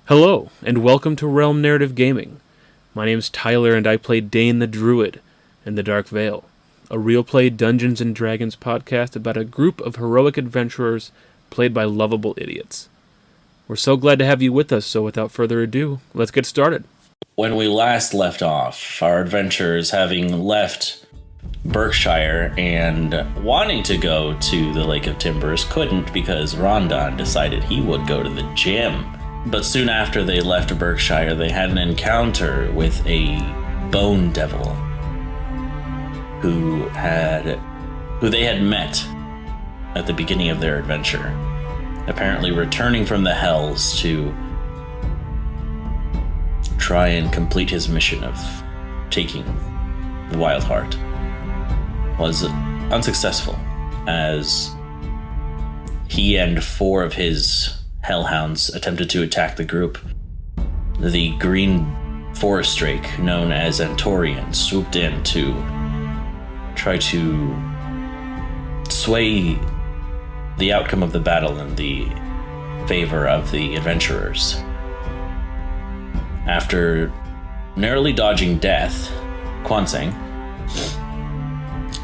Hello, and welcome to Realm Narrative Gaming. My name's Tyler, and I play Dane the Druid in The Dark Vale, a real-play Dungeons & Dragons podcast about a group of heroic adventurers played by lovable idiots. We're so glad to have you with us, so without further ado, let's get started. When we last left off, our adventurers having left Berkshire and wanting to go to the Lake of Timbers couldn't because Rondon decided he would go to the gym. But soon after they left Berkshire, they had an encounter with a bone devil who they had met at the beginning of their adventure, apparently returning from the hells to try and complete his mission of taking the Wild Heart. Was unsuccessful, as he and four of his hellhounds attempted to attack the group. The green forest drake, known as Antorian, swooped in to try to sway the outcome of the battle in the favor of the adventurers. After narrowly dodging death, Kwanseng,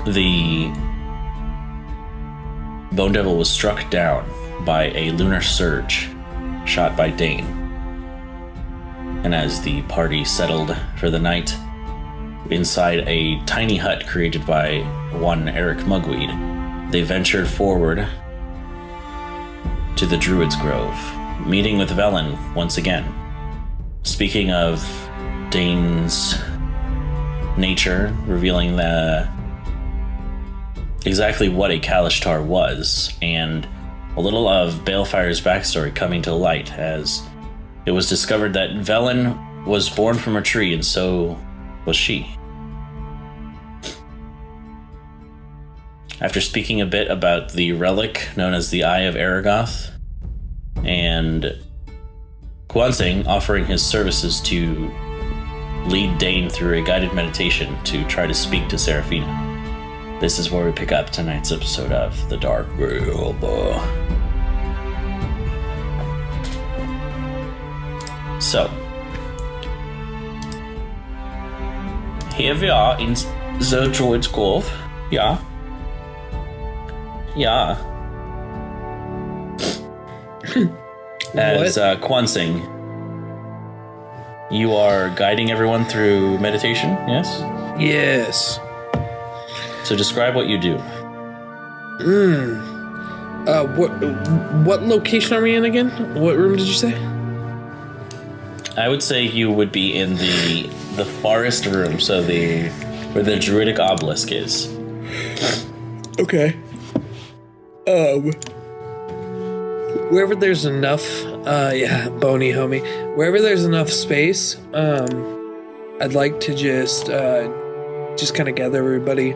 the Bone Devil was struck down by a lunar surge shot by Dane. And as the party settled for the night inside a tiny hut created by one Eric Mugweed, they ventured forward to the Druid's Grove, meeting with Velen once again. Speaking of Dane's nature, revealing exactly what a Kalishtar was, and a little of Balefire's backstory coming to light, as it was discovered that Velen was born from a tree, and so was she. After speaking a bit about the relic known as the Eye of Aragoth, and Kwanseng offering his services to lead Dane through a guided meditation to try to speak to Seraphina. This is where we pick up tonight's episode of The Dark Vale. So, here we are in the Druid's Grove. Yeah. As Kwanseng, you are guiding everyone through meditation, yes? Yes. So describe what you do. What location are we in again? What room did you say? I would say you would be in the forest room, so where the druidic obelisk is. Okay. Wherever there's enough, bony homie. Wherever there's enough space, I'd like to just kind of gather everybody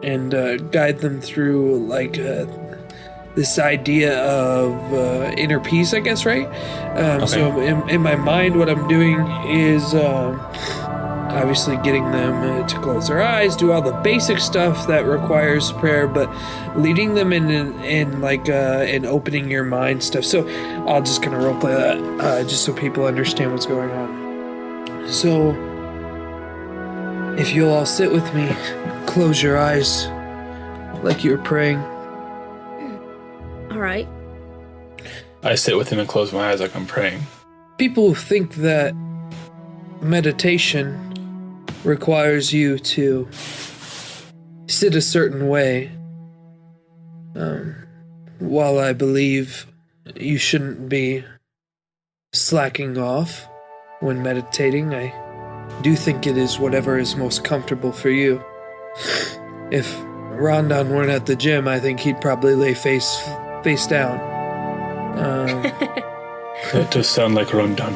and guide them through this idea of inner peace, I guess, right? Okay. So in my mind, what I'm doing is obviously getting them to close their eyes, do all the basic stuff that requires prayer, but leading them in opening your mind stuff. So I'll just kind of roleplay that just so people understand what's going on. So if you'll all sit with me, close your eyes like you're praying. All right. I sit with him and close my eyes like I'm praying. People think that meditation requires you to sit a certain way. While I believe you shouldn't be slacking off when meditating, I do think it is whatever is most comfortable for you. If Rondon weren't at the gym, I think he'd probably lay face down. That does sound like Rondon.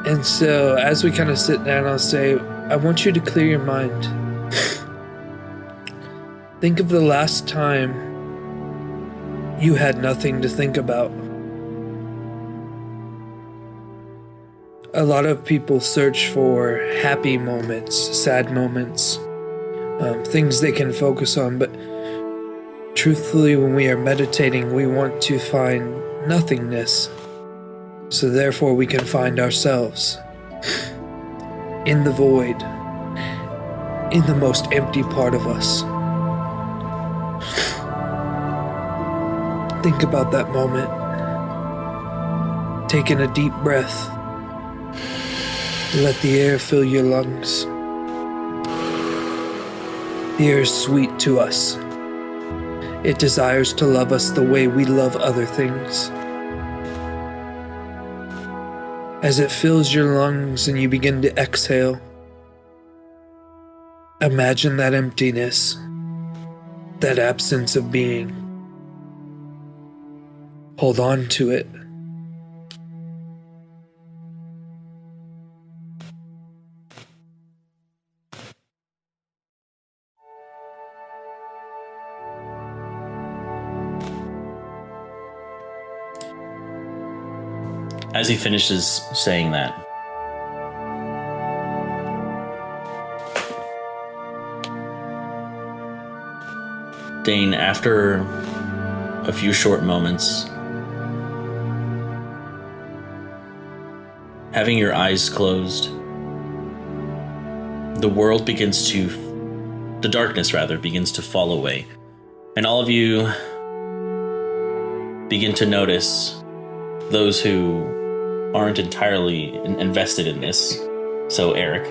And so, as we kind of sit down, I'll say, I want you to clear your mind. Think of the last time you had nothing to think about. A lot of people search for happy moments, sad moments, things they can focus on, but truthfully, when we are meditating, we want to find nothingness, So therefore we can find ourselves in the void, in the most empty part of us. Think about that moment. Taking a deep breath. Let the air fill your lungs. The air is sweet to us. It desires to love us the way we love other things. As it fills your lungs and you begin to exhale, imagine that emptiness, that absence of being. Hold on to it. As he finishes saying that, Dane, after a few short moments, having your eyes closed, the darkness begins to fall away. And all of you begin to notice those who aren't entirely invested in this. So, Eric,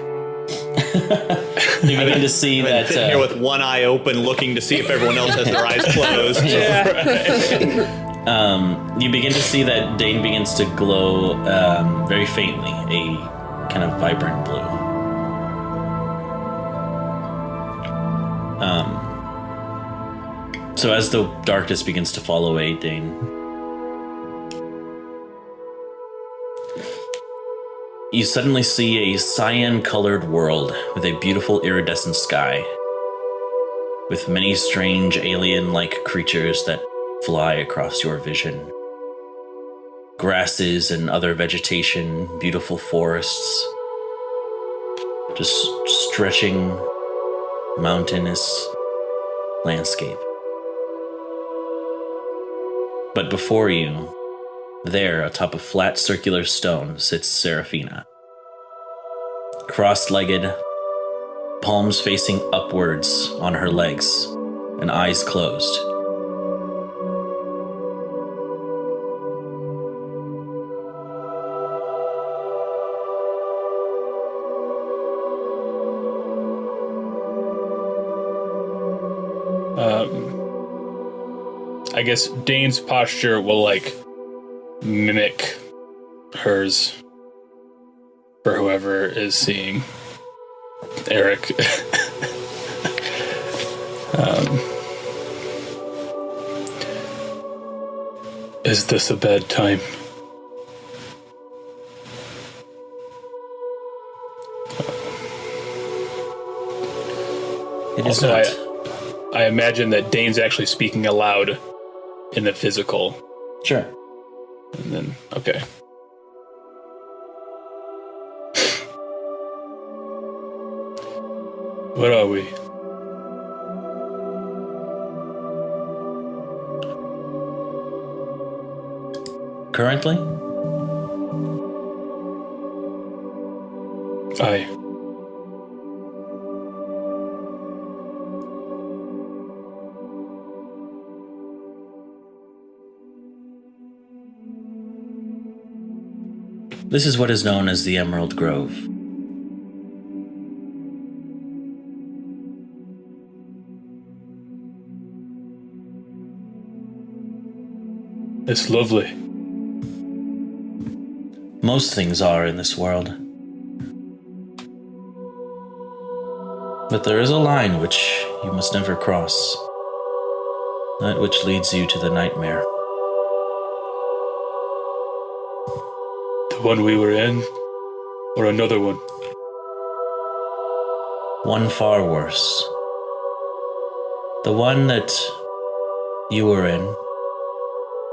you begin to see that sitting here with one eye open, looking to see if everyone else has their eyes closed. You begin to see that Dane begins to glow very faintly, a kind of vibrant blue. So as the darkness begins to fall away, Dane, you suddenly see a cyan-colored world with a beautiful iridescent sky, with many strange alien-like creatures that fly across your vision. Grasses and other vegetation, beautiful forests, just stretching mountainous landscape. But before you, there, atop a flat circular stone, sits Seraphina. Cross-legged, palms facing upwards on her legs, and eyes closed. I guess Dane's posture will, mimic hers for whoever is seeing Eric. Is this a bad time? It is Also, not. I imagine that Dane's actually speaking aloud in the physical. Sure. And then, okay. Where are we? Currently? Aye. This is what is known as the Emerald Grove. It's lovely. Most things are in this world. But there is a line which you must never cross. That which leads you to the nightmare. The one we were in? Or another one? One far worse. The one that you were in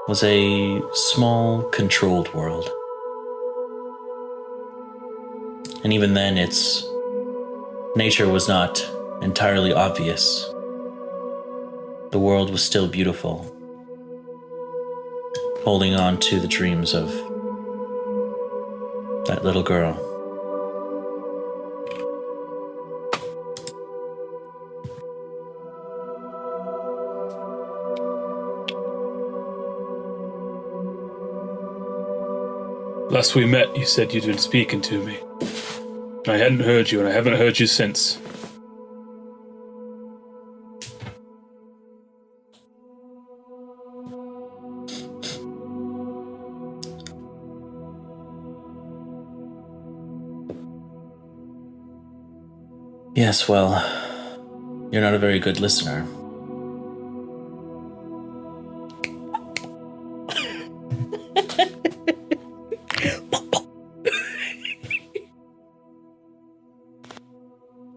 was a small, controlled world. And even then, its nature was not entirely obvious. The world was still beautiful, holding on to the dreams of That little girl. Last we met, you said you'd been speaking to me. I hadn't heard you, and I haven't heard you since. Yes, well, you're not a very good listener.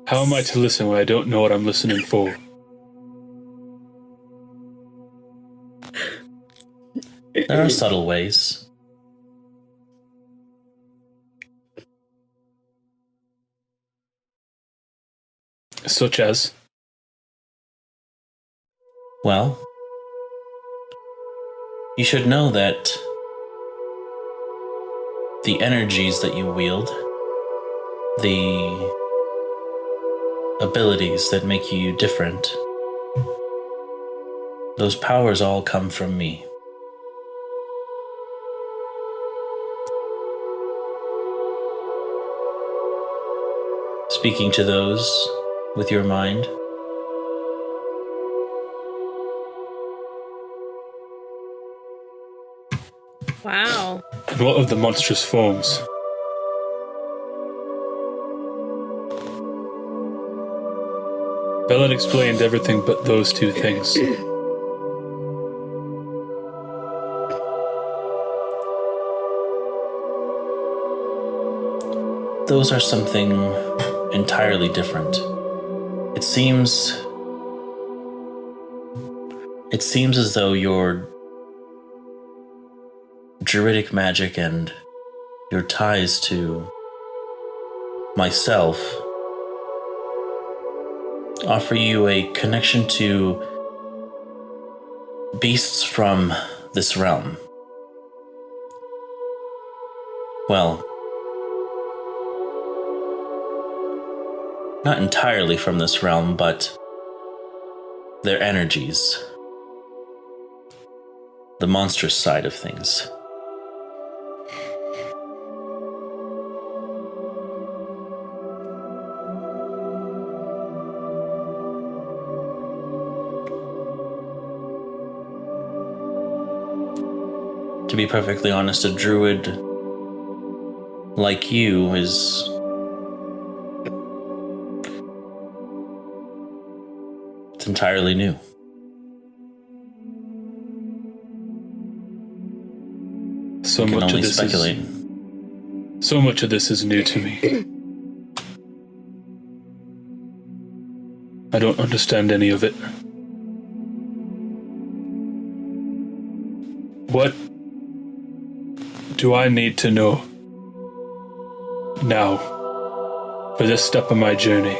How am I to listen when I don't know what I'm listening for? There are subtle ways. Such as? Well, you should know that the energies that you wield, the abilities that make you different, those powers all come from me. Speaking to those with your mind, Wow. And what of the monstrous forms? Belen explained everything but those two things. those are something entirely different. It seems as though your druidic magic and your ties to myself offer you a connection to beasts from this realm. Well, not entirely from this realm, but their energies. The monstrous side of things. To be perfectly honest, a druid like you is it's entirely new. So Can much only of this speculate. So much of this is new to me. I don't understand any of it. What do I need to know now for this step of my journey?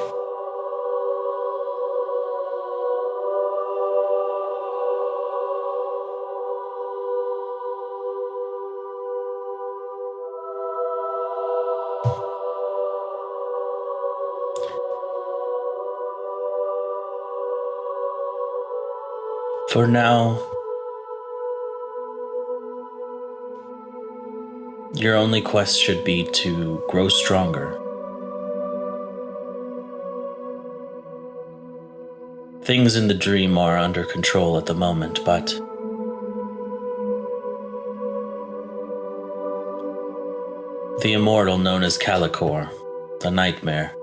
For now, your only quest should be to grow stronger. Things in the dream are under control at the moment, but the immortal known as Calicor, the nightmare,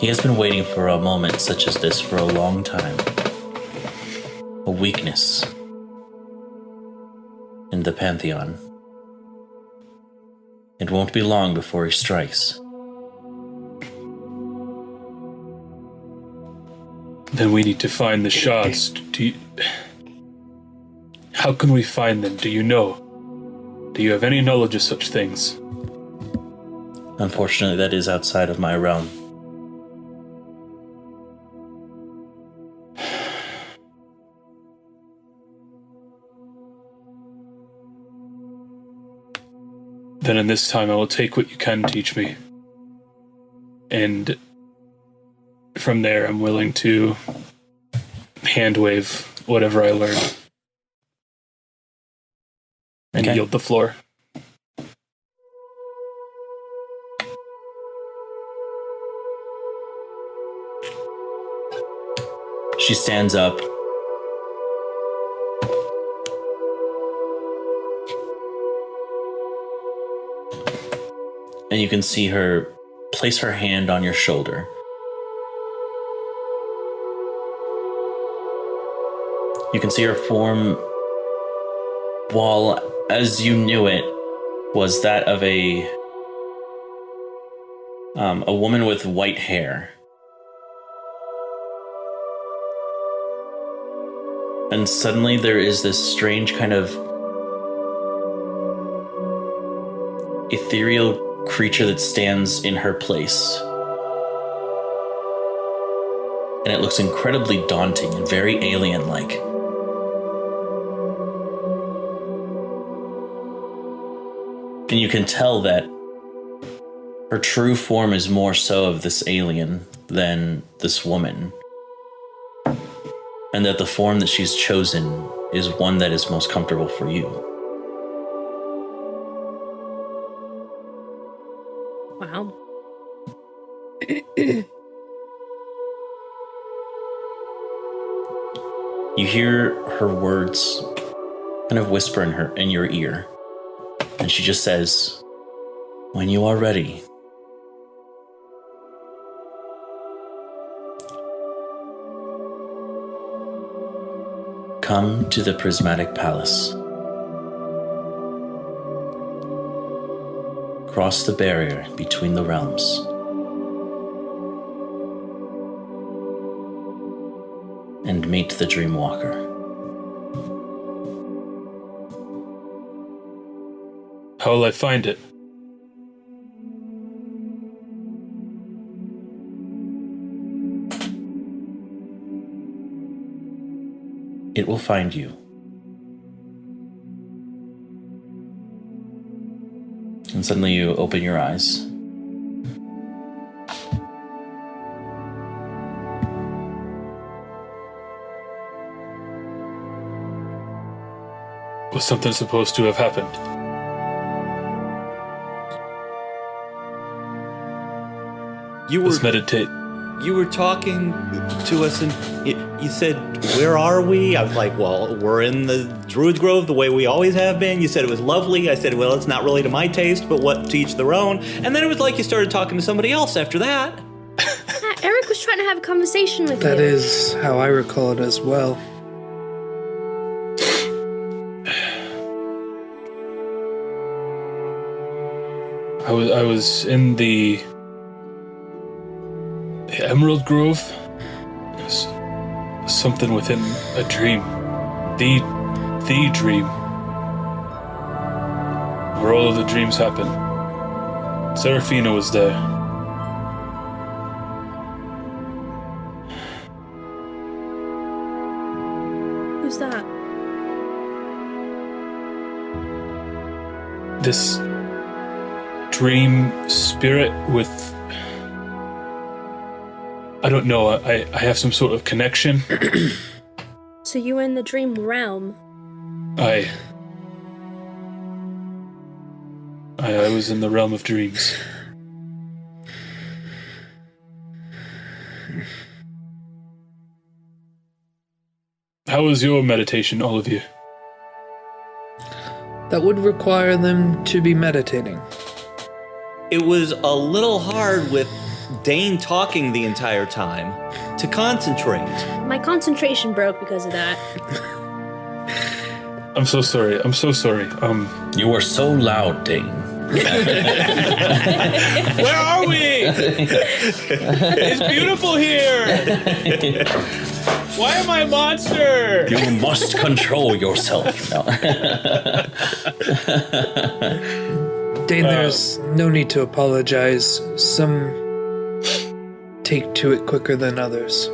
he has been waiting for a moment such as this for a long time. A weakness in the Pantheon. It won't be long before he strikes. Then we need to find the shards. How can we find them? Do you know? Do you have any knowledge of such things? Unfortunately, that is outside of my realm. Then in this time I will take what you can teach me. And from there I'm willing to hand wave whatever I learn. And yield the floor. She stands up. And you can see her place her hand on your shoulder. You can see her form, while as you knew it, was that of a woman with white hair. And suddenly there is this strange kind of ethereal creature that stands in her place. And it looks incredibly daunting and very alien-like. And you can tell that her true form is more so of this alien than this woman. And that the form that she's chosen is one that is most comfortable for you. Wow. You hear her words kind of whisper in your ear. And she just says, "When you are ready." Come to the Prismatic Palace. Cross the barrier between the realms. And meet the Dreamwalker. How will I find it? It will find you. And suddenly you open your eyes. Was something supposed to have happened? Let's meditate. You were talking to us and you said, "Where are we?" I was like, "Well, we're in the Druid Grove the way we always have been." You said it was lovely. I said, "Well, it's not really to my taste, but what, to each their own." And then it was like you started talking to somebody else after that. Eric was trying to have a conversation with you. That is how I recall it as well. I was in the Emerald Grove. It was something within a dream. The dream. Where all of the dreams happen. Seraphina was there. Who's that? This dream spirit with... I don't know, I have some sort of connection. So you were in the dream realm? I was in the realm of dreams. How was your meditation, all of you? That would require them to be meditating. It was a little hard with Dane talking the entire time to concentrate. My concentration broke because of that. I'm so sorry. You were so loud, Dane. Where are we? It's beautiful here. Why am I a monster? You must control yourself now. Dane, there's no need to apologize. Some take to it quicker than others.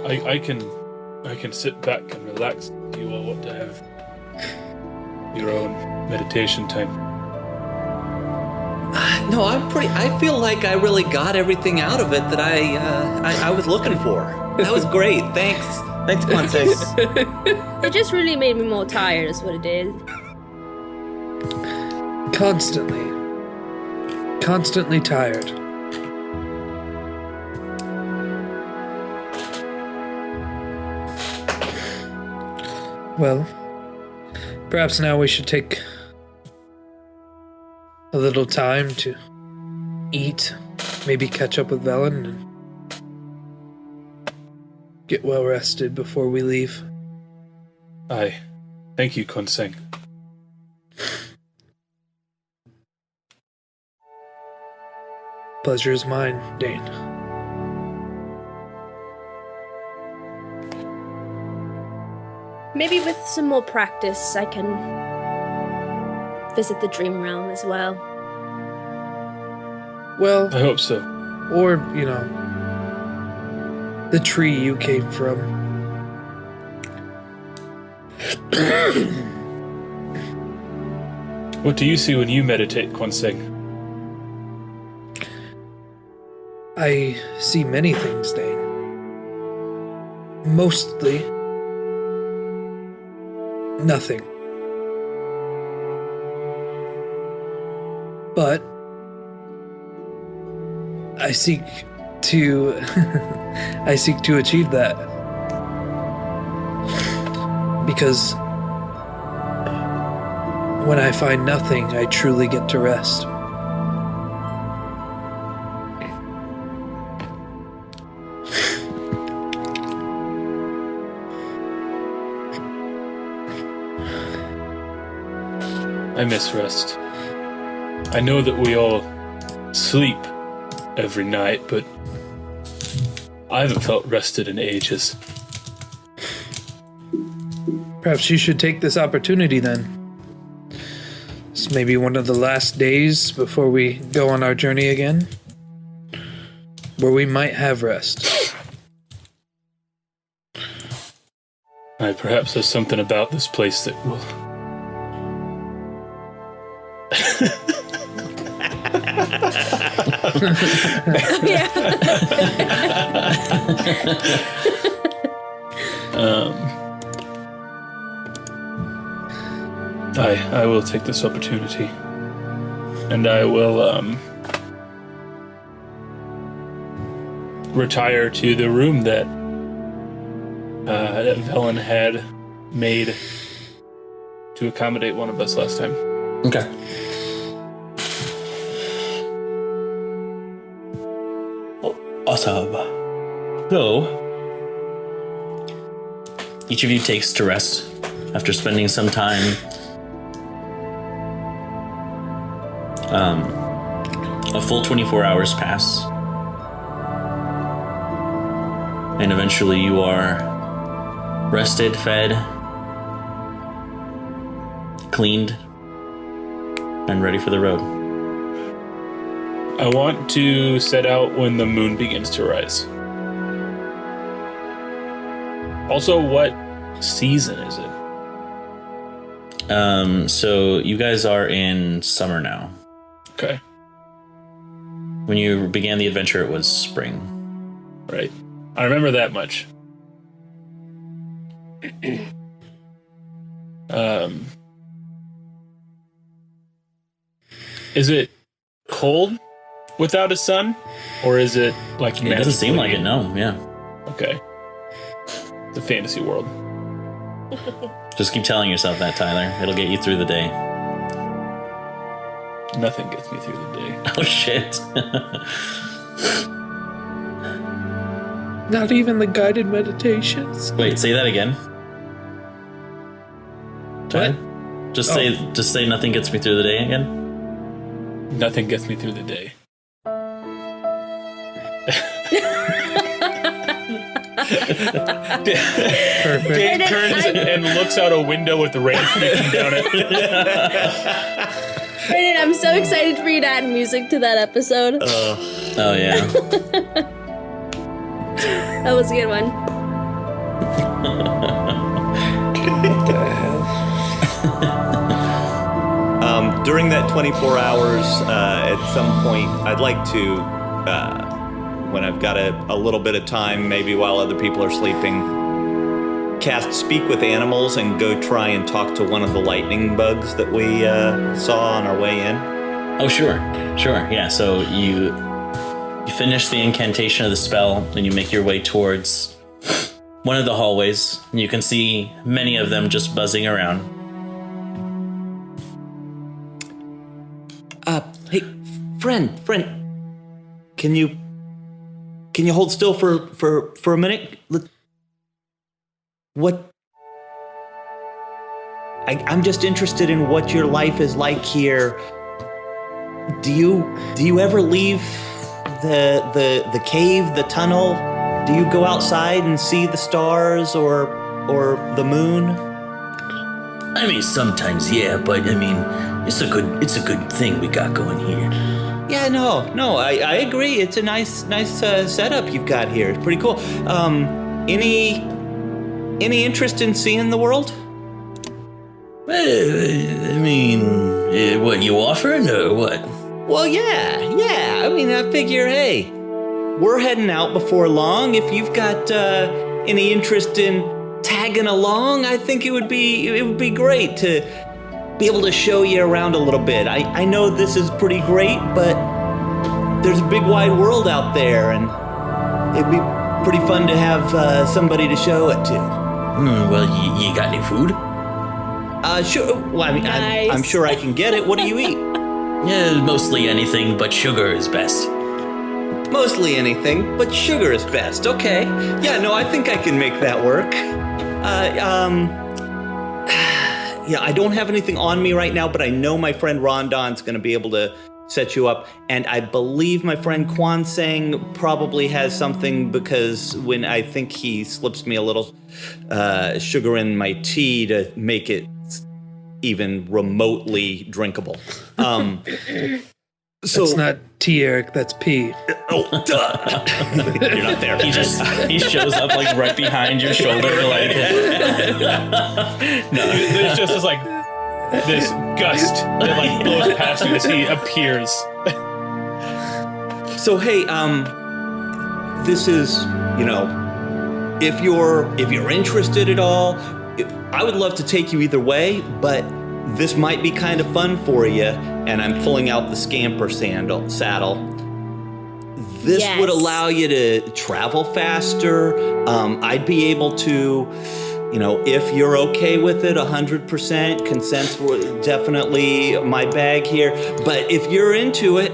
I can sit back and relax. Do you all want to have your own meditation time. No, I feel like I really got everything out of it that I was looking for. That was great. Thanks, Quanse. It just really made me more tired, is what it did. Constantly tired. Well, perhaps now we should take a little time to eat, maybe catch up with Velen, and get well rested before we leave. Aye. Thank you, Konseng. Pleasure is mine, Dane. Maybe with some more practice, I can visit the dream realm as well. Well, I hope so. or, the tree you came from. What do you see when you meditate, Konseng? I see many things, Dane. Mostly nothing. But I seek to achieve that. Because when I find nothing, I truly get to rest. I miss rest. I know that we all sleep every night, but I haven't felt rested in ages. Perhaps you should take this opportunity then. It's maybe one of the last days before we go on our journey again, where we might have rest. Perhaps there's something about this place that will... I will take this opportunity, and I will retire to the room that Velen had made to accommodate one of us last time. Okay. Awesome. So, each of you takes to rest after spending some time. A full 24 hours pass. And eventually you are rested, fed, cleaned, and ready for the road. I want to set out when the moon begins to rise. Also, what season is it? So you guys are in summer now. Okay. When you began the adventure, it was spring. Right. I remember that much. Is it cold without a sun? Or is it like It doesn't seem like it, no, yeah. Okay. It's a fantasy world. Just keep telling yourself that, Tyler. It'll get you through the day. Nothing gets me through the day. Oh, shit. Not even the guided meditations. Wait, say that again. Tyler? Just say nothing gets me through the day again. Nothing gets me through the day. Perfect. Dave turns and looks out a window with the rain streaking down it. Brandon, I'm so excited for you to add music to that episode. Oh, yeah. That was a good one. What the hell? during that 24 hours, at some point, I'd like to, when I've got a little bit of time, maybe while other people are sleeping, cast Speak with Animals and go try and talk to one of the lightning bugs that we saw on our way in. Oh, sure. Yeah, so you finish the incantation of the spell, and you make your way towards one of the hallways, and you can see many of them just buzzing around. Hey, friend, can you hold still for a minute? What? I'm just interested in what your life is like here. Do you ever leave the cave, the tunnel? Do you go outside and see the stars or the moon? I mean, sometimes, yeah, but I mean, it's a good thing we got going here. Yeah, no, I agree. It's a nice setup you've got here. It's pretty cool. Any interest in seeing the world? Well, I mean, what, you offering or what? Well, yeah. I mean, I figure, hey, we're heading out before long. If you've got any interest in tagging along, I think it would be great to be able to show you around a little bit. I know this is pretty great, but there's a big wide world out there, and it'd be pretty fun to have somebody to show it to. Well, you got any food? Sure. Well, I mean, Nice. I'm sure I can get it. What do you eat? Yeah, mostly anything, but sugar is best. Mostly anything, but sugar is best. Okay. Yeah, no, I think I can make that work. Yeah, I don't have anything on me right now, but I know my friend Rondon's going to be able to set you up. And I believe my friend Kwan Sang probably has something, because when I think he slips me a little sugar in my tea to make it even remotely drinkable. So That's not T, Eric. That's P. oh, duh. You're not there. He shows up like right behind your shoulder, like. No, there's just this gust that like blows past you as he appears. So hey, this is, if you're interested at all, I would love to take you either way, but this might be kind of fun for you. And I'm pulling out the scamper saddle. This Yes. would allow you to travel faster. I'd be able to, if you're okay with it, 100% consent's definitely my bag here. But if you're into it,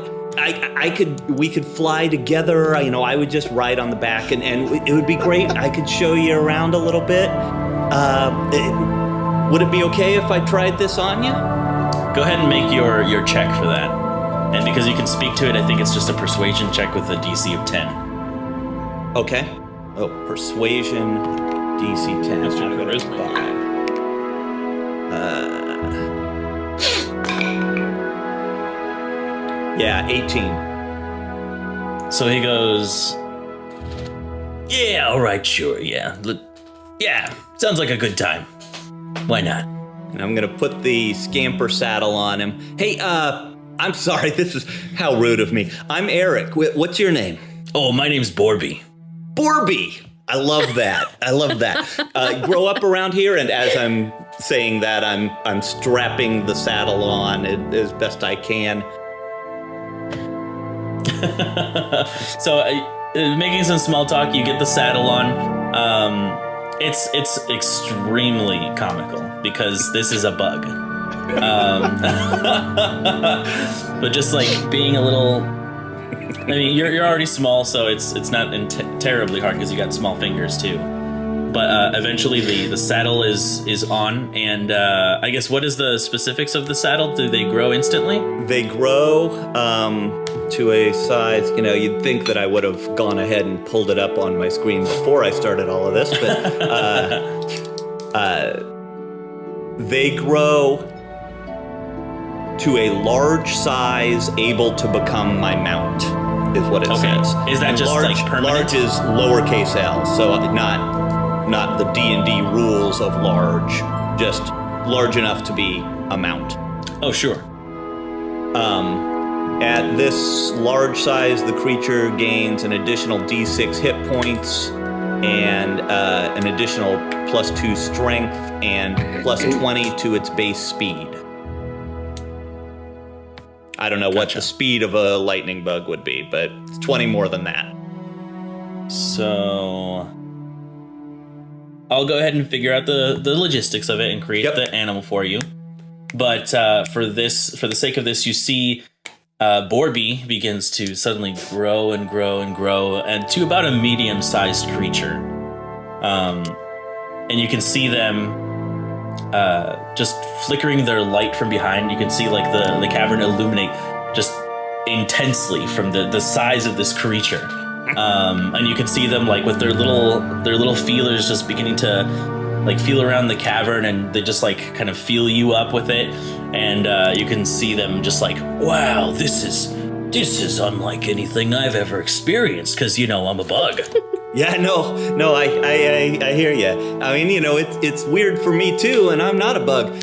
we could fly together. I would just ride on the back, and it would be great. I could show you around a little bit. Would it be okay if I tried this on you? Go ahead and make your check for that. And because you can speak to it, I think it's just a persuasion check with a DC of 10. Okay. Oh, persuasion, DC 10. That's your charisma. Yeah, 18. So he goes, yeah, all right, sure, yeah. Yeah, sounds like a good time. Why not? And I'm gonna put the scamper saddle on him. Hey, I'm sorry, this is how rude of me. I'm Eric. What's your name? Oh, my name's Borby. Borby! I love that. Grow up around here, and as I'm saying that, I'm strapping the saddle on as best I can. So, making some small talk, you get the saddle on. It's extremely comical because this is a bug. But just like being a little, I mean, you're already small, so it's not terribly hard because you got small fingers too. But eventually the saddle is on, and I guess what is the specifics of the saddle? Do they grow instantly? They grow to a size, you'd think that I would have gone ahead and pulled it up on my screen before I started all of this, but they grow to a large size, able to become my mount, is what it says. Is that And just large, like permanent? Large is lowercase l, so not the D&D rules of large, just large enough to be a mount. Oh, sure. At this large size, the creature gains an additional D6 hit points and an additional +2 strength and +20 to its base speed. I don't know what the speed of a lightning bug would be, but it's 20 more than that. So I'll go ahead and figure out the logistics of it and create the animal for you. But for the sake of this, you see Borby begins to suddenly grow and grow and grow, and to about a medium-sized creature. And you can see them just flickering their light from behind. You can see like the cavern illuminate just intensely from the size of this creature. And you can see them like with their little feelers just beginning to like feel around the cavern, and they just like kind of feel you up with it. And you can see them just like, wow, this is unlike anything I've ever experienced, because I'm a bug. Yeah, no, I hear you. I mean, it's weird for me too, and I'm not a bug.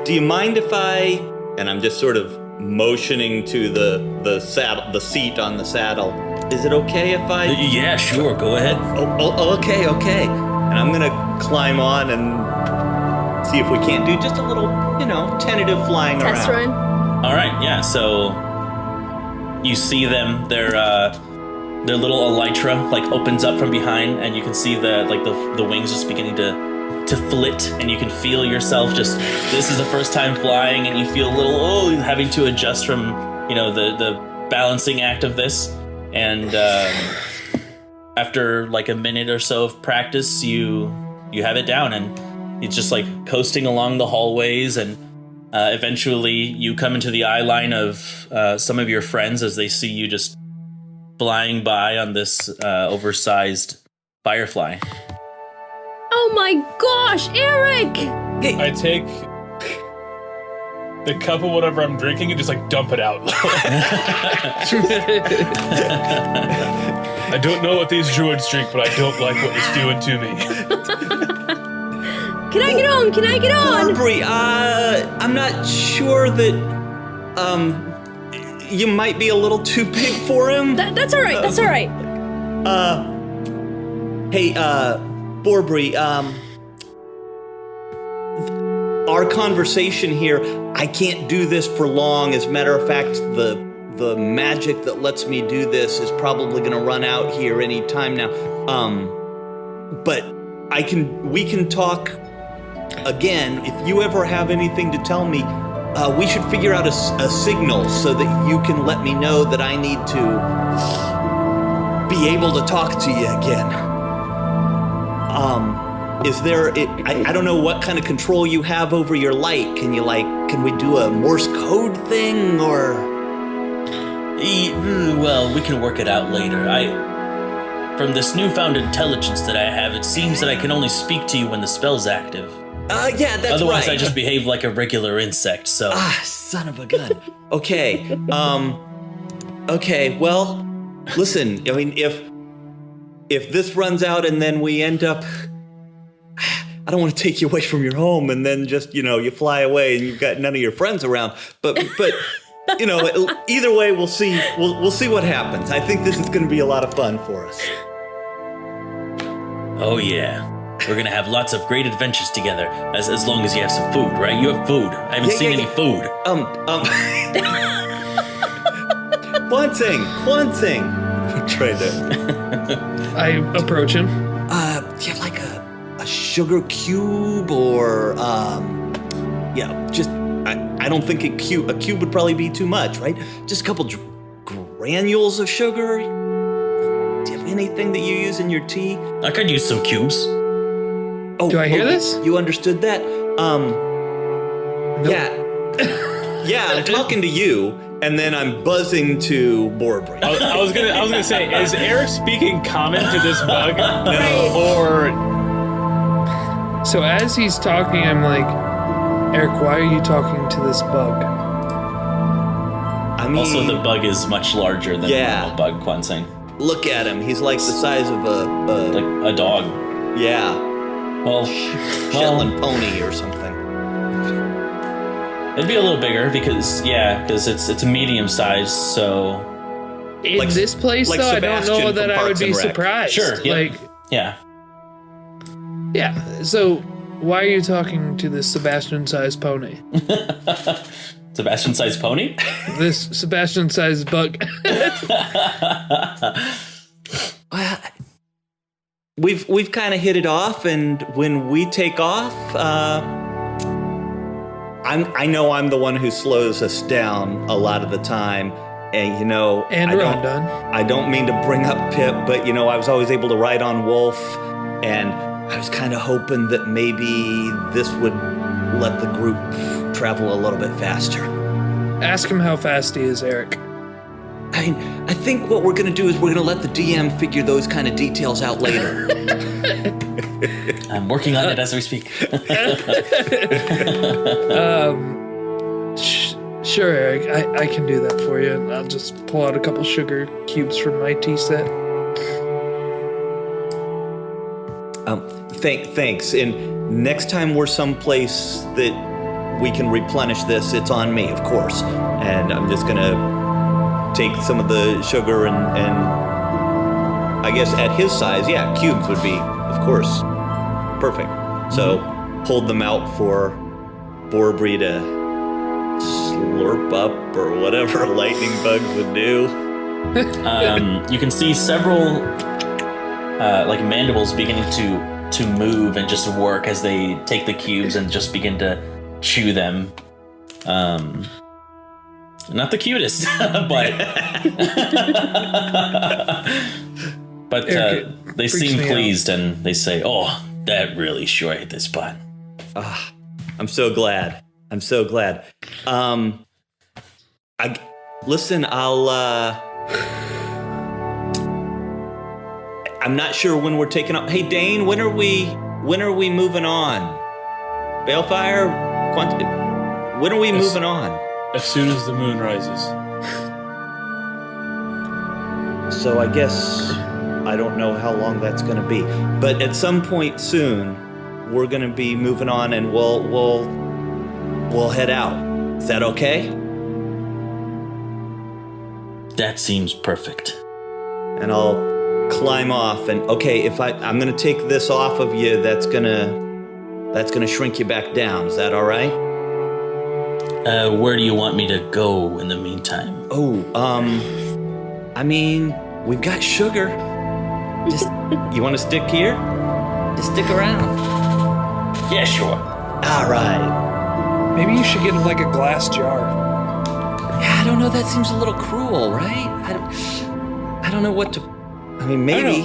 Do you mind if and I'm just sort of motioning to the saddle, the seat on the saddle. Is it okay if I? Yeah, sure. Go ahead. Okay. And I'm gonna climb on and see if we can't do just a little, tentative flying Test around. run. All right. Yeah. So you see them. Their little elytra like opens up from behind, and you can see the wings just beginning to flit, and you can feel yourself just. This is the first time flying, and you feel a little having to adjust from the balancing act of this. And after like a minute or so of practice, you have it down, and it's just like coasting along the hallways, and eventually you come into the eye line of some of your friends as they see you just flying by on this oversized firefly. Oh my gosh, Eric! I take the cup of whatever I'm drinking and just like dump it out. I don't know what these druids drink, but I don't like what it's doing to me. Can I get on? Aubrey, I'm not sure that you might be a little too big for him. That's all right. That's all right. Hey, Borbury, our conversation here, I can't do this for long. As a matter of fact, the magic that lets me do this is probably going to run out here any time now. But we can talk again. If you ever have anything to tell me, we should figure out a signal so that you can let me know that I need to be able to talk to you again. Is there, I don't know what kind of control you have over your light. Can we do a Morse code thing, or? Well, we can work it out later. From this newfound intelligence that I have, it seems that I can only speak to you when the spell's active. Yeah, that's Otherwise, right. I just behave like a regular insect, so... Son of a gun. Okay, okay, well, listen, I mean, if this runs out and then we end up... I don't want to take you away from your home and then just, you fly away and you've got none of your friends around. But either way, we'll see what happens. I think this is going to be a lot of fun for us. Oh, yeah. We're going to have lots of great adventures together, as long as you have some food, right? You have food. I haven't seen any food. One thing. Try that. I approach him. Do you have like a sugar cube or just I don't think a cube would probably be too much, right? Just a couple granules of sugar. Do you have anything that you use in your tea? I could use some cubes. Do I hear this? You understood that? Nope. Yeah, I'm talking to you, and then I'm buzzing to Borbury. I was gonna say, is Eric speaking common to this bug? No. Or So as he's talking, I'm like, Eric, why are you talking to this bug? I mean, Also, the bug is much larger than Yeah. a normal bug, Kwansing. look at him. He's like the size of Like a dog. yeah, Well, Shetland pony or something. It'd be a little bigger because it's a medium size. So In this place, like though, I don't Sebastian know that from I would Parks be and Rec. surprised. Sure, yeah. Yeah. yeah. So, why are you talking to this Sebastian-sized pony? Sebastian-sized pony. This Sebastian-sized bug. We've kind of hit it off, and when we take off, I know I'm the one who slows us down a lot of the time, and I don't mean to bring up Pip, but I was always able to ride on Wolf, and I was kind of hoping that maybe this would let the group travel a little bit faster. Ask him how fast he is, Eric. I think what we're going to do is we're going to let the DM figure those kind of details out later. I'm working on it as we speak. Sure, Eric. I can do that for you, and I'll just pull out a couple sugar cubes from my tea set. Thanks. And next time we're someplace that we can replenish this, it's on me, of course. And I'm just going to take some of the sugar and I guess at his size, cubes would be, of course, perfect. So hold them out for Borbri to slurp up or whatever lightning bugs would do. You can see several mandibles beginning to move and just work as they take the cubes and just begin to chew them. Not the cutest, but they seem pleased and they say, "Oh, that really sure hit the spot." I'm so glad. I'm not sure when we're taking off. Hey, Dane, when are we moving on? Balefire, when are we moving on? As soon as the moon rises. So I guess I don't know how long that's going to be, but at some point soon, we're going to be moving on, and we'll head out. Is that okay? That seems perfect. And I'll climb off, and okay, if I'm going to take this off of you, that's gonna shrink you back down. Is that all right? Where do you want me to go in the meantime? I mean, we've got sugar. Just, you want to stick here? Just stick around. Yeah, sure. All right. Maybe you should get him like a glass jar. Yeah, I don't know. That seems a little cruel, right? I don't know what to. I mean, maybe.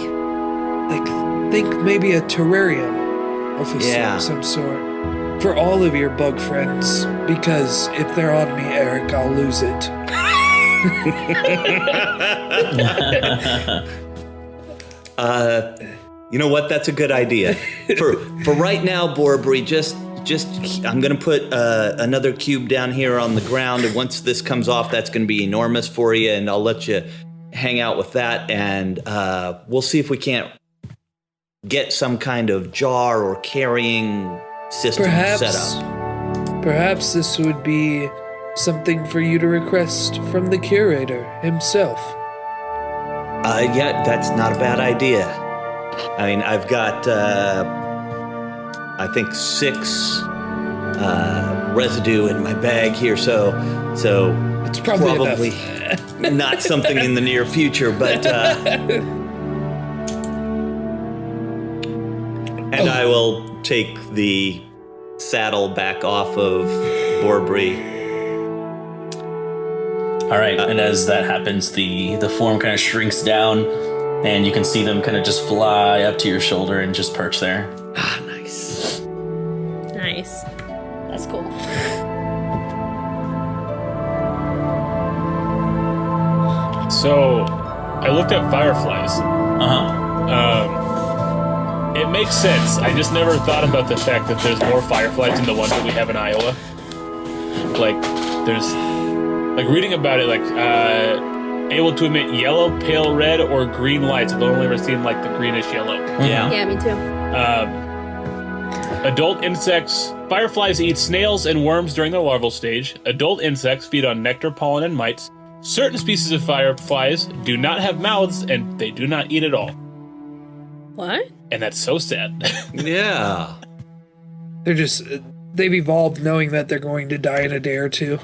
Think maybe a terrarium of some sort. For all of your bug friends, because if they're on me, Eric, I'll lose it. You know what? That's a good idea. For right now, Borbri, just I'm gonna put another cube down here on the ground, and once this comes off, that's gonna be enormous for you, and I'll let you hang out with that, and we'll see if we can't get some kind of jar or carrying system set up. Perhaps this would be something for you to request from the curator himself. Yeah, that's not a bad idea. I mean, I've got, I think 6 residue in my bag here, so it's probably not something in the near future, but and I will take the saddle back off of Borbri. All right, and as that happens, the form kind of shrinks down, and you can see them kind of just fly up to your shoulder and just perch there. Ah, nice. Nice. That's cool. So, I looked at fireflies. It makes sense. I just never thought about the fact that there's more fireflies than the ones that we have in Iowa. Like, there's... Like, reading about it, able to emit yellow, pale red, or green lights. I've only ever seen, the greenish yellow. Yeah. Yeah, me too. Adult insects, fireflies eat snails and worms during their larval stage. Adult insects feed on nectar, pollen, and mites. Certain species of fireflies do not have mouths, and they do not eat at all. What? And that's so sad. Yeah. They've evolved knowing that they're going to die in a day or two.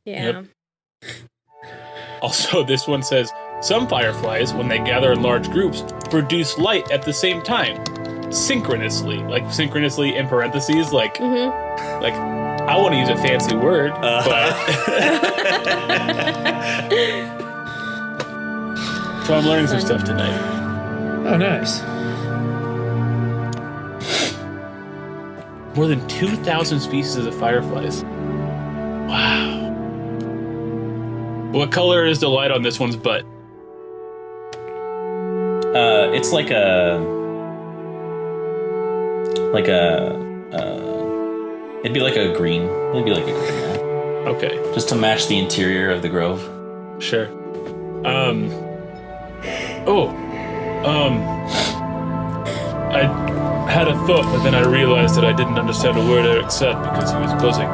Yeah. Yep. Also, this one says, some fireflies, when they gather in large groups, produce light at the same time. Synchronously. Like, synchronously in parentheses, like, like, I want to use a fancy word, but... So I'm learning some stuff tonight. Oh, nice. More than 2,000 species of fireflies. Wow. What color is the light on this one's butt? It's like it'd be like a green. It'd be like a green one. Okay, Just to match the interior of the grove. sure. I had a thought, but then I realized that I didn't understand a word Eric said because he was buzzing.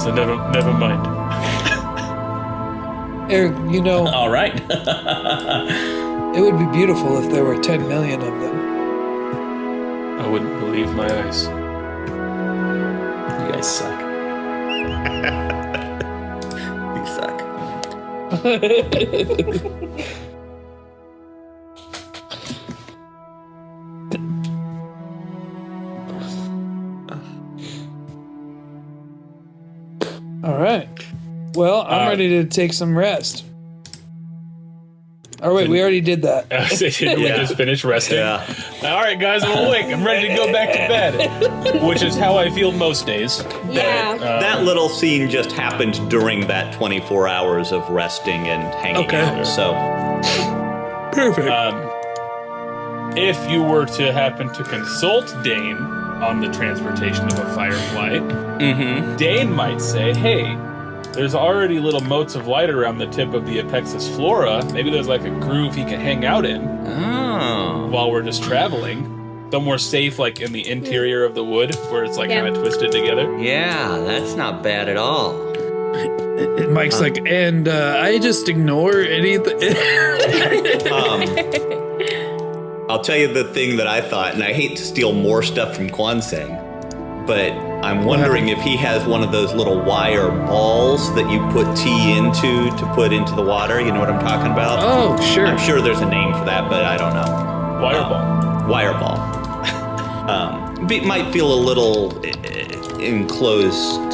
So never mind. Eric, you know, All right. it would be beautiful if there were 10 million of them. I wouldn't believe my eyes. You guys suck. You suck. All right. Well, I'm ready to take some rest. Oh, wait, we already did that. Did we just finish resting? Yeah. All right, guys, I'm awake. I'm ready to go back to bed, which is how I feel most days. Yeah. That little scene just happened during that 24 hours of resting and hanging Okay. out. So, Perfect. If you were to happen to consult Dane on the transportation of a firefly, Dane might say, hey, there's already little motes of light around the tip of the Apexis flora. Maybe there's like a groove he can hang out in while we're just traveling. Somewhere safe, like in the interior of the wood, where it's like kind of twisted together. yeah, that's not bad at all. Mike's like, and I just ignore anything. I'll tell you the thing that I thought, and I hate to steal more stuff from Kwanseng, but I'm wondering if he has one of those little wire balls that you put tea into to put into the water. You know what I'm talking about? Oh, sure. I'm sure there's a name for that, but I don't know. Wire ball. Might feel a little enclosed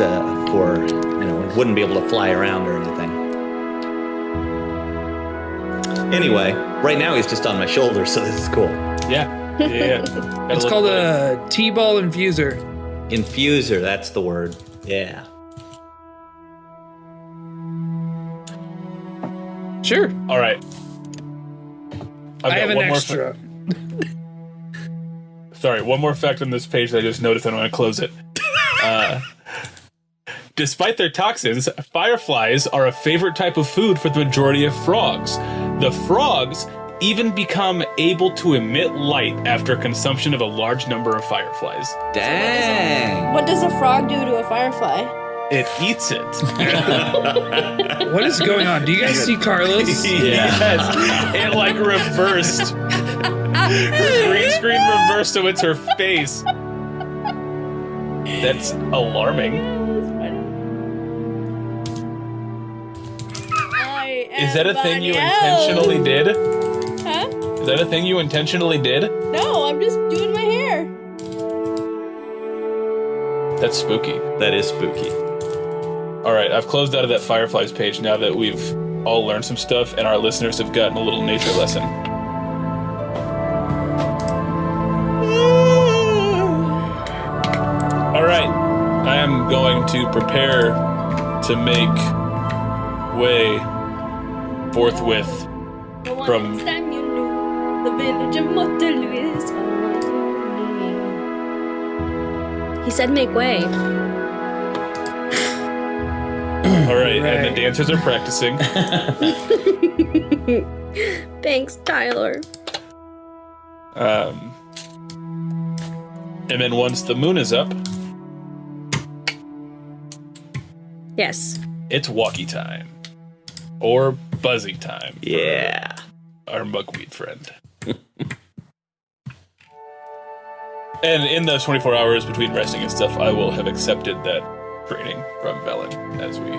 for, wouldn't be able to fly around or anything. Anyway, right now he's just on my shoulder, so this is cool. Yeah. It's called a T-ball infuser. Infuser, that's the word. Yeah. Sure. All right. I have an extra. Sorry, one more fact on this page that I just noticed, and I'm going to close it. Despite their toxins, fireflies are a favorite type of food for the majority of frogs. The frogs even become able to emit light after consumption of a large number of fireflies. Dang. What does a frog do to a firefly? It eats it. What is going on? Do you guys see Carlos? Yes. It like reversed. Her green screen reversed, so it's her face. That's alarming. Is that a thing you intentionally did? Huh? Is that a thing you intentionally did? No, I'm just doing my hair. That's spooky. That is spooky. All right, I've closed out of that Fireflies page now that we've all learned some stuff and our listeners have gotten a little nature lesson. All right, I am going to prepare to make way forthwith from... time you knew the village of Motelou is all you need. He said make way. All right, and the dancers are practicing. Thanks, Tyler. And then once the moon is up, Yes. it's walkie time. Or buzzy time. Yeah. Our buckwheat friend. And in those 24 hours between resting and stuff, I will have accepted that training from Velen as we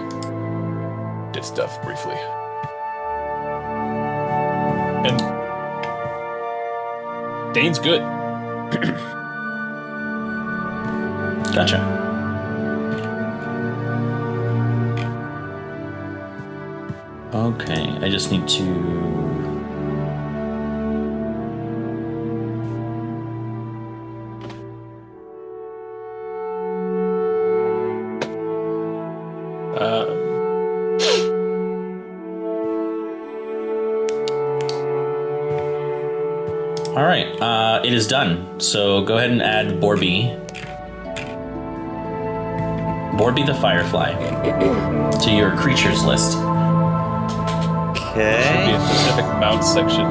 did stuff briefly. And Dane's good. Gotcha. Okay, I just need to... All right, it is done. So go ahead and add Borby the Firefly to your creatures list. Should be Okay. a specific mount section.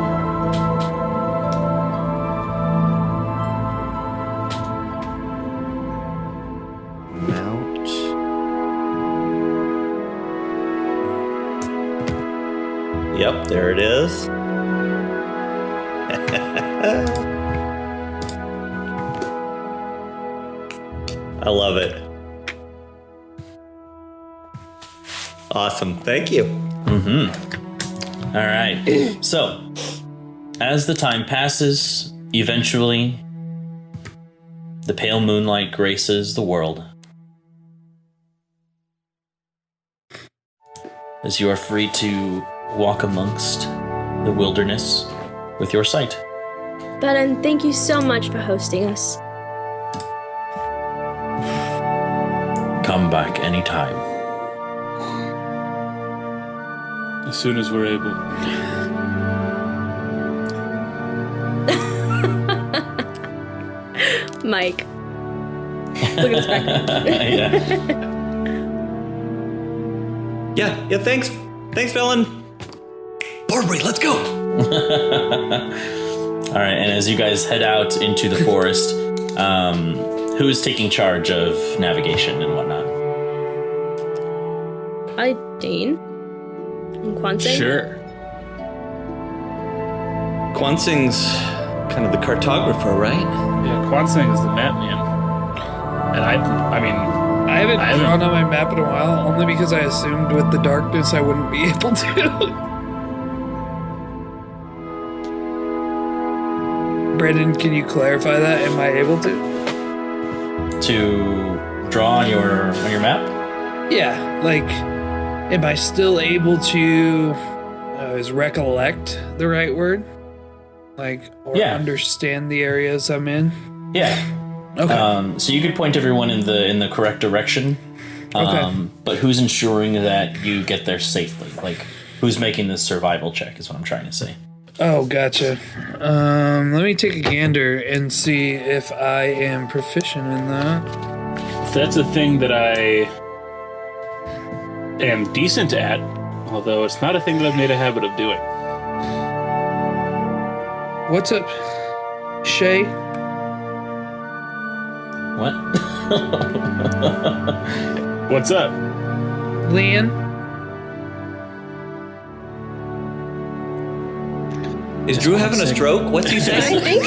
Mount. Yep, there it is. I love it. Awesome. Thank you. All right. So, as the time passes, eventually, the pale moonlight graces the world. As you are free to walk amongst the wilderness with your sight. Belen, thank you so much for hosting us. Come back anytime. As soon as we're able. Mike. Look at his back. Yeah, thanks. Thanks, Velen. Barbary, let's go. All right, and as you guys head out into the forest, who is taking charge of navigation and whatnot? Dane? And Kwanzaa? Sure. Kwansing's kind of the cartographer, right? Yeah, Kwanzaa is the map man. And I mean, I haven't I haven't- drawn on my map in a while, only because I assumed with the darkness I wouldn't be able to. Brendan, can you clarify that? Am I able to? To draw on your map? Yeah, like, am I still able to, is recollect the right word? Like, or Yeah. understand the areas I'm in? Yeah. Okay. So you could point everyone in the correct direction. Okay. But who's ensuring that you get there safely? Like, who's making this survival check is what I'm trying to say. Oh, gotcha. Let me take a gander and see if I am proficient in that. that's a thing that I am decent at, although it's not a thing that I've made a habit of doing. What's up, Shay? What? What's up? Leanne? Is Drew having a stroke? What's he I saying? think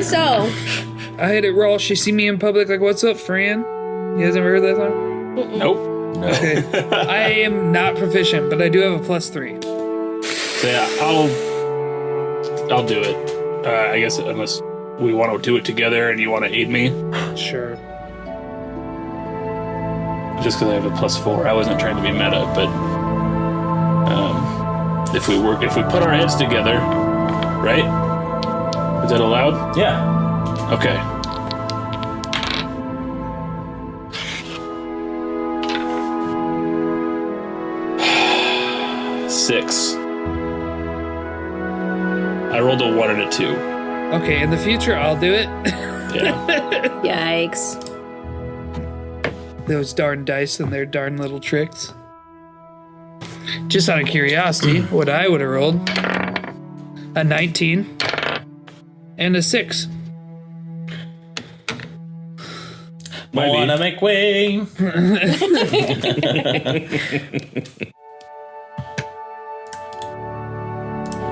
so. I had it raw. She see me in public like, what's up, Fran? You guys ever heard that song? Nope. Okay. I am not proficient, but I do have a +3. So yeah, I'll do it. I guess unless we want to do it together and you want to aid me, Sure. just because I have a +4. I wasn't trying to be meta, but if we put our heads together, right? Is that allowed? Yeah. Okay. Six. I rolled a 1 and a 2. Okay, in the future, I'll do it. Yeah. Yikes. Those darn dice and their darn little tricks. Just out of curiosity, what I would have rolled: a 19 and a 6. Might be. Wanna make way.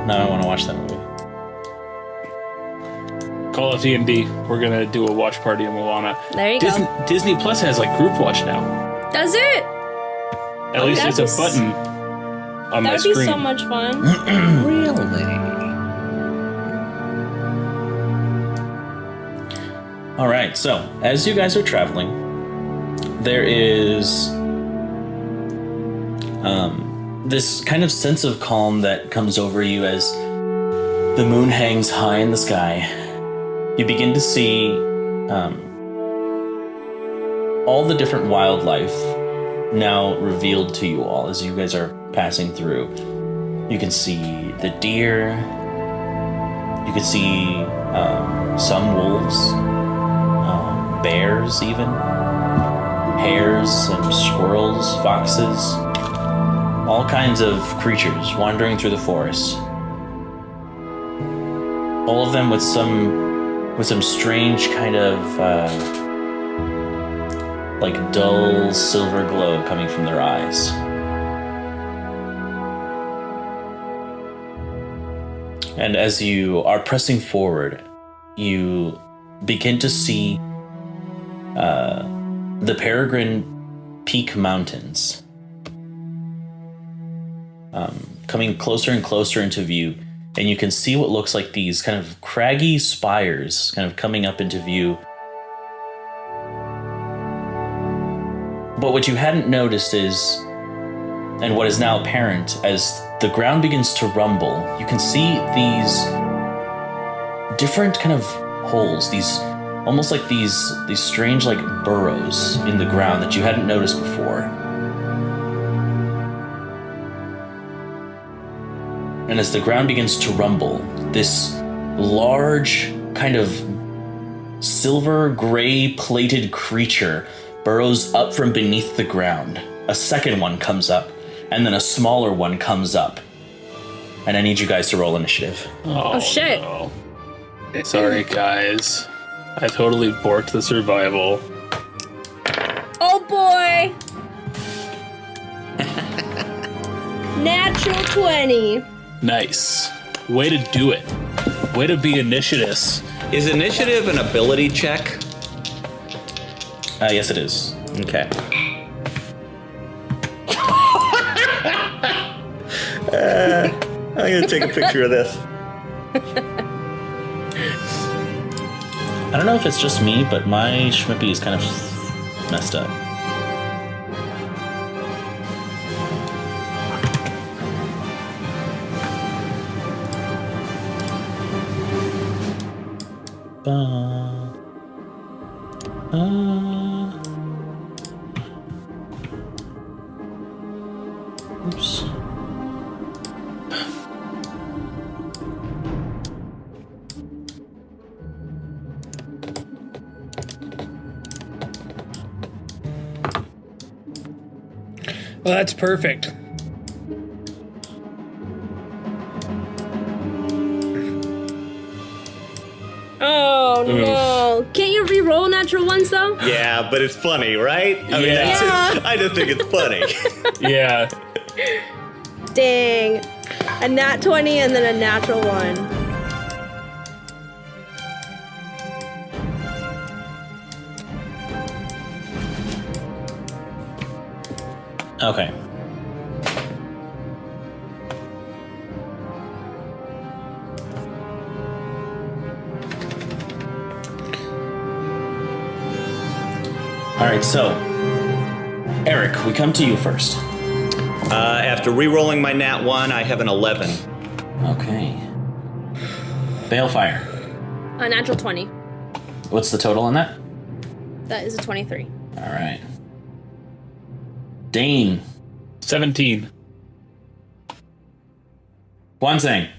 Now I want to watch that movie. Call of D&D. We're gonna do a watch party in Moana. There you Disney, go. Disney Plus has like group watch now. Does it? At least that'd it's a be button on my That'd be screen. so much fun. All right, so as you guys are traveling, there is this kind of sense of calm that comes over you as the moon hangs high in the sky. You begin to see all the different wildlife now revealed to you all as you guys are passing through. You can see the deer. You can see some wolves, bears even, hares and squirrels, foxes, all kinds of creatures wandering through the forest. All of them with some strange kind of like dull silver glow coming from their eyes. And as you are pressing forward, you begin to see the Peregrine Peak Mountains coming closer and closer into view. And you can see what looks like these kind of craggy spires kind of coming up into view. But what you hadn't noticed is, and what is now apparent as the ground begins to rumble, you can see these different kind of holes, these almost like these strange like burrows in the ground that you hadn't noticed before. And as the ground begins to rumble, this large kind of silver gray plated creature burrows up from beneath the ground. A second one comes up, and then a smaller one comes up. And I need you guys to roll initiative. Oh, shit. No. Sorry, guys. I totally borked the survival. Oh boy! Natural 20. Nice. Way to do it. Way to be initiatus. Is initiative an ability check? Yes, it is. Okay. I'm gonna take a picture of this. I don't know if it's just me, but my Schmippy is kind of messed up. Oops. Well, that's perfect. Oh no! Can't you re-roll natural ones though? Yeah, but it's funny, right? I mean, Yeah. that's just, I just think it's funny. Yeah. Dang. A nat 20 and then a natural 1. Okay. All right, so Eric, we come to you first. After re-rolling my nat 1, I have an 11. Okay. Balefire. A natural 20. What's the total on that? That is a 23. All right. Dane. 17. Wansang.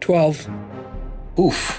12. Oof.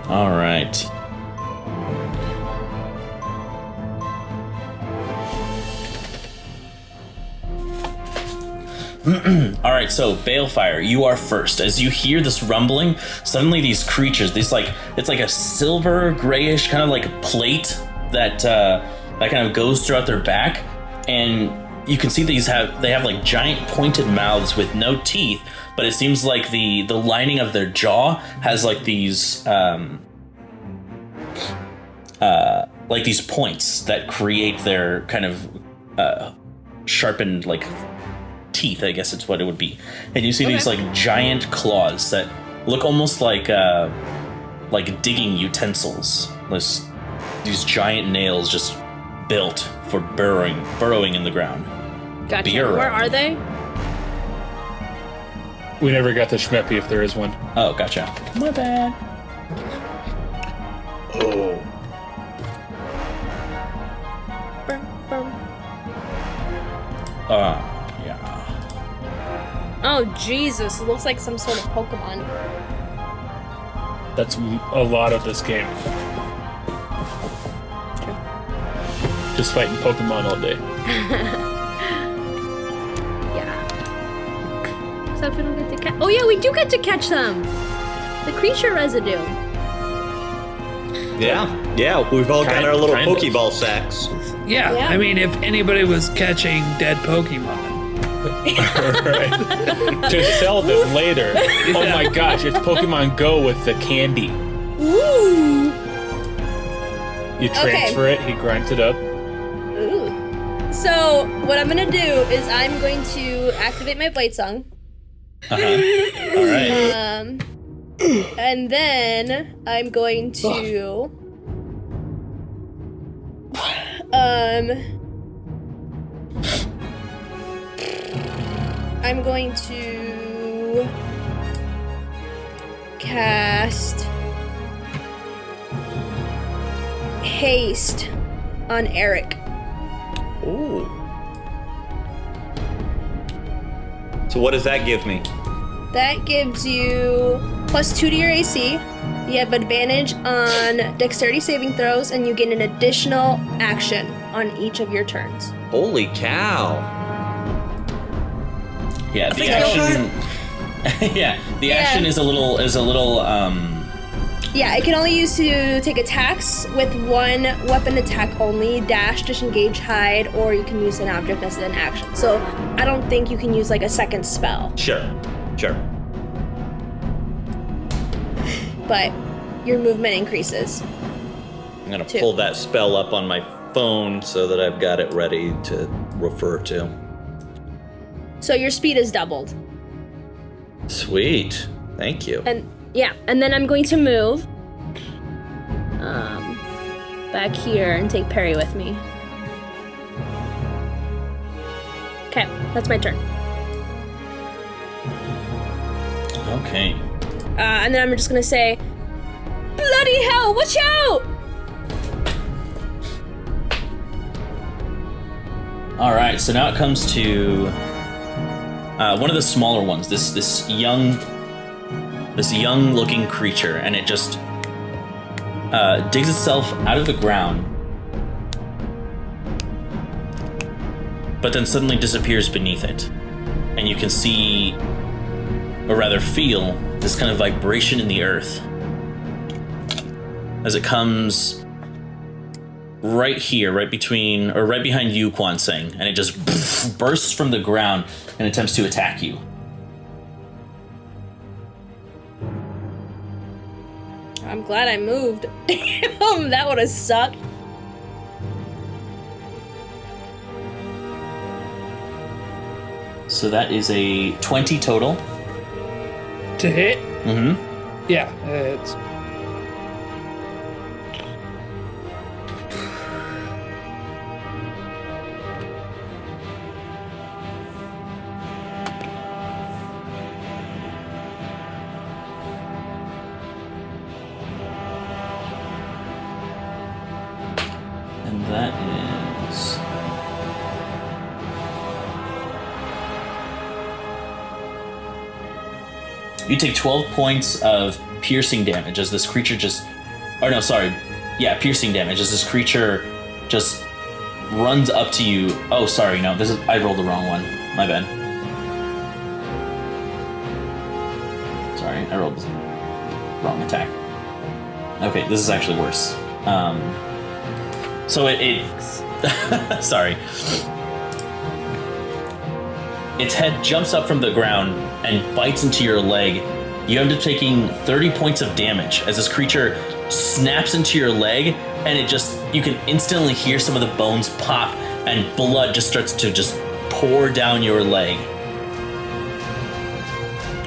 All right. All right, so Balefire, you are first. As you hear this rumbling, suddenly these creatures, it's like a silver grayish kind of like plate that kind of goes throughout their back, and you can see they have like giant pointed mouths with no teeth, but it seems like the lining of their jaw has like these points that create their kind of sharpened like teeth, I guess it's what it would be. And you see these like giant claws that look almost like digging utensils. These giant nails just built for burrowing in the ground. Gotcha. Bureau. Where are they? We never got the Schmeppy if there is one. Oh, gotcha. My bad. Oh. Yeah. Oh, Jesus. It looks like some sort of Pokemon. That's a lot of this game. Just fighting Pokemon all day. Yeah. So if we don't get to catch... Oh, yeah, we do get to catch them. The creature residue. Yeah, we've all got our little kind of. Pokeball sacks. Yeah, Yeah. I mean, if anybody was catching dead Pokemon. Right. To sell them later. Oh my gosh, it's Pokemon Go with the candy. Ooh. You transfer it, he grinds it up. Ooh. So, what I'm gonna do is I'm going to activate my Blade Song. All right. And then I'm going to... I'm going to cast Haste on Eric. Ooh. So what does that give me? That gives you +2 to your AC. You have advantage on dexterity saving throws, and you get an additional action on each of your turns. Holy cow. Yeah, the action. The action is a little. Yeah, it can only use to take attacks with one weapon attack only, dash, disengage, hide, or you can use an object as an action. So I don't think you can use like a second spell, Sure. but your movement increases. I'm gonna pull that spell up on my phone so that I've got it ready to refer to. So your speed is doubled. Sweet. Thank you. And yeah, and then I'm going to move back here and take Perry with me. Okay, that's my turn. Okay. And then I'm just gonna say, bloody hell, watch out! All right. So now it comes to one of the smaller ones. This young looking creature, and it just digs itself out of the ground, but then suddenly disappears beneath it, and you can see, or rather feel, this kind of vibration in the earth as it comes right here, right behind you, Quan Seng, and it just bursts from the ground and attempts to attack you. I'm glad I moved. Damn, that would have sucked. So that is a 20 total. To hit? Mm-hmm. Yeah, it's... And that is... You take 12 points of piercing damage as this creature just Or no, sorry. Yeah, piercing damage as this creature just runs up to you. Oh, sorry, no, I rolled the wrong one. My bad. Sorry, I rolled the wrong attack. Okay, this is actually worse. So it sorry. Its head jumps up from the ground and bites into your leg. You end up taking 30 points of damage as this creature snaps into your leg, and you can instantly hear some of the bones pop, and blood just starts to just pour down your leg.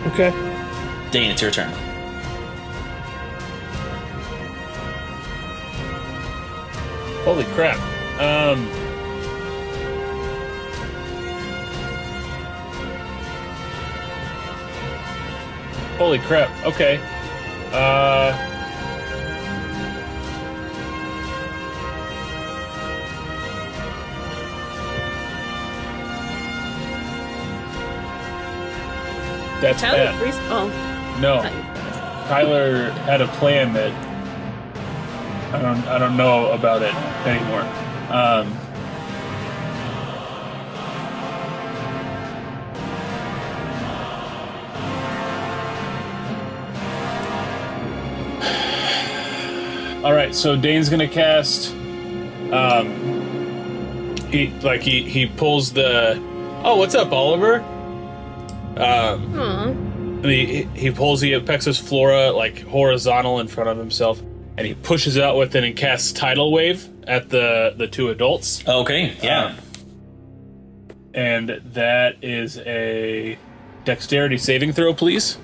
Okay. Dane, it's your turn. Holy crap. Holy crap. Okay. That's Tyler bad. freeze. Oh. No. Not you. Tyler had a plan that I don't know about it anymore. All right, so Dane's gonna cast. He pulls the. Oh, what's up, Oliver? Aw. He pulls the Apexis Flora like horizontal in front of himself, and he pushes out with it and casts Tidal Wave at the two adults. Okay, yeah. And that is a Dexterity saving throw, please.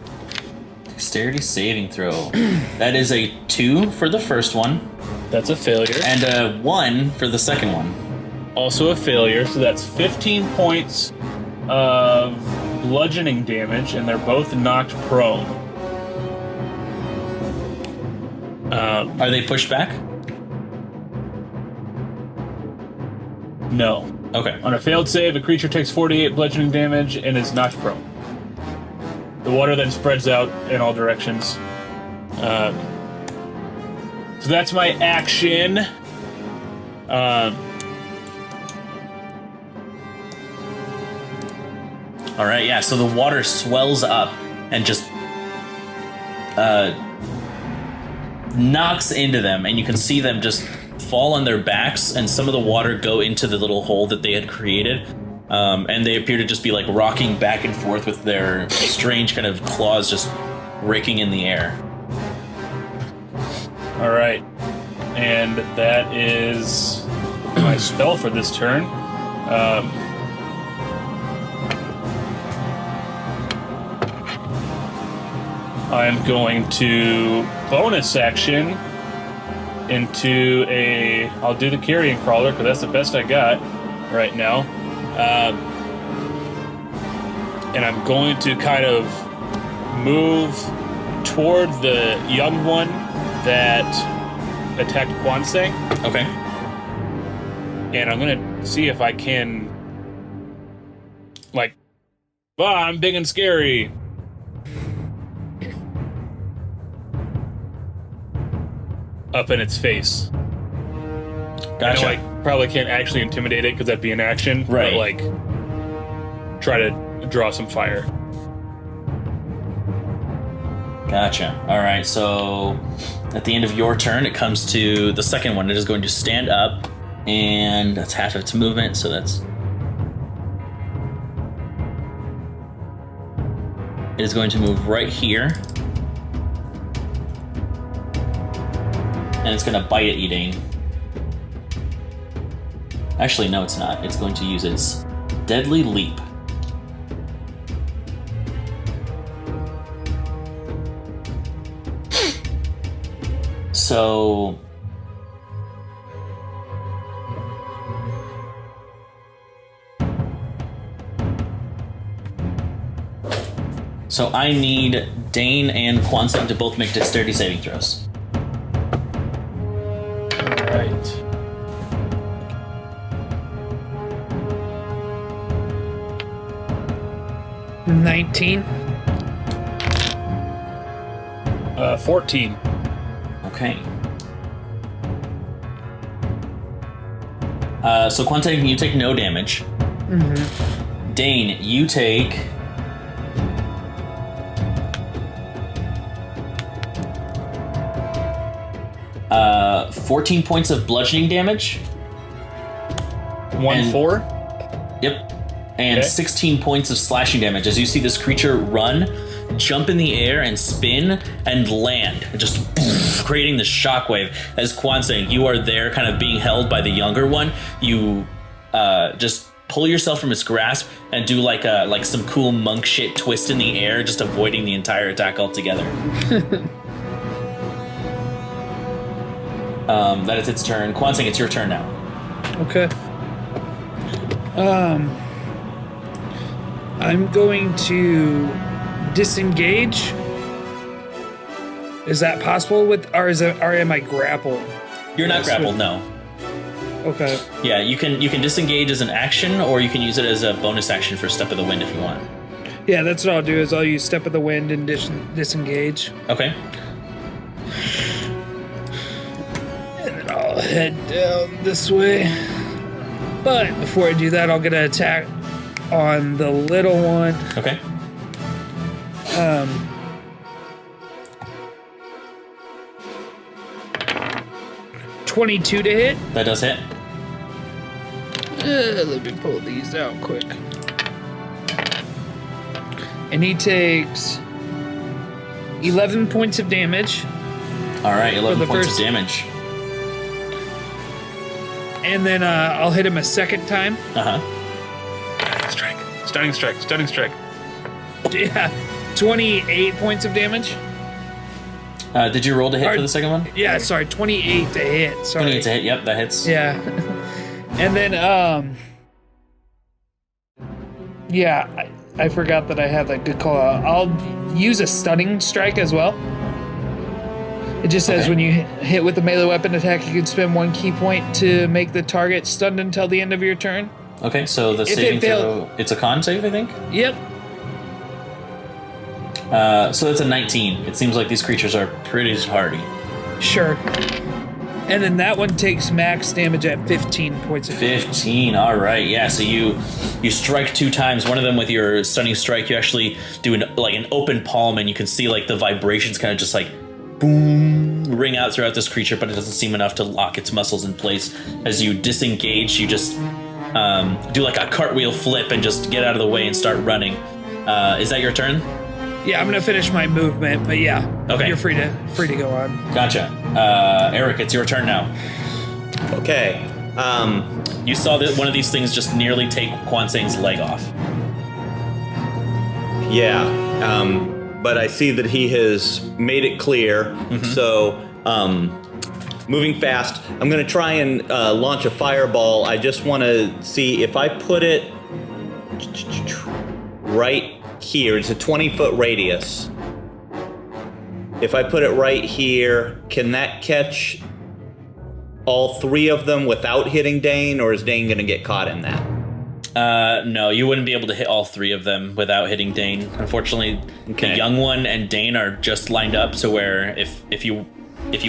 Dexterity saving throw. That is a 2 for the first one, That's a failure. and a 1 for the second one. Also a failure, so that's 15 points of bludgeoning damage, and they're both knocked prone. Are they pushed back? No. Okay. On a failed save, a creature takes 48 bludgeoning damage and is knocked prone. The water then spreads out in all directions. So that's my action. All right, yeah, so the water swells up and just knocks into them, and you can see them just fall on their backs, and some of the water go into the little hole that they had created, and they appear to just be like rocking back and forth with their strange kind of claws just raking in the air. All right. And that is my spell for this turn. I'm going to bonus action into I'll do the carrion crawler because that's the best I got right now. And I'm going to kind of move toward the young one that attacked Kwanseng. Okay. And I'm gonna see if I can, I'm big and scary. Up in its face. Gotcha. I know I probably can't actually intimidate it because that'd be an action. Right. But try to draw some fire. Gotcha. All right, so at the end of your turn, it comes to the second one. It is going to stand up, and that's half of its movement, so that's... It is going to move right here. And it's going to bite at you, Dane. Actually, no, it's not. It's going to use its Deadly Leap. So... So I need Dane and Kwanseng to both make dexterity saving throws. Right. Mm. 19. 14. Okay. So Quantang, you take no damage. Mm-hmm. Dane, you take... 14 points of bludgeoning damage. 1-4? Yep. And Okay. 16 points of slashing damage as you see this creature run, jump in the air, and spin, and land. Just creating this shockwave. As Quantang, you are there kind of being held by the younger one. You just pull yourself from its grasp and do like some cool monk shit twist in the air, just avoiding the entire attack altogether. That is its turn. Quantang, it's your turn now. Okay. I'm going to disengage. Is that possible or am I grappled? You're not grappled, no. Okay. Yeah, you can disengage as an action, or you can use it as a bonus action for Step of the Wind if you want. Yeah, that's what I'll do. Is I'll use Step of the Wind and disengage. Okay. And then I'll head down this way. But before I do that, I'll get an attack on the little one. Okay. 22 to hit. That does hit. Let me pull these out quick. And he takes 11 points of damage. All right, 11 the points first- of damage. And then I'll hit him a second time. Uh-huh. Strike. Stunning strike. Stunning strike. Yeah, 28 points of damage. Did you roll to hit Or- for the second one? Yeah, sorry, 28 to hit. Sorry. 28 to hit, yep, that hits. Yeah. And then, yeah, I forgot that I had that good call out. I'll use a stunning strike as well. It just says Okay. when you hit with a melee weapon attack, you can spend 1 key point to make the target stunned until the end of your turn. Okay, so the If it saving failed- throw, it's a con save, I think? Yep. So it's a 19. It seems like these creatures are pretty hardy. Sure. And then that one takes max damage at 15 points of 15, all right, yeah, so you strike 2 times. One of them with your stunning strike, you actually do an open palm, and you can see like the vibrations kind of just like boom ring out throughout this creature, but it doesn't seem enough to lock its muscles in place. As you disengage, you just do like a cartwheel flip and just get out of the way and start running. Is that your turn? Yeah, I'm gonna finish my movement, but yeah. Okay. You're free to go on. Gotcha. Eric, it's your turn now. Okay. You saw that one of these things just nearly take Quantang's leg off. Yeah. But I see that he has made it clear. So, moving fast, I'm going to try and launch a fireball. I just want to see if I put it right here. It's a 20-foot radius. If I put it right here, can that catch all 3 of them without hitting Dane, or is Dane going to get caught in that? No, you wouldn't be able to hit all 3 of them without hitting Dane. Unfortunately, Okay. the young one and Dane are just lined up, so where if you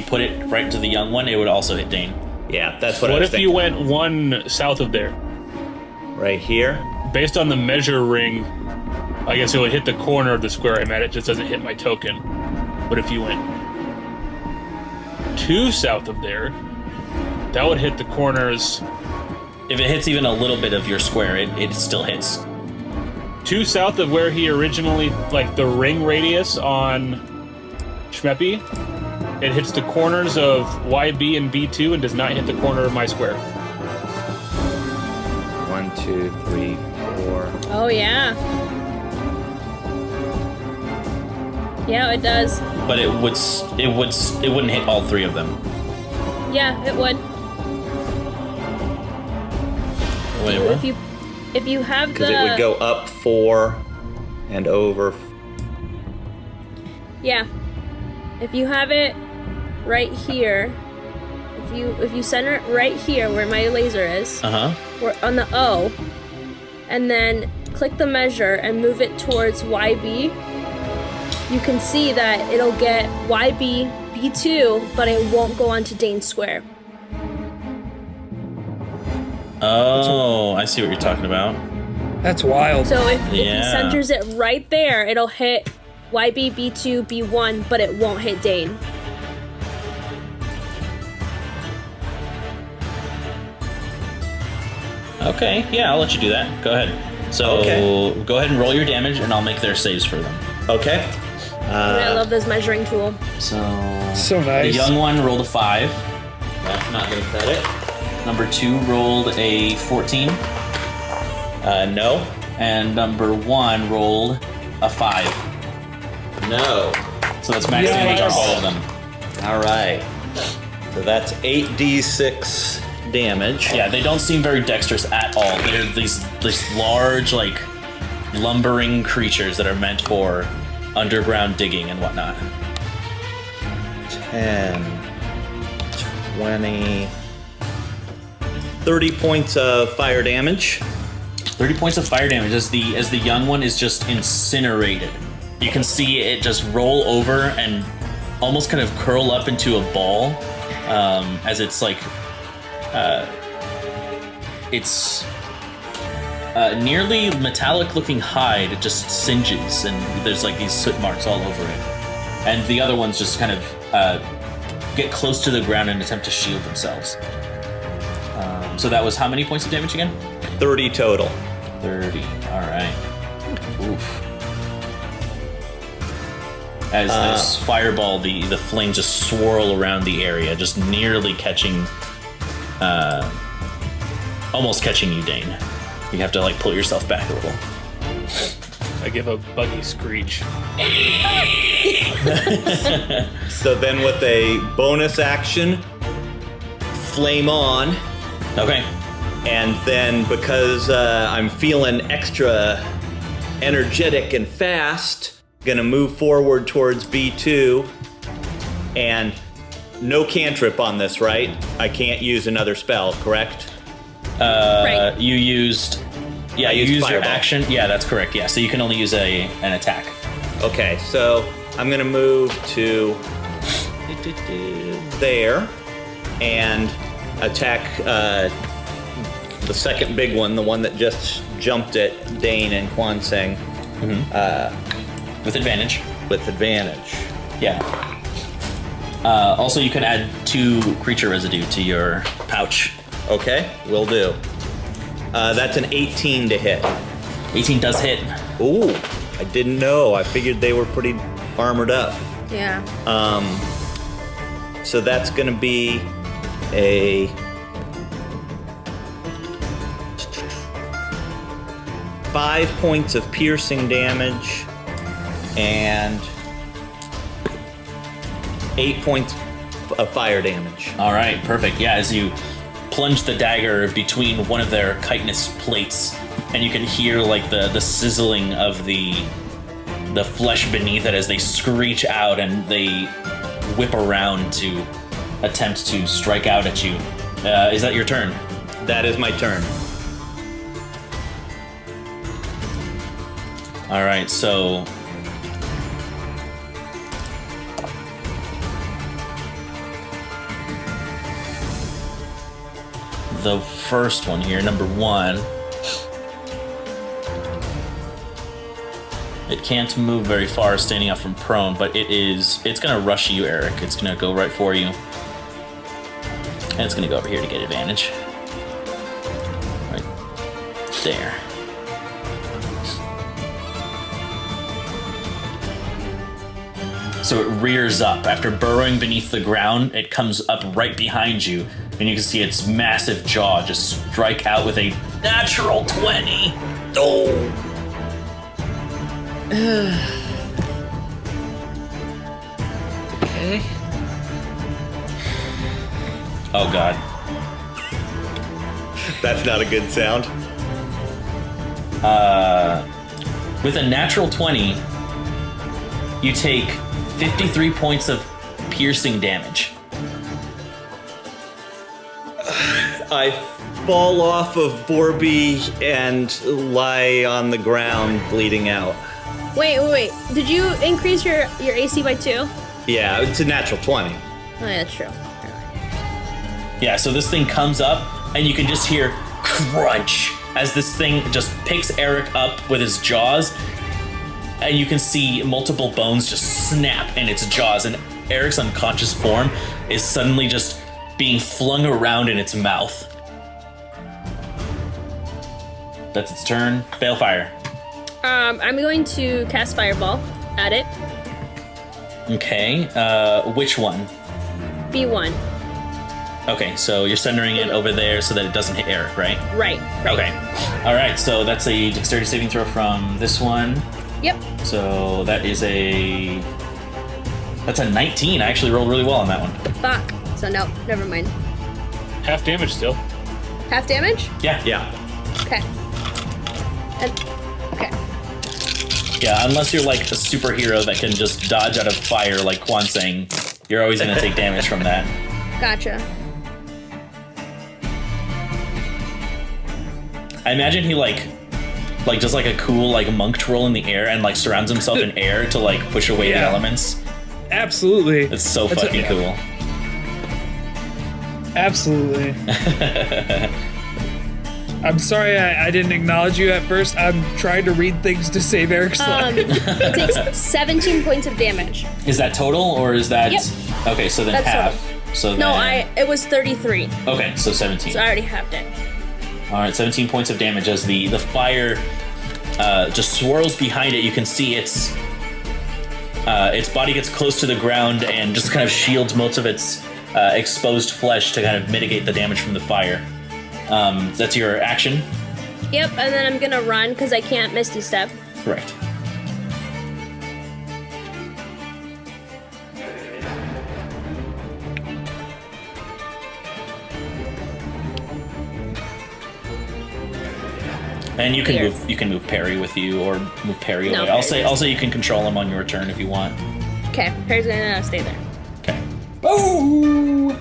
put it right to the young one, it would also hit Dane. Yeah, that's what I What was if you thinking. went 1 south of there? Right here? Based on the measure ring, I guess it would hit the corner of the square I'm at. It just doesn't hit my token. But if you went 2 south of there, that would hit the corners. If it hits even a little bit of your square, it still hits. 2 south of where he originally, like the ring radius on Shmeppy, it hits the corners of YB and B2 and does not hit the corner of my square. 1, 2, 3, 4. Oh, yeah. Yeah, it does. But it wouldn't hit all 3 of them. Yeah, it would. Wait, what? If you have Because the it would go up 4 and over. Yeah. If you have it right here, if you center it right here where my laser is, or on the O, and then click the measure and move it towards YB, you can see that it'll get YB B2, but it won't go onto Dane's square. Oh, I see what you're talking about. That's wild. So if he Yeah. centers it right there, it'll hit YB, B2, B1, but it won't hit Dane. Okay, yeah, I'll let you do that. Go ahead. So go ahead and roll your damage, and I'll make their saves for them. Okay. I love this measuring tool. So So nice. the young one rolled a 5. That's not going to cut it. Number 2 rolled a 14. No. And number 1 rolled a 5. No. So that's max damage on all of them. All right. So that's 8d6 damage. Yeah, they don't seem very dexterous at all. They're these large, like, lumbering creatures that are meant for underground digging and whatnot. 10, 20, 30 points of fire damage. 30 points of fire damage as the young one is just incinerated. You can see it just roll over and almost kind of curl up into a ball as it's like it's nearly metallic looking hide. It just singes and there's like these soot marks all over it. And the other ones just kind of get close to the ground and attempt to shield themselves. So that was how many points of damage again? 30 total. 30. All right. Oof. As this fireball, the flames just swirl around the area, just nearly catching, almost catching you, Dane. You have to like pull yourself back a little. I give a buggy screech. So then with a bonus action, flame on. Okay. And then because I'm feeling extra energetic and fast, gonna move forward towards B2. And no cantrip on this, right? I can't use another spell, correct? Right. You used... Yeah, you used your Fireball. action. Yeah, that's correct. Yeah, so you can only use an attack. Okay, so I'm gonna move to there and attack the second big one, the one that just jumped at Dane and Quan Seng With advantage. with advantage. Yeah. Also, you can add 2 creature residue to your pouch. Okay, will do. That's an 18 to hit. 18 does hit. Ooh, I didn't know. I figured they were pretty armored up. Yeah. So that's gonna be a 5 points of piercing damage and 8 points of fire damage. All right, perfect. Yeah, as you plunge the dagger between one of their chitinous plates, and you can hear like the sizzling of the flesh beneath it as they screech out and they whip around to attempt to strike out at you. Is that your turn? That is my turn. All right, so the first one here, number 1. It can't move very far standing up from prone, but it's gonna rush you, Eric. It's gonna go right for you. And it's gonna go over here to get advantage. Right there. So it rears up. After burrowing beneath the ground, it comes up right behind you, and you can see its massive jaw just strike out with a natural 20. Oh! Okay. Oh god. That's not a good sound. With a natural 20, you take 53 points of piercing damage. I fall off of Borby and lie on the ground bleeding out. Wait. Did you increase your AC by 2? Yeah, it's a natural 20. Oh, yeah, that's true. Yeah, so this thing comes up, and you can just hear crunch as this thing just picks Eric up with his jaws, and you can see multiple bones just snap in its jaws, and Eric's unconscious form is suddenly just being flung around in its mouth. That's its turn. Balefire. I'm going to cast Fireball at it. Okay, which one? B1. Okay, so you're centering it over there so that it doesn't hit Eric, right? Right. Okay. All right, so that's a dexterity saving throw from this one. Yep. So that's a 19. I actually rolled really well on that one. Fuck. So no, never mind. Half damage still. Half damage? Yeah. Okay. Okay. Yeah, unless you're like a superhero that can just dodge out of fire like Kwanseng, you're always going to take damage from that. Gotcha. I imagine he like does like a cool like monk twirl in the air and like surrounds himself in air to like push away the elements. Absolutely. It's so fucking cool. Absolutely. I'm sorry I didn't acknowledge you at first. I'm trying to read things to save Eric's life. It takes 17 points of damage. Is that total or is that... Yep. Okay, so then That's half. total. So No, then... it was 33. Okay, so 17. So I already halved it. All right, 17 points of damage as the fire just swirls behind it. You can see its body gets close to the ground and just kind of shields most of its exposed flesh to kind of mitigate the damage from the fire. That's your action? Yep, and then I'm gonna run because I can't Misty Step. Correct. And you can move Perry with you, or move Perry away. I'll say you can control him on your turn if you want. Okay, Perry's gonna stay there. Okay. Oh!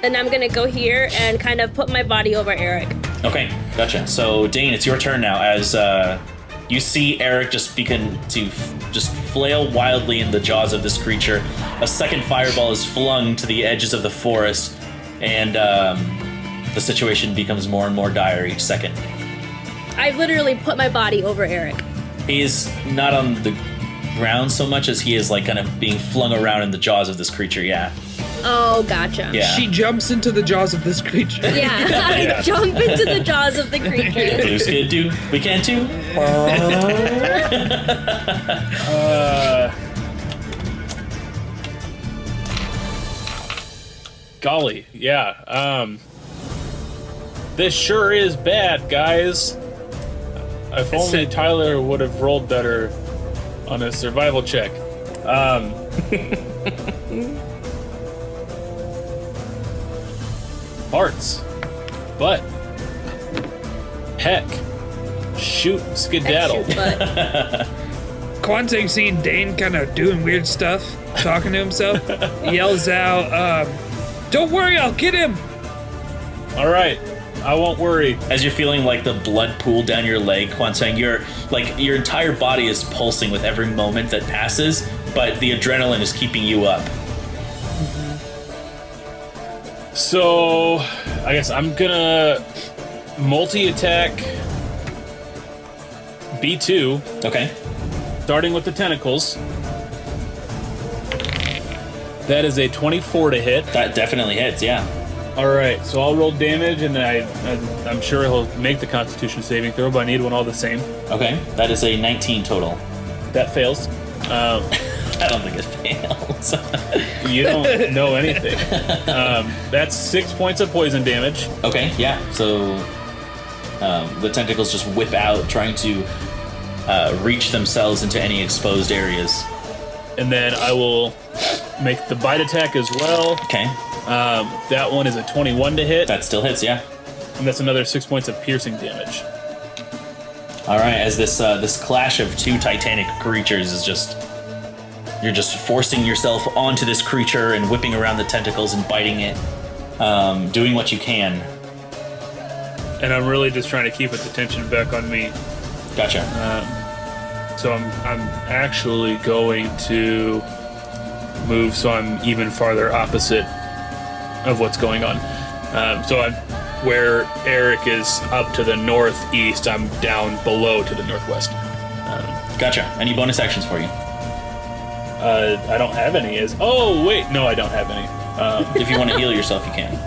And I'm gonna go here and kind of put my body over Eric. Okay, gotcha. So Dane, it's your turn now. As you see Eric just begin to just flail wildly in the jaws of this creature. A second fireball is flung to the edges of the forest, and the situation becomes more and more dire each second. I literally put my body over Eric. He's not on the ground so much as he is like kind of being flung around in the jaws of this creature, yeah. Oh, gotcha. Yeah. She jumps into the jaws of this creature. Yeah, I jump into the jaws of the creature. Blue Skid do. We can too. Golly, yeah. This sure is bad, guys. If only Tyler would have rolled better on a survival check. Hearts. But. Heck. Shoot, skedaddle. Quanting seeing Dane kind of doing weird stuff, talking to himself, yells out, "Don't worry, I'll get him!" Alright. I won't worry. As you're feeling like the blood pool down your leg, Kwanseng, your entire body is pulsing with every moment that passes, but the adrenaline is keeping you up. So, I guess I'm gonna multi-attack B2. Okay. Starting with the tentacles. That is a 24 to hit. That definitely hits, yeah. Alright, so I'll roll damage, and I'm sure he'll make the Constitution saving throw, but I need one all the same. Okay, that is a 19 total. That fails. I don't think it fails. You don't know anything. That's 6 points of poison damage. Okay, yeah. So the tentacles just whip out, trying to reach themselves into any exposed areas. And then I will make the bite attack as well. Okay. That one is a 21 to hit. That still hits, yeah. And that's another 6 points of piercing damage. All right, as this clash of two titanic creatures is you're just forcing yourself onto this creature and whipping around the tentacles and biting it, doing what you can. And I'm really just trying to keep its attention back on me. Gotcha. So I'm actually going to move so I'm even farther opposite of what's going on. So I'm where Eric is up to the northeast, I'm down below to the northwest. Gotcha. Any bonus actions for you? I don't have any. Oh, wait. No, I don't have any. If you want to heal yourself, you can.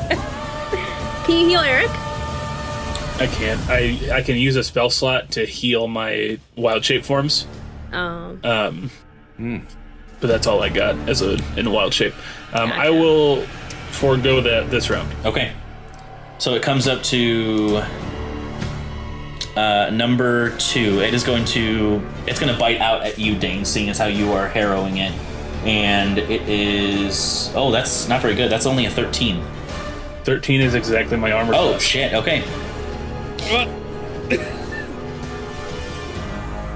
Can you heal Eric? I can't. I can use a spell slot to heal my wild shape forms. But that's all I got in a wild shape. Gotcha. I will forego that this round. Okay. So it comes up to number 2. It's going to bite out at you, Dane, seeing as how you are harrowing it. And it is... Oh, that's not very good. That's only a 13. 13 is exactly my armor Oh, class. shit. Okay.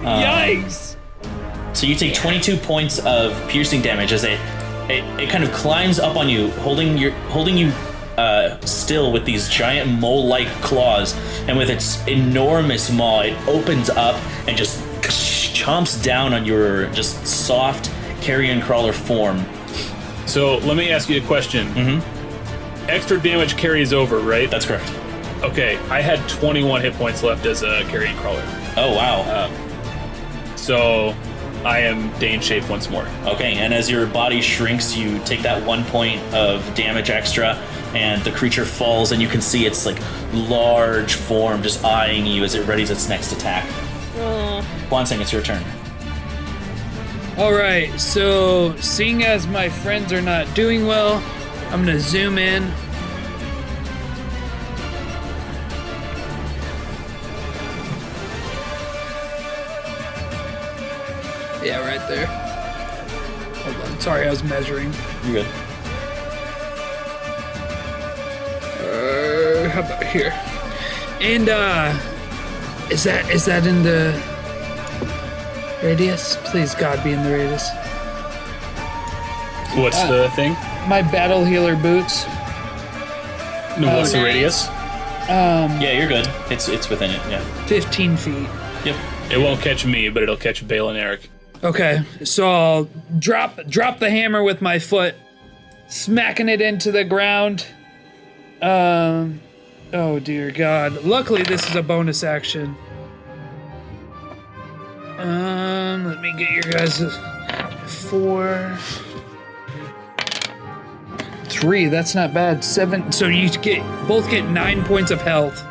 Yikes! So you take 22 points of piercing damage as it kind of climbs up on you, holding you still with these giant mole-like claws, and with its enormous maw, it opens up and just chomps down on your just soft carrion crawler form. So let me ask you a question. Mm-hmm. Extra damage carries over, right? That's correct. Okay, I had 21 hit points left as a carrion crawler. Oh, wow. So I am Dane shape once more. Okay, and as your body shrinks, you take that 1 point of damage extra, and the creature falls, and you can see its like large form just eyeing you as it readies its next attack. Guanseng, it's your turn. All right, so seeing as my friends are not doing well, I'm gonna zoom in. Yeah, right there. Hold on, sorry, I was measuring. You're good. How about here? And is that in the radius? Please, God, be in the radius. What's the thing? My battle healer boots. No, what's the nice. radius? Yeah, you're good. It's within it, yeah. 15 feet. Yep. It won't catch me, but it'll catch Bale and Eric. Okay, so I'll drop the hammer with my foot, smacking it into the ground. Oh dear God. Luckily, this is a bonus action. Let me get your guys' 4, 3. That's not bad. 7. So you both get 9 points of health.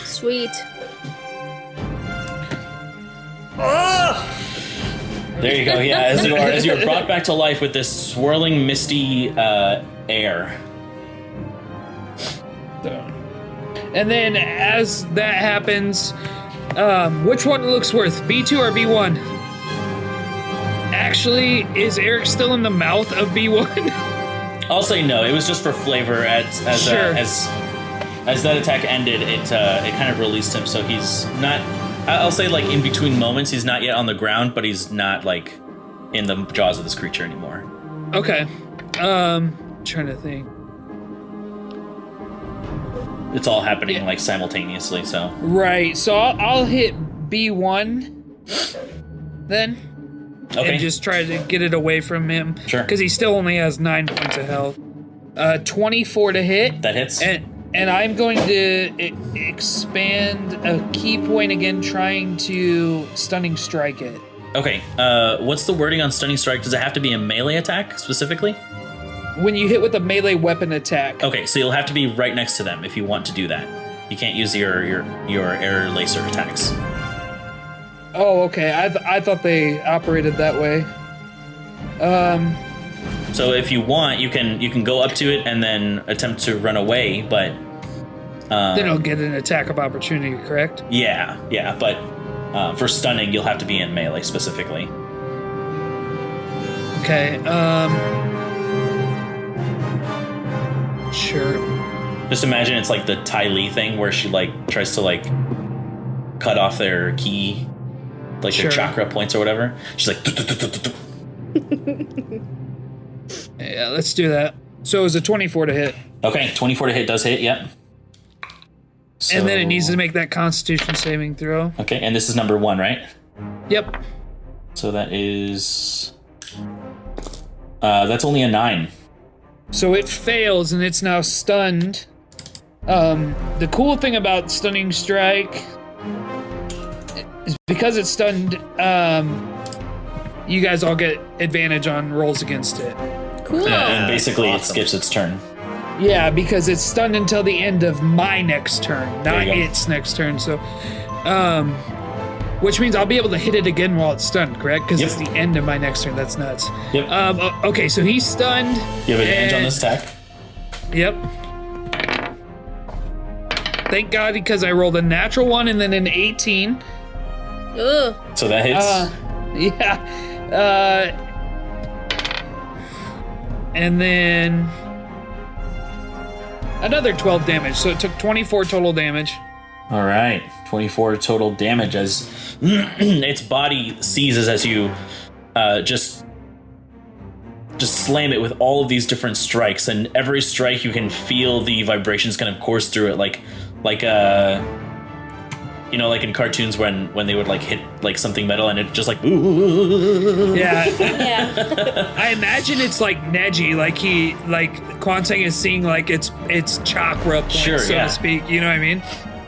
Sweet. There you go. Yeah, as you are brought back to life with this swirling, misty air. And then as that happens, which one looks worse, B2 or B1? Actually, is Eric still in the mouth of B1? I'll say no. It was just for flavor. Sure. As that attack ended, it kind of released him. So he's not. I'll say like in between moments, he's not yet on the ground, but he's not like in the jaws of this creature anymore. Okay. Trying to think. It's all happening like simultaneously. So Right. So I'll hit B1 then. okay. And just try to get it away from him. Sure. Because he still only has 9 points of health. 24 to hit. That hits. And I'm going to expand a key point again, trying to stunning strike it. Okay. What's the wording on stunning strike? Does it have to be a melee attack specifically? When you hit with a melee weapon attack. Okay, so you'll have to be right next to them if you want to do that. You can't use your air laser attacks. Oh, okay. I thought they operated that way. So if you want, you can go up to it and then attempt to run away, but Then I'll get an attack of opportunity, correct? yeah, but for stunning, you'll have to be in melee specifically. Okay, sure. Just imagine it's like the Ty Lee thing where she like tries to like cut off their key, like Sure. their chakra points or whatever. She's like, Yeah, let's do that. So it was a 24 to hit. okay, 24 to hit does hit, yep. And then it So- needs to make that Constitution saving throw. Okay, and this is number 1, right? Yep. So that is... that's only a 9. So it fails and it's now stunned. The cool thing about Stunning Strike is because it's stunned, you guys all get advantage on rolls against it. Cool. And basically awesome. it skips its turn. Yeah, because it's stunned until the end of my next turn, not you go. its next turn. So, which means I'll be able to hit it again while it's stunned, correct? Because it's the end of my next turn. That's nuts. Yep. Okay, so he's stunned. You have advantage on this attack. Yep. Thank God, because I rolled a natural 1 and then an 18. Ugh. So that hits. Yeah. And then another 12 damage. So it took 24 total damage. All right, 24 total damage as its body seizes as you just slam it with all of these different strikes, and every strike you can feel the vibrations kind of course through it, like you know, like in cartoons when they would like hit like something metal and it just like ooh. Yeah. Yeah. I imagine it's like Neji, like Kwanseng is seeing like its chakra points, Sure, so yeah. to speak. You know what I mean?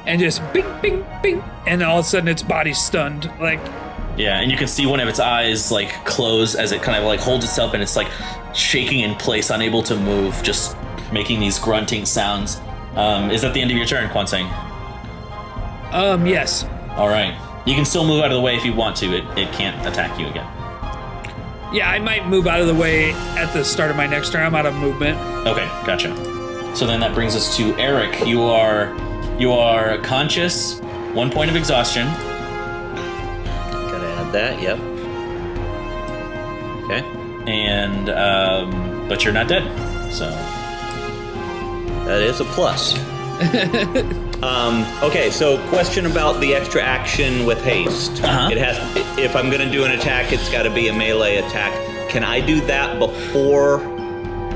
And just bing, bing, bing, and all of a sudden its body's stunned. Like, Yeah, and you can see one of its eyes like close as it kind of like holds itself and it's like shaking in place, unable to move, just making these grunting sounds. Is that the end of your turn, Kwanseng? yes. All right. You can still move out of the way if you want to. It can't attack you again. Yeah, I might move out of the way at the start of my next turn. I'm out of movement. Okay, gotcha. So then that brings us to Eric. You are conscious, 1 point of exhaustion. Gotta add that, yep. Okay. And but you're not dead. So That is a plus. Okay, so question about the extra action with haste. Uh-huh. It has, if I'm gonna do an attack, it's gotta be a melee attack. Can I do that before?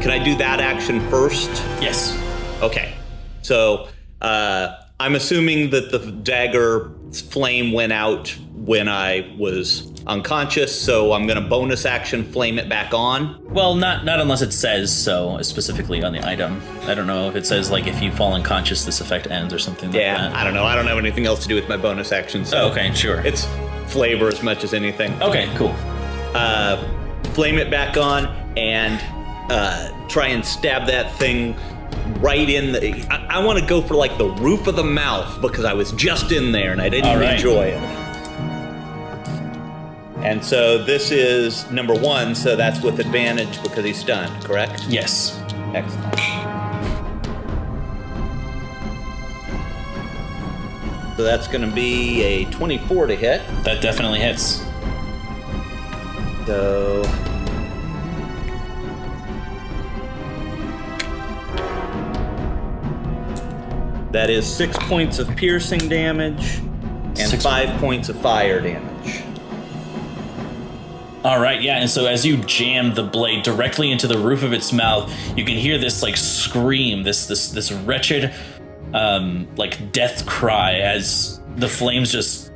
Can I do that action first? yes. Okay. So I'm assuming that the dagger flame went out when I was unconscious, so I'm gonna bonus action flame it back on. Well, not unless it says so specifically on the item. I don't know if it says like if you fall unconscious, this effect ends or something like Yeah, that. I don't know. I don't have anything else to do with my bonus action. So Oh, okay, sure. It's flavor as much as anything. Okay, cool. Flame it back on and try and stab that thing right in the. I want to go for like the roof of the mouth because I was just in there and I didn't All right. enjoy it. And so this is number 1, so that's with advantage because he's stunned, correct? Yes. Excellent. So that's going to be a 24 to hit. That definitely hits. So that is 6 points of piercing damage and 6 5 points of fire damage. All right, yeah, and so as you jam the blade directly into the roof of its mouth, you can hear this like scream, this wretched like death cry as the flames just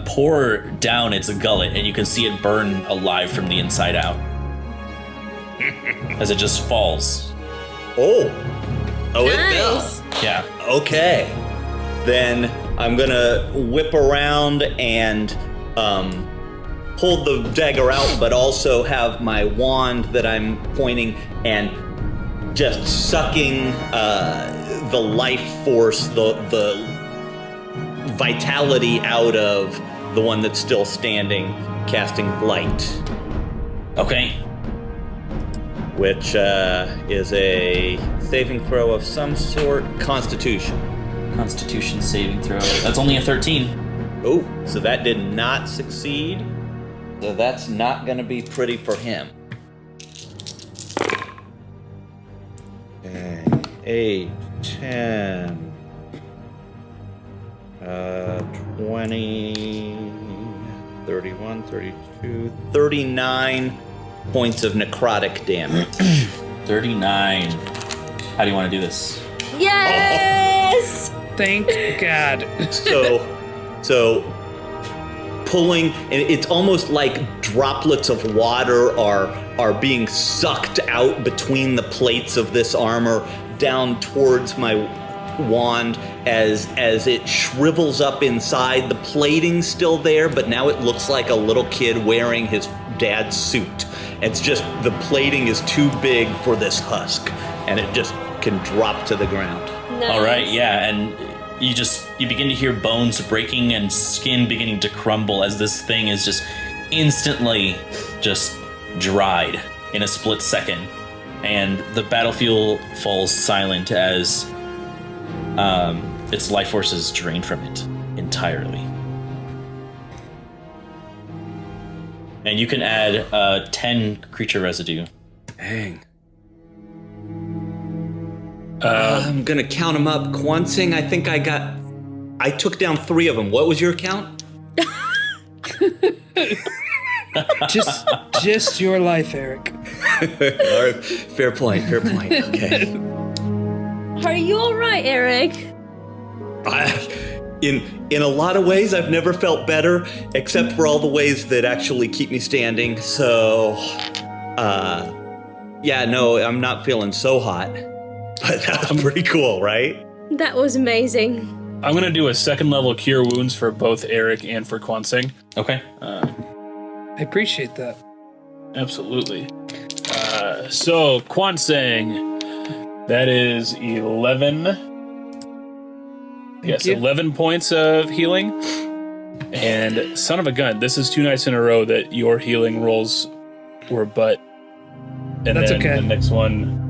pour down its gullet, and you can see it burn alive from the inside out as it just falls. Oh, it Nice. fell. Yeah. Okay. Then I'm gonna whip around and hold the dagger out, but also have my wand that I'm pointing and just sucking the life force, the vitality out of the one that's still standing, casting Blight, Okay. which is a saving throw of some sort. Constitution. Constitution saving throw. That's only a 13. Oh, so that did not succeed. So that's not going to be pretty for him. Okay, 8, 10, 20, 31, 32, 39 points of necrotic damage. 39. How do you want to do this? Yes! Thank God. So pulling, and it's almost like droplets of water are being sucked out between the plates of this armor down towards my wand as it shrivels up inside. The plating's still there, but now it looks like a little kid wearing his dad's suit. It's just the plating is too big for this husk, and it just can drop to the ground. Nice. All right, yeah, and you begin to hear bones breaking and skin beginning to crumble as this thing is just instantly just dried in a split second, and the battlefield falls silent as its life force is drained from it entirely. And you can add 10 creature residue. Dang. I'm gonna count them up. Kwansing, I think I took down 3 of them. What was your count? Just your life, Eric. All right, fair point. Okay. Are you all right, Eric? In a lot of ways, I've never felt better, except for all the ways that actually keep me standing. So, yeah, no, I'm not feeling so hot. But that was pretty cool, right? That was amazing. I'm going to do a second level cure wounds for both Eric and for Kwansing. Okay. I appreciate that. Absolutely. So, Kwansing, that is 11. Yes, you. 11 points of healing. And son of a gun, this is 2 nights in a row that your healing rolls were butt. And That's then okay. the next one,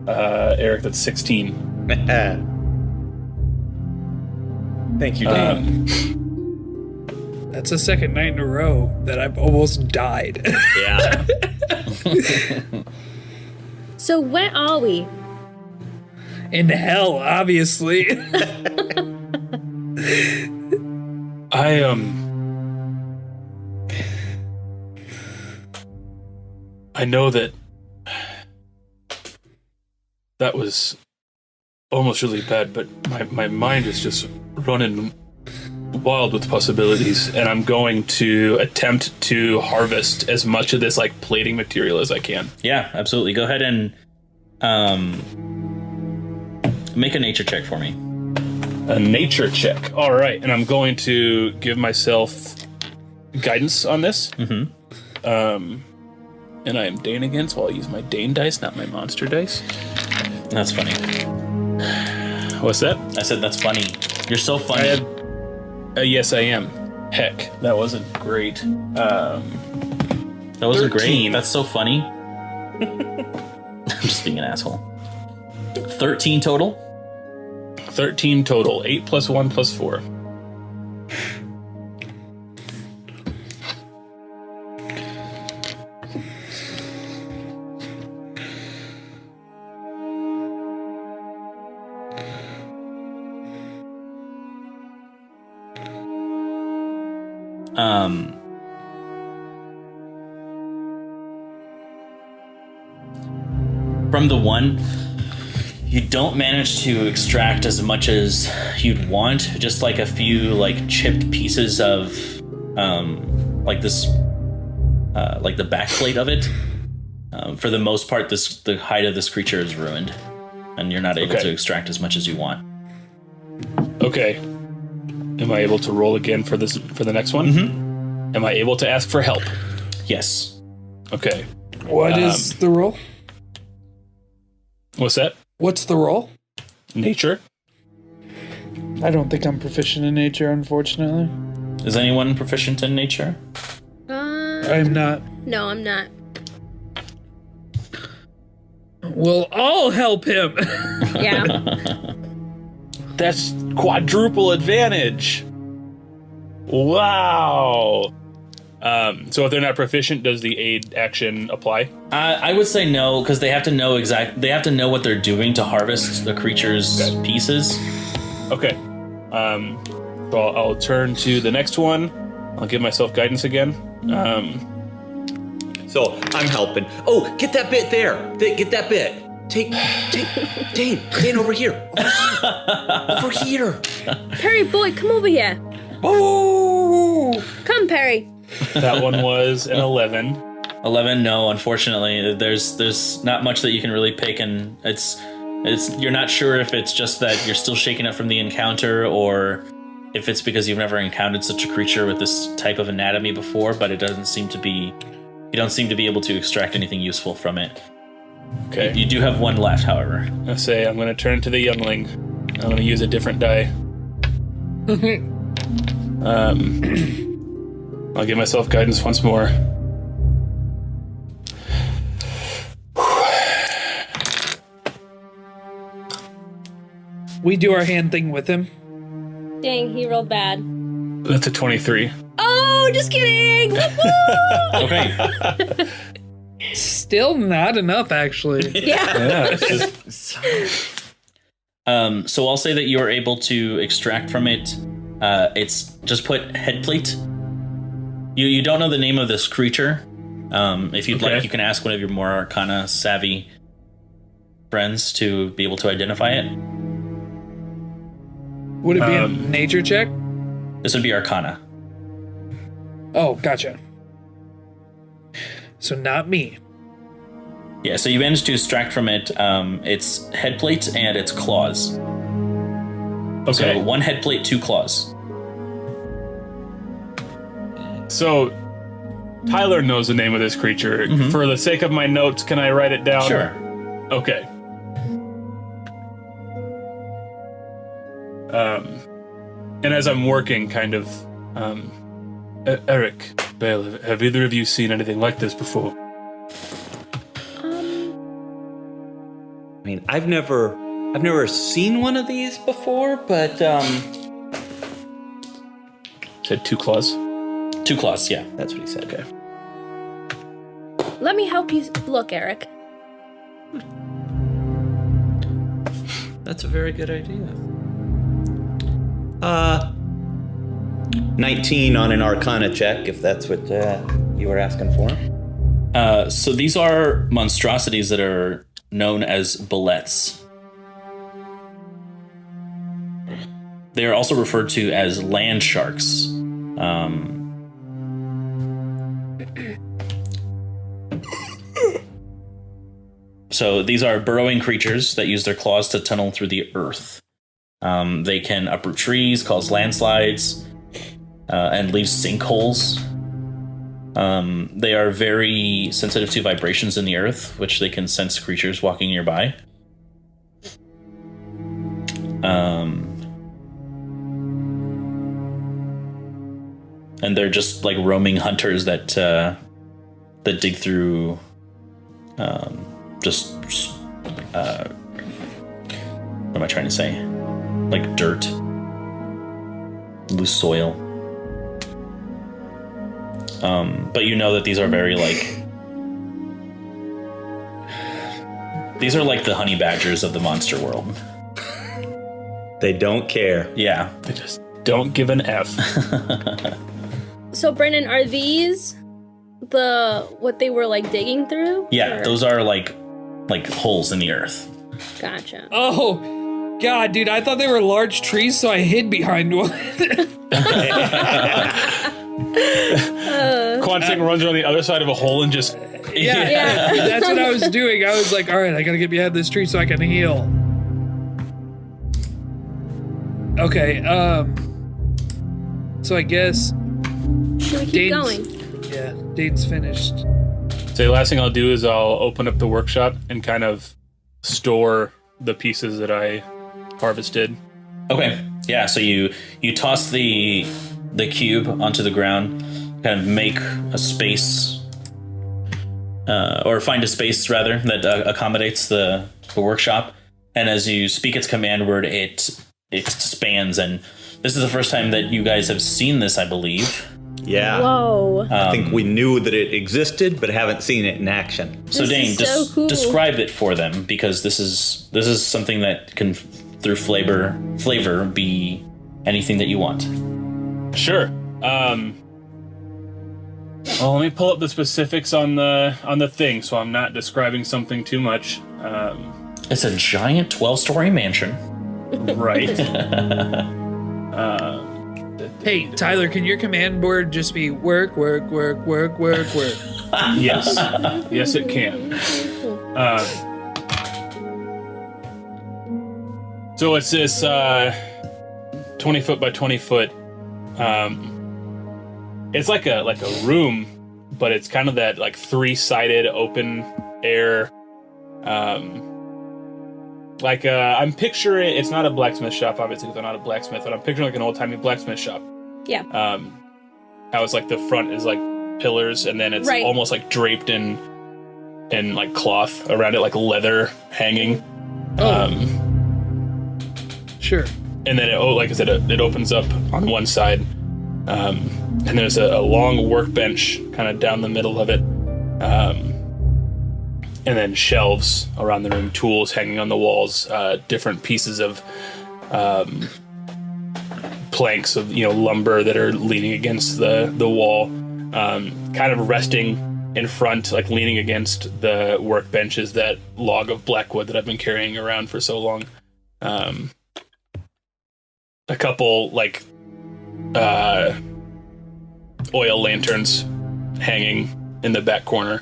Eric, that's 16. Thank you, Dan. That's the second night in a row that I've almost died. Yeah. So where are we? In hell, obviously. I know that was almost really bad, but my mind is just running wild with possibilities, and I'm going to attempt to harvest as much of this like plating material as I can. Yeah, absolutely. Go ahead and make a nature check for me. A nature check. All right, and I'm going to give myself guidance on this. Mm-hmm. And I am Dane again, so I'll use my Dane dice, not my monster dice. That's funny. What's that? I said that's funny. You're so funny. Yes, I am. Heck, that wasn't great. That wasn't 13. great. That's so funny. I'm just being an asshole. 13 total? 13 total. 8 plus 1 plus 4. From the one, you don't manage to extract as much as you'd want. Just like a few like chipped pieces of like this like the backplate of it. For the most part, the hide of this creature is ruined, and you're not able to extract as much as you want. Okay. Am I able to roll again for the next one? Mm-hmm. Am I able to ask for help? Yes. Okay. What is the roll? What's that? What's the roll? Nature. I don't think I'm proficient in nature, unfortunately. Is anyone proficient in nature? I'm not. No, I'm not. We'll all help him. Yeah. That's quadruple advantage. Wow. So if they're not proficient, does the aid action apply? I would say no, because they have to know They have to know what they're doing to harvest the creature's pieces. Okay. So I'll turn to the next one. I'll give myself guidance again. So I'm helping. Oh, get that bit there. Get that bit. Take, Dane, over here. Over here. Perry, boy, come over here. Oh! Come, Perry. That one was an 11. 11, no, unfortunately. There's not much that you can really pick, and You're not sure if it's just that you're still shaken up from the encounter, or if it's because you've never encountered such a creature with this type of anatomy before, but it doesn't seem to be... You don't seem to be able to extract anything useful from it. Okay. You do have one left, however. I say I'm going to turn to the youngling. I'm going to use a different die. I'll give myself guidance once more. We do our hand thing with him. Dang, he rolled bad. That's a 23. Oh, just kidding! Okay. Still not enough, actually. Yeah. It's just, So I'll say that you're able to extract from it. It's just put head plate. You don't know the name of this creature. If you'd like, you can ask one of your more Arcana savvy friends to be able to identify it. Would it be a nature check? This would be Arcana. Oh, gotcha. So not me. Yeah, so you managed to extract from it its head plate and its claws. okay. So 1 head plate, 2 claws. So, Tyler knows the name of this creature. Mm-hmm. For the sake of my notes, can I write it down? Sure. Okay. And as I'm working, kind of, Eric, Bale, have either of you seen anything like this before? I mean, I've never seen one of these before, but Said 2 claws. 2 claws, yeah. that's what he said. Okay. Let me help you look, Eric. That's a very good idea. 19 on an Arcana check, if that's what you were asking for. So these are monstrosities that are known as bullets. They are also referred to as land sharks. So these are burrowing creatures that use their claws to tunnel through the earth. They can uproot trees, cause landslides, and leave sinkholes. They are very sensitive to vibrations in the earth, which they can sense creatures walking nearby. And they're just like roaming hunters that dig through what am I trying to say? Like dirt, loose soil. But you know that these are very these are like the honey badgers of the monster world. They don't care. Yeah. They just don't give an F. So, Brennan, are these what they were like digging through? Yeah, Or- those are like holes in the earth. Gotcha. Oh, God, dude, I thought they were large trees, so I hid behind one. Quansing runs around the other side of a hole and just... Yeah, that's what I was doing. I was like, all right, I gotta get behind this tree so I can heal. Okay, so I guess... Should we keep Dane's- going? Yeah, Dane's finished. So the last thing I'll do is I'll open up the workshop and kind of store the pieces that I harvested. Okay. Yeah, so you toss the cube onto the ground, kind of make a space, or find a space rather that accommodates the workshop. And as you speak its command word, it expands. And this is the first time that you guys have seen this, I believe. Yeah. Whoa. I think we knew that it existed, but haven't seen it in action. So This Dane, is so cool. describe it for them, because this is something that can, through flavor, be anything that you want. Sure. Well, let me pull up the specifics on the thing, so I'm not describing something too much. It's a giant 12-story mansion. Right. Hey, Tyler, can your command word just be work, work, work, work, work, work? Yes. Yes, it can. So it's this 20 foot by 20 foot. It's like a room, but it's kind of that like 3-sided open air. I'm picturing it's not a blacksmith shop, obviously, because I'm not a blacksmith, but I'm picturing like an old timey blacksmith shop. Yeah. How it's like the front is like pillars, and then it's almost like draped in like cloth around it, like leather hanging. Sure. And then like I said, it opens up on one side, and there's a long workbench kind of down the middle of it, and then shelves around the room, tools hanging on the walls, different pieces of planks of lumber that are leaning against the wall, kind of resting in front, like leaning against the workbench is that log of black wood that I've been carrying around for so long. A couple like oil lanterns hanging in the back corner.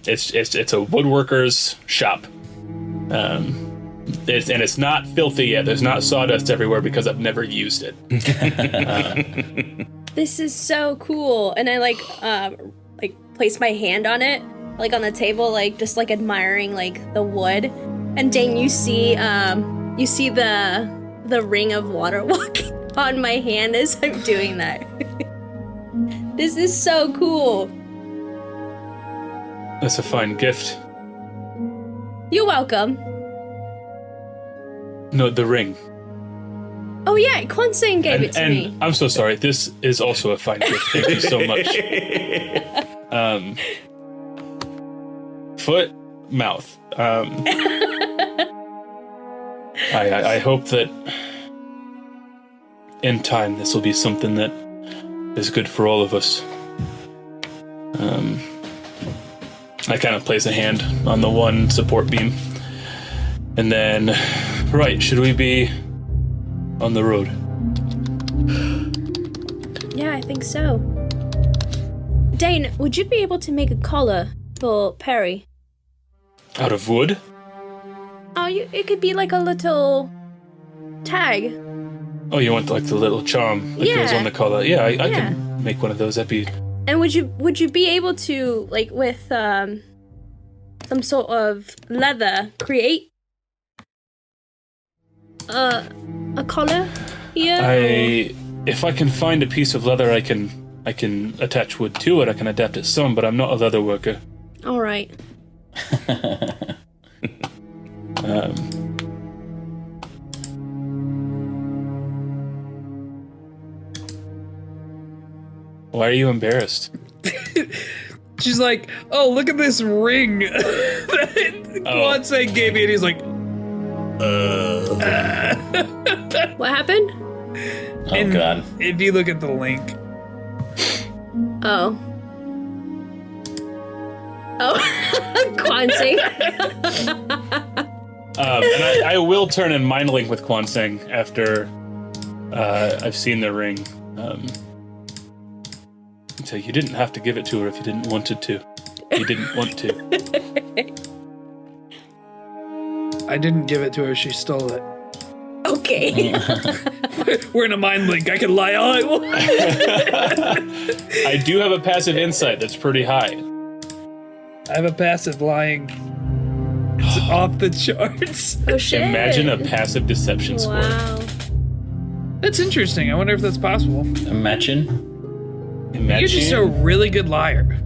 It's a woodworker's shop. It's not filthy yet. There's not sawdust everywhere because I've never used it. This is so cool, and I like place my hand on it, like on the table, like just like admiring like the wood. And Dane, you see the ring of water walking on my hand as I'm doing that. This is so cool. That's a fine gift. You're welcome. No, the ring. Oh yeah, Kwon-sing gave it to me. And I'm so sorry. This is also a fine gift. Thank you so much. Foot, mouth. I hope that in time this will be something that is good for all of us. I kind of place a hand on the one support beam. And then, should we be on the road? Yeah, I think so. Dane, would you be able to make a collar for Perry? Out of wood? Oh, it could be like a little tag. Oh, you want like the little charm that goes on the collar? Yeah, I can make one of those. That'd be. And would you be able to, like, with some sort of leather, create a collar here? If I can find a piece of leather, I can attach wood to it. I can adapt it some, but I'm not a leather worker. All right. Why are you embarrassed? She's like, oh, look at this ring that Kwon-sing gave me, and he's like, What happened? Oh, God. If you look at the link. Oh. Kwon-sing. And I will turn and mind link with Kwon-sing after I've seen the ring. So you didn't have to give it to her if you didn't want it to. You didn't want to. I didn't give it to her. She stole it. Okay. We're in a mind link. I can lie all I want. I do have a passive insight that's pretty high. I have a passive lying. It's off the charts. Oh shit. Imagine a passive deception score. Wow. That's interesting. I wonder if that's possible. Imagine. You're just a really good liar.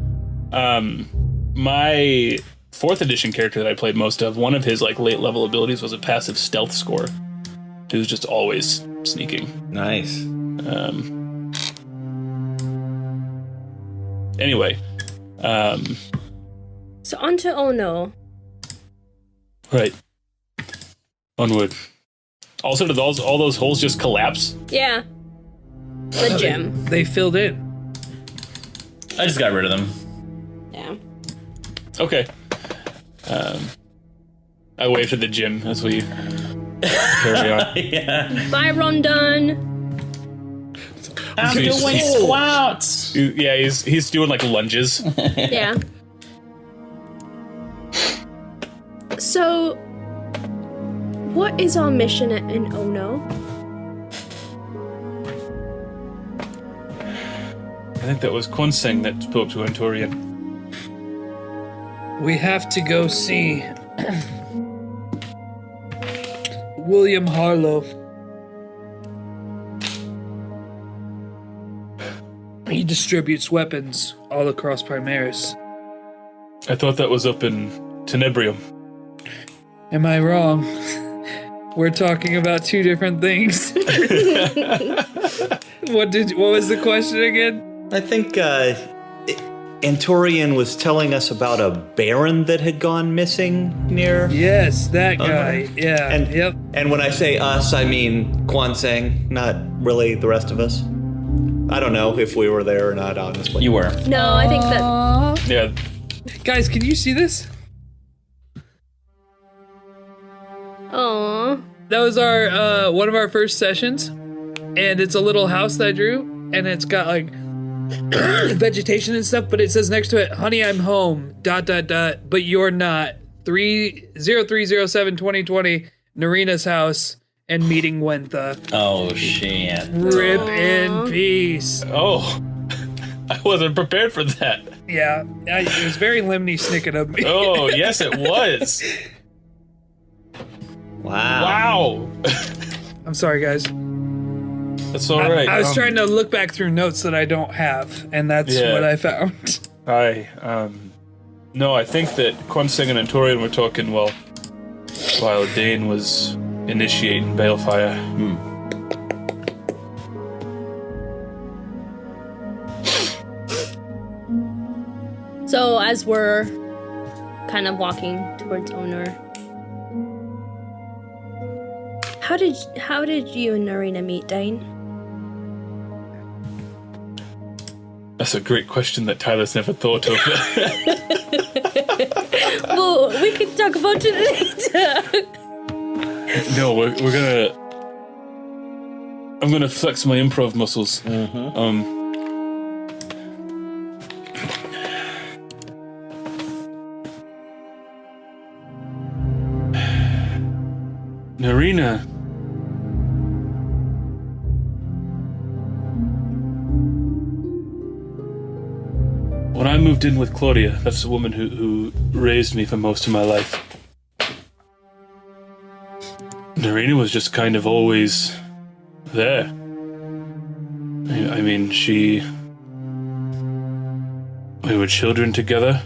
My 4th edition character that I played most of, one of his like late level abilities was a passive stealth score. He was just always sneaking. Nice. Anyway. So on to Ono. Right. Onward. Also, did all those holes just collapse? Yeah. The gym. They filled in. I just got rid of them. Yeah. Okay. I wave to the gym as we carry on. Yeah. Bye, Rondon. I'm doing squats. Yeah, he's doing like lunges. Yeah. So, what is our mission in Ono? I think that was Quonseng that spoke to Anturian. We have to go see William Harlow. He distributes weapons all across Primaris. I thought that was up in Tenebrium. Am I wrong? We're talking about two different things. What was the question again? I think Anturian was telling us about a baron that had gone missing near. Yes, that guy. Yeah. And yep. And when I say us, I mean Quonseng, not really the rest of us. I don't know if we were there or not, honestly. You were. No, I think that. Yeah. Guys, can you see this? Aww. That was our one of our first sessions, and it's a little house that I drew, and it's got like vegetation and stuff, but it says next to it, "Honey, I'm home." ... But you're not. 0307-2020, Narina's house, and meeting Wentha. Oh, shit. Rip in peace. Oh. I wasn't prepared for that. Yeah, it was very lemony snicket of me. Oh, yes, it was. Wow. Wow. I'm sorry, guys. That's all right. I was trying to look back through notes that I don't have, and that's what I found. No, I think that Quonseng and Anturian were talking while Dane was initiating Balefire. So as we're kind of walking towards Onur, how did you and Narina meet, Dane? That's a great question that Tyler's never thought of. Well, we can talk about it later. No, we're gonna. I'm gonna flex my improv muscles. Narina. When I moved in with Claudia, that's the woman who raised me for most of my life. Narina was just kind of always there. I mean, we were children together.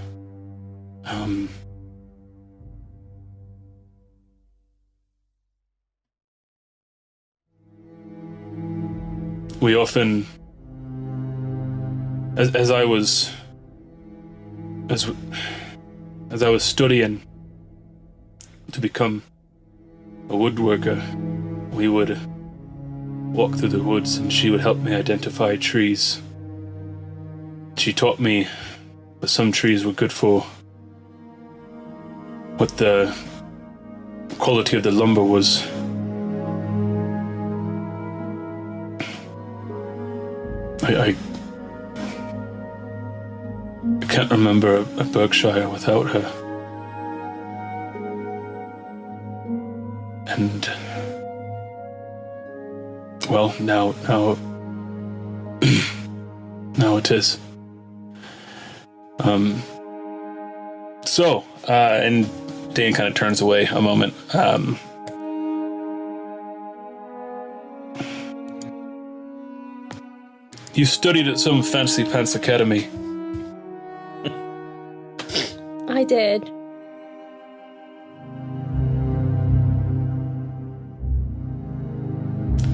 We often, as I was studying to become a woodworker, we would walk through the woods and she would help me identify trees. She taught me what some trees were good for, what the quality of the lumber was. I can't remember a Berkshire without her. And well, now now it is. And Dane kind of turns away a moment. You studied at some fancy pants academy. I did.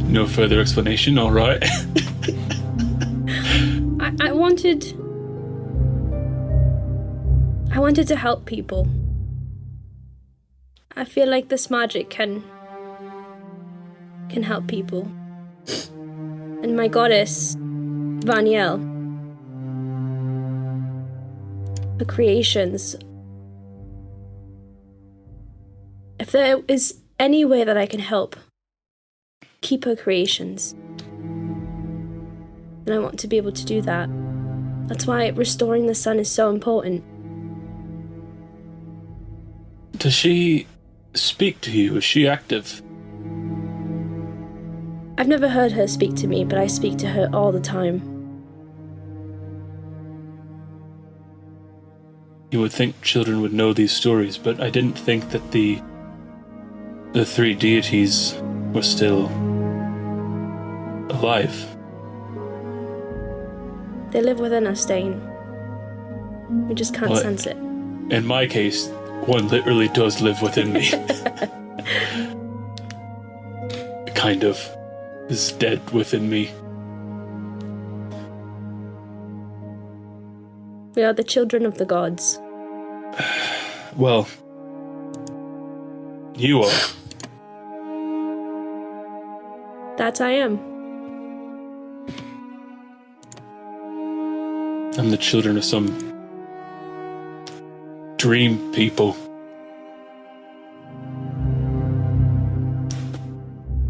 No further explanation, all right. I wanted to help people. I feel like this magic can help people. And my goddess, Vaniel, her creations. If there is any way that I can help keep her creations, then I want to be able to do that. That's why restoring the sun is so important. Does she speak to you? Is she active? I've never heard her speak to me, but I speak to her all the time. You would think children would know these stories, but I didn't think that the three deities were still alive. They live within us, Dane. We just can't sense it. In my case, one literally does live within me. Kind of is dead within me. We are the children of the gods. Well, you are. That I am. I'm the children of some dream people.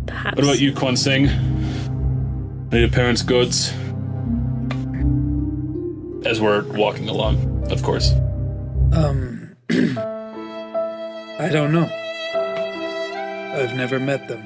Perhaps. What about you, Quan Sing? Are your parents gods? As we're walking along, of course. I don't know. I've never met them.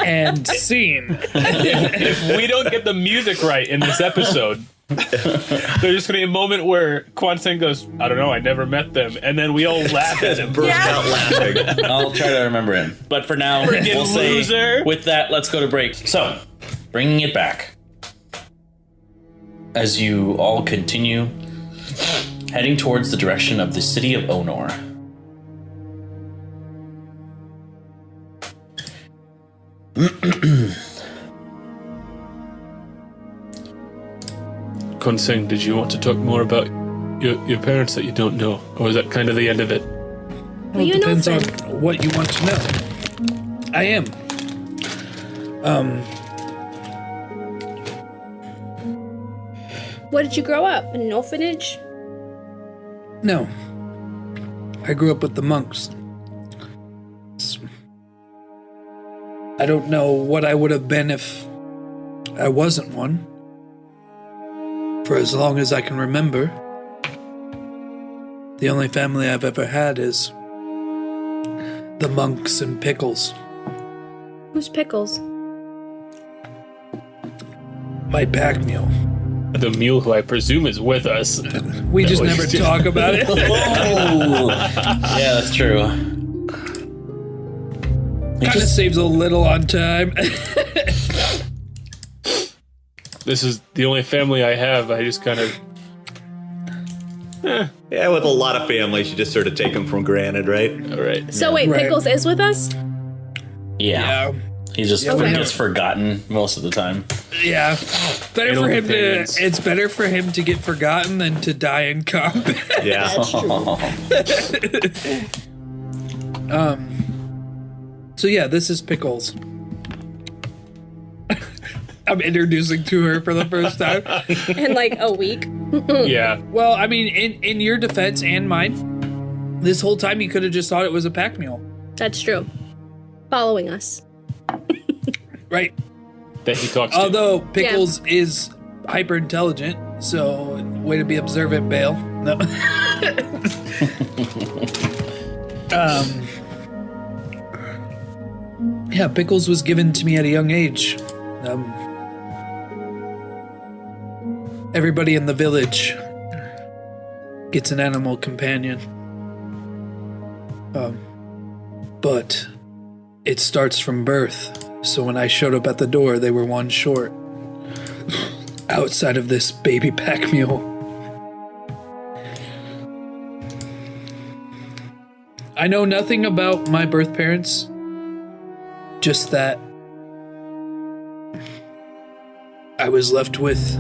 And scene. If we don't get the music right in this episode, there's just gonna be a moment where Quan Sing goes, I don't know, I never met them, and then we all laugh at him. Burst out laughing. I'll try to remember him. But for now, we'll say, loser. with that, let's go to break. So, bringing it back. As you all continue heading towards the direction of the city of Onor. Quan Sing, did you want to talk more about your parents that you don't know? Or is that kind of the end of it? Well, you know, depends on Finn. what you want to know. I am. Where did you grow up? In an orphanage? No. I grew up with the monks. I don't know what I would have been if I wasn't one. For as long as I can remember, the only family I've ever had is the monks and Pickles. Who's Pickles? My pack mule. The mule who I presume is with us. We just was never just- talk about it. Oh! Yeah, that's true. Kind of saves a little on time. This is the only family I have. I just kind of... Yeah, with a lot of families, you just sort of take them for granted, right? All right. So wait, Right. Pickles is with us? Yeah. He just Okay. gets forgotten most of the time. Yeah. Better Anal for him companions. to. It's better for him to get forgotten than to die in combat. Yeah. That's true. So yeah, this is Pickles. I'm introducing to her for the first time. In like a week. Yeah. Well, I mean, in your defense and mine, this whole time you could have just thought it was a pack mule, That's true. Following us. right? That he talks to. Although Pickles is hyper intelligent, so way to be observant, Bale. No. Yeah, Pickles was given to me at a young age. Everybody in the village gets an animal companion. But it starts from birth. So when I showed up at the door, they were one short. Outside of this baby pack mule. I know nothing about my birth parents. Just that I was left with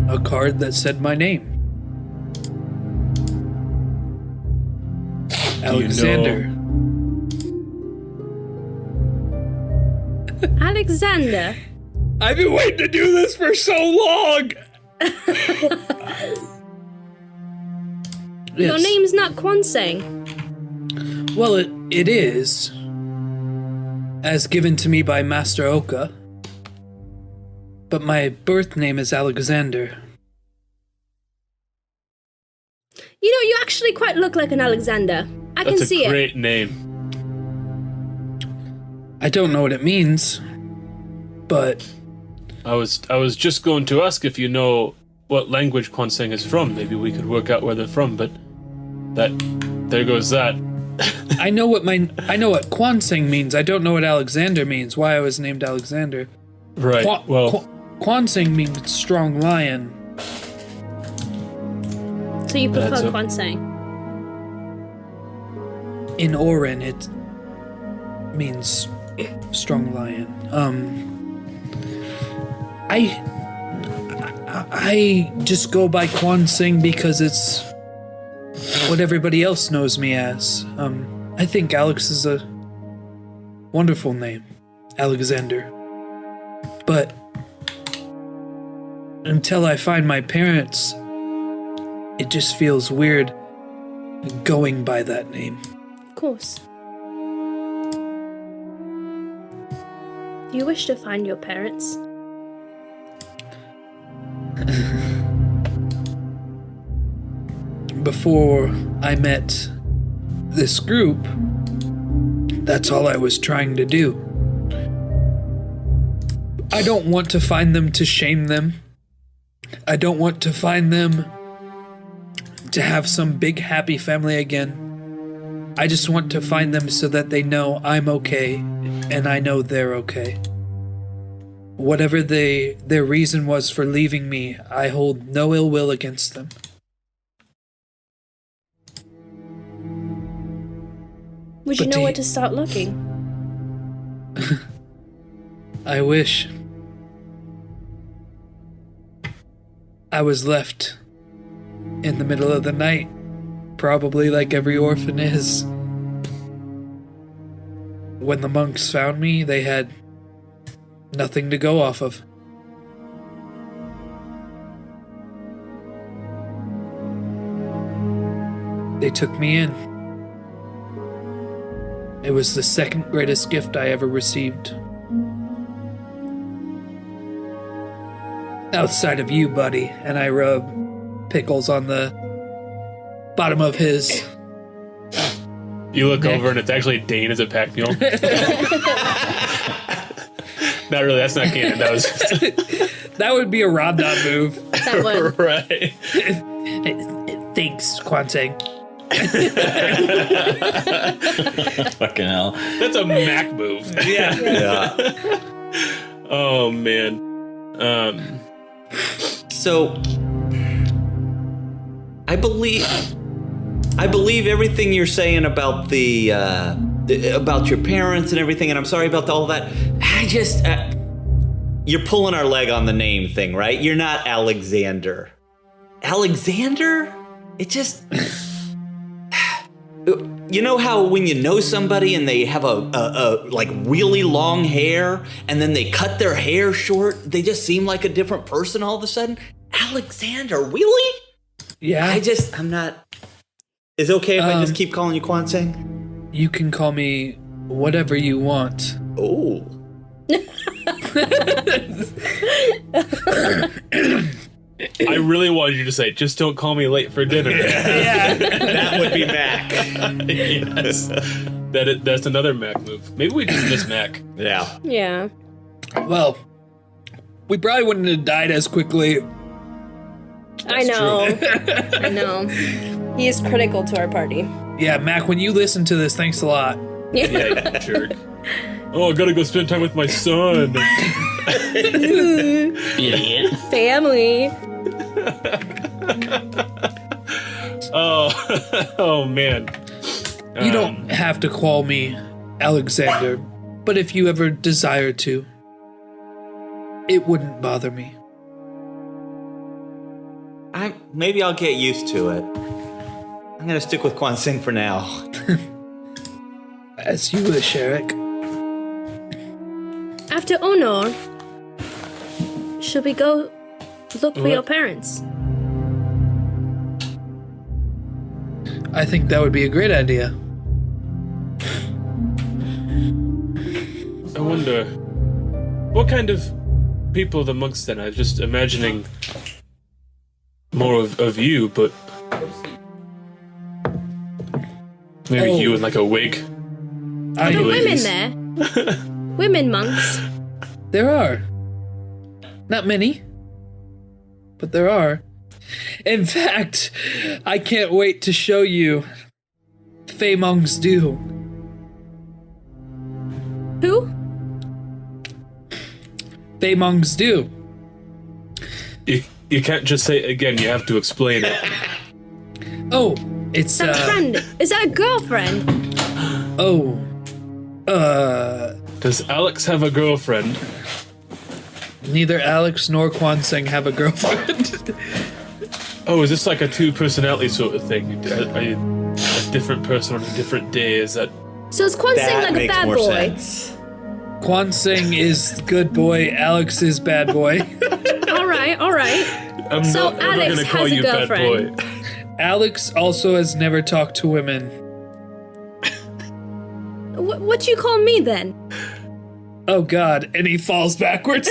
a card that said my name. Alexander. Alexander. I've been waiting to do this for so long. Your name's not Quan Sing. Well, it is, as given to me by Master Oka. But my birth name is Alexander. You actually quite look like an Alexander. I can see That's a it. great name. I don't know what it means, but I was just going to ask if you know what language Kwanseng is from. Maybe we could work out where they're from, but there goes that. I know what Kwanseng means. I don't know what Alexander means. Why I was named Alexander. Right. Kwanseng means strong lion. So you prefer That's a- Kwanseng. In Orin, it means strong lion. I just go by Kwanseng because it's what everybody else knows me as. I think Alex is a wonderful name, Alexander. But until I find my parents, it just feels weird going by that name. Of course. Do you wish to find your parents? Before I met this group, that's all I was trying to do. I don't want to find them to shame them. I don't want to find them to have some big happy family again. I just want to find them so that they know I'm okay and I know they're okay. Whatever their reason was for leaving me, I hold no ill will against them. Would you But know do where you- to start looking? I wish. I was left in the middle of the night, probably like every orphan is. When the monks found me, they had nothing to go off of. They took me in. It was the second greatest gift I ever received. Outside of you, buddy, and I rub pickles on the bottom of his. You look Nick. over and it's actually Dane as a pack mule. Not really. That's not canon. That was just That would be a Rondon move. That one. right. Thanks, Kwanseng. Fucking hell. That's a Mac move. Yeah. Yeah. Oh man. So I believe everything you're saying about the about your parents and everything, and I'm sorry about all that. I just you're pulling our leg on the name thing, right? You're not Alexander. Alexander? It just you know how when you know somebody and they have a like really long hair and then they cut their hair short, they just seem like a different person all of a sudden? Alexander, really? Yeah. I'm not. Is it okay if I just keep calling you Kwanseng? You can call me whatever you want. Oh. I really wanted you to say, just don't call me late for dinner. That would be Mac. Yes. That's another Mac move. Maybe we just miss Mac. Yeah. Yeah. Well, we probably wouldn't have died as quickly. I know. I know. He is critical to our party. Yeah, Mac, when you listen to this, thanks a lot. Yeah, you jerk. Oh, I gotta go spend time with my son. Idiot. Family. Oh man. You don't have to call me Alexander, but if you ever desire to, it wouldn't bother me. Maybe I'll get used to it. I'm gonna stick with Kwanseng for now. As you wish, Eric. After Honor, should we go look for your parents? I think that would be a great idea. I wonder, what kind of people, the monks, then. I was just imagining more of you, but maybe you in like a wig. Are there women there? Women monks? There are. Not many, but there are. In fact, I can't wait to show you Fei monks do. Who? Fei monks do. You can't just say it again, you have to explain it. Oh, it's Is that a friend? Is that a girlfriend? Does Alex have a girlfriend? Neither Alex nor Quan Sing have a girlfriend. Oh, is this like a two-personality sort of thing? Are you a different person on a different day? Is that... So is Quan Sing like a makes bad more boy? sense. Quan Sing is good boy, Alex is bad boy. All right. I'm So not ever Alex gonna call has a you bad girlfriend. boy. Alex also has never talked to women. What do you call me then? Oh God, and he falls backwards.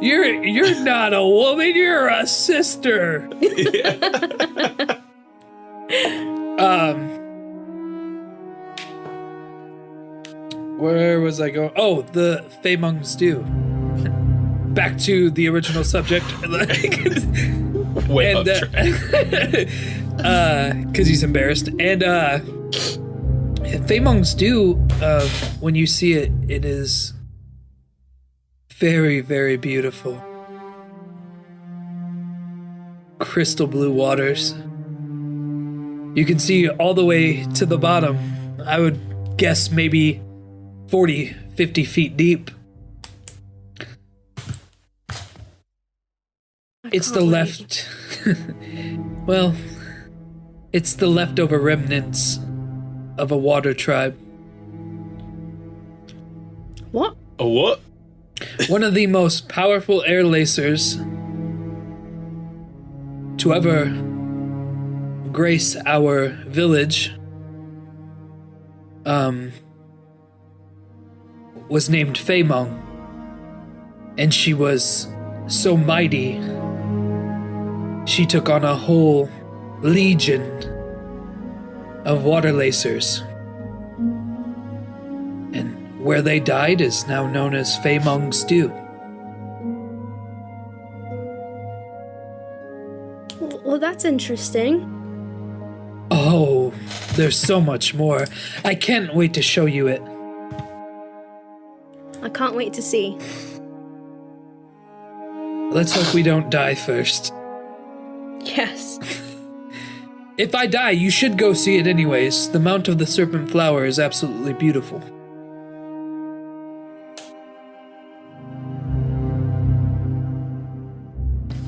You're not a woman, you're a sister. Where was I going? Oh, the Fei monks do. Back to the original subject. Way And off track. because he's embarrassed. And Fei monks do, when you see it, it is very, very beautiful. Crystal blue waters. You can see all the way to the bottom. I would guess maybe 40, 50 feet deep. It's the left. Well, it's the leftover remnants of a water tribe. What? A what? One of the most powerful air lacers to ever grace our village was named Fei Mong. And she was so mighty, she took on a whole legion of water lacers. And where they died is now known as Fei Mong's Dew. Well, that's interesting. Oh, there's so much more. I can't wait to show you it. I can't wait to see. Let's hope we don't die first. Yes. If I die, you should go see it anyways. The Mount of the Serpent Flower is absolutely beautiful.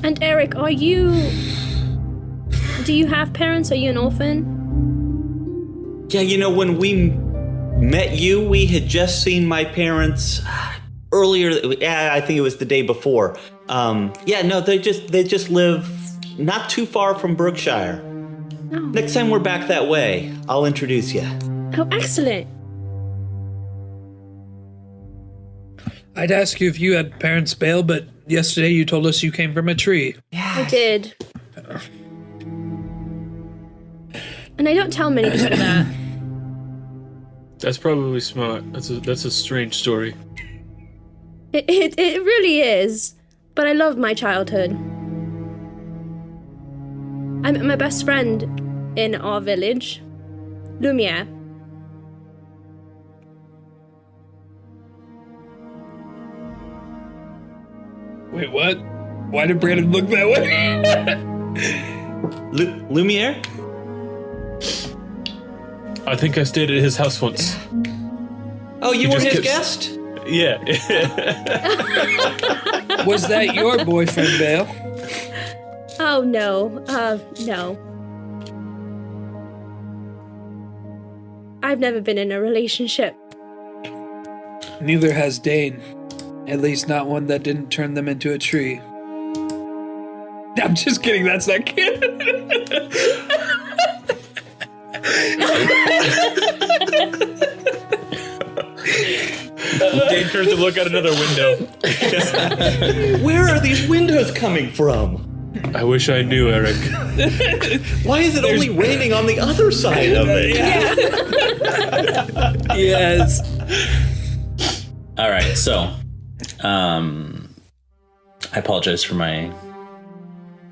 And Eric, do you have parents? Are you an orphan? Yeah, you know, when we met you, we had just seen my parents earlier. Yeah, I think it was the day before. They just live not too far from Berkshire. Oh. Next time we're back that way, I'll introduce you. Oh, excellent. I'd ask you if you had parents bail, but yesterday you told us you came from a tree. I did. And I don't tell many people that. That's probably smart. That's a strange story. It really is. But I love my childhood. I met my best friend in our village, Lumiere. Wait, what? Why did Brandon look that way? Lumiere? I think I stayed at his house once. Oh, you He were just his kept- guest? Yeah. Was that your boyfriend, Bale? Oh, no. No. I've never been in a relationship. Neither has Dane. At least not one that didn't turn them into a tree. I'm just kidding, that's not canon. Aiden turns to look out another window. Where are these windows coming from? I wish I knew, Eric. Why is it only raining on the other side of it? Yes. All right, so I apologize for my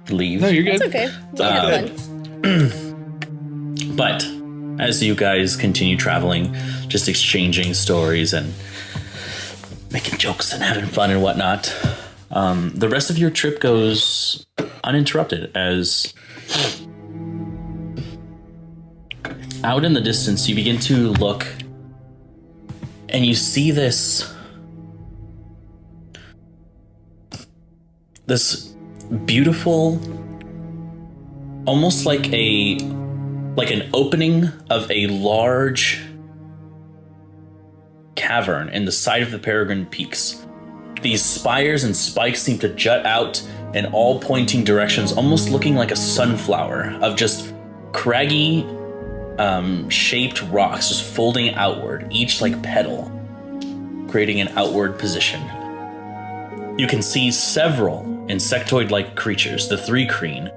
leave. No, you're good. It's okay. We had fun. But as you guys continue traveling, just exchanging stories and making jokes and having fun and whatnot, the rest of your trip goes uninterrupted as out in the distance you begin to look and you see this beautiful, almost like an opening of a large cavern in the side of the Peregrine Peaks. These spires and spikes seem to jut out in all pointing directions, almost looking like a sunflower of just craggy shaped rocks just folding outward, each like petal, creating an outward position. You can see several insectoid-like creatures, the Thri-kreen,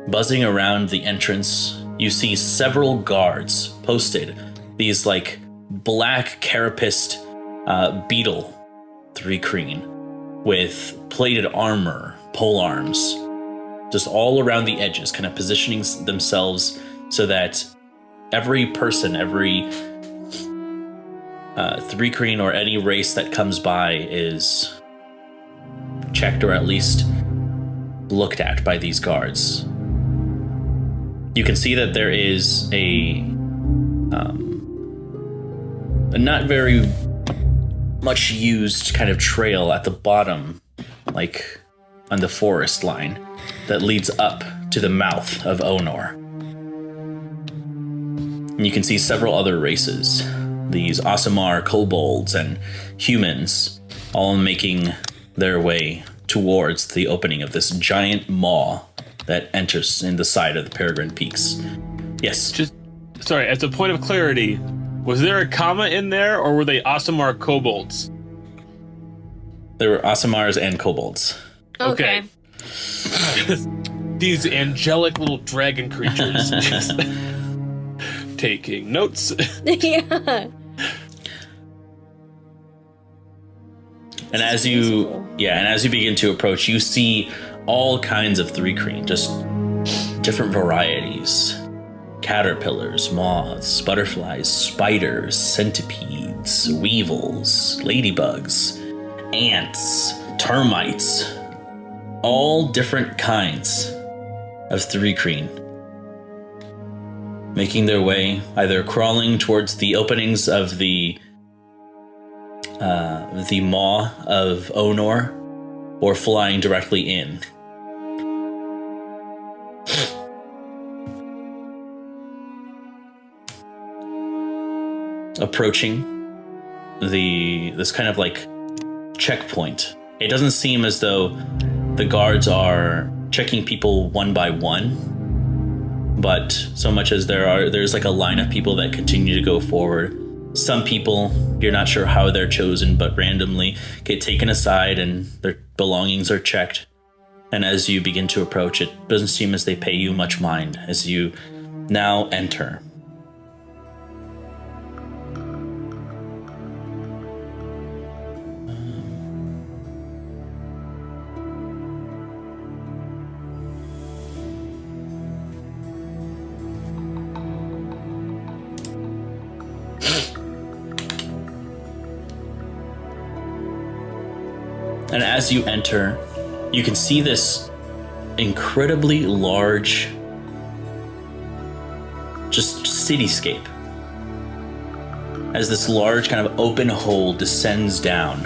buzzing around the entrance. You see several guards posted, these like black carapaced beetle Thri-kreen with plated armor, pole arms, just all around the edges, kind of positioning themselves so that every person, every Thri-kreen or any race that comes by is checked or at least looked at by these guards. You can see that there is a not very much used kind of trail at the bottom, like on the forest line, that leads up to the mouth of Onor. And you can see several other races, these Aasimar kobolds and humans, all making their way towards the opening of this giant maw that enters in the side of the Peregrine Peaks. Yes? Just, sorry, as a point of clarity, was there a comma in there, or were they Aasimar kobolds? There were Aasimars and kobolds. Okay. These angelic little dragon creatures. Taking notes. Yeah. And as you begin to approach, you see all kinds of Thri-kreen, just different varieties. Caterpillars, moths, butterflies, spiders, centipedes, weevils, ladybugs, ants, termites, all different kinds of Thri-kreen, making their way, either crawling towards the openings of the maw of Onor, or flying directly in. Approaching this kind of like checkpoint. It doesn't seem as though the guards are checking people one by one, but so much as there's like a line of people that continue to go forward. Some people, you're not sure how they're chosen, but randomly get taken aside and their belongings are checked. And as you begin to approach, it doesn't seem as they pay you much mind as you now enter. And as you enter, you can see this incredibly large, just cityscape. As this large kind of open hole descends down.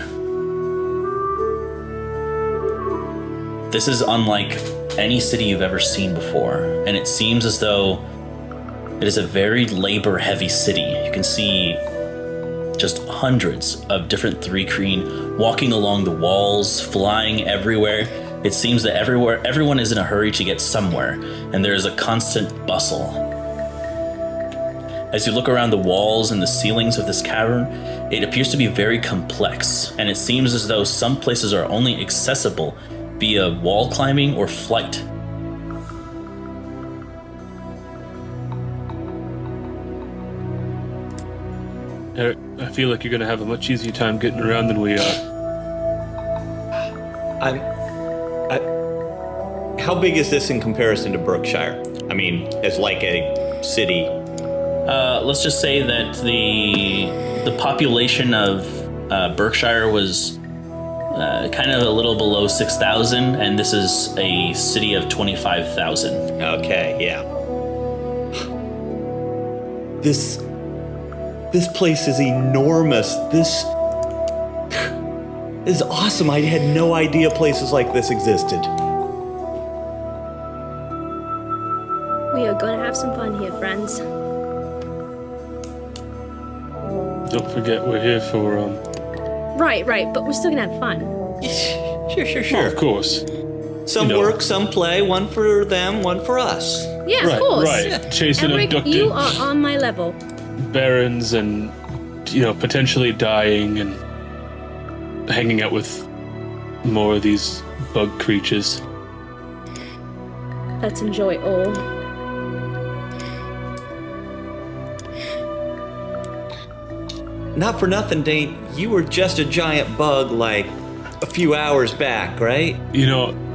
This is unlike any city you've ever seen before, and it seems as though it is a very labor-heavy city. You can see just hundreds of different Thri-kreen walking along the walls, flying everywhere. It seems that everyone is in a hurry to get somewhere, and there is a constant bustle. As you look around the walls and the ceilings of this cavern, it appears to be very complex, and it seems as though some places are only accessible via wall climbing or flight. Eric, I feel like you're going to have a much easier time getting around than we are. How big is this in comparison to Berkshire? I mean, as like a city. Let's just say that the population of Berkshire was kind of a little below 6,000, and this is a city of 25,000. Okay, yeah. This place is enormous. This is awesome. I had no idea places like this existed. We are gonna have some fun here, friends. Don't forget, we're here for, Right, but we're still gonna have fun. Sure. of course. Some work, some play. One for them, one for us. Yeah, of course. Right. Chasing Emmerich, abducted you are on my level. barons and, potentially dying and hanging out with more of these bug creatures. Let's enjoy all. Not for nothing, Dane. You were just a giant bug like a few hours back, right?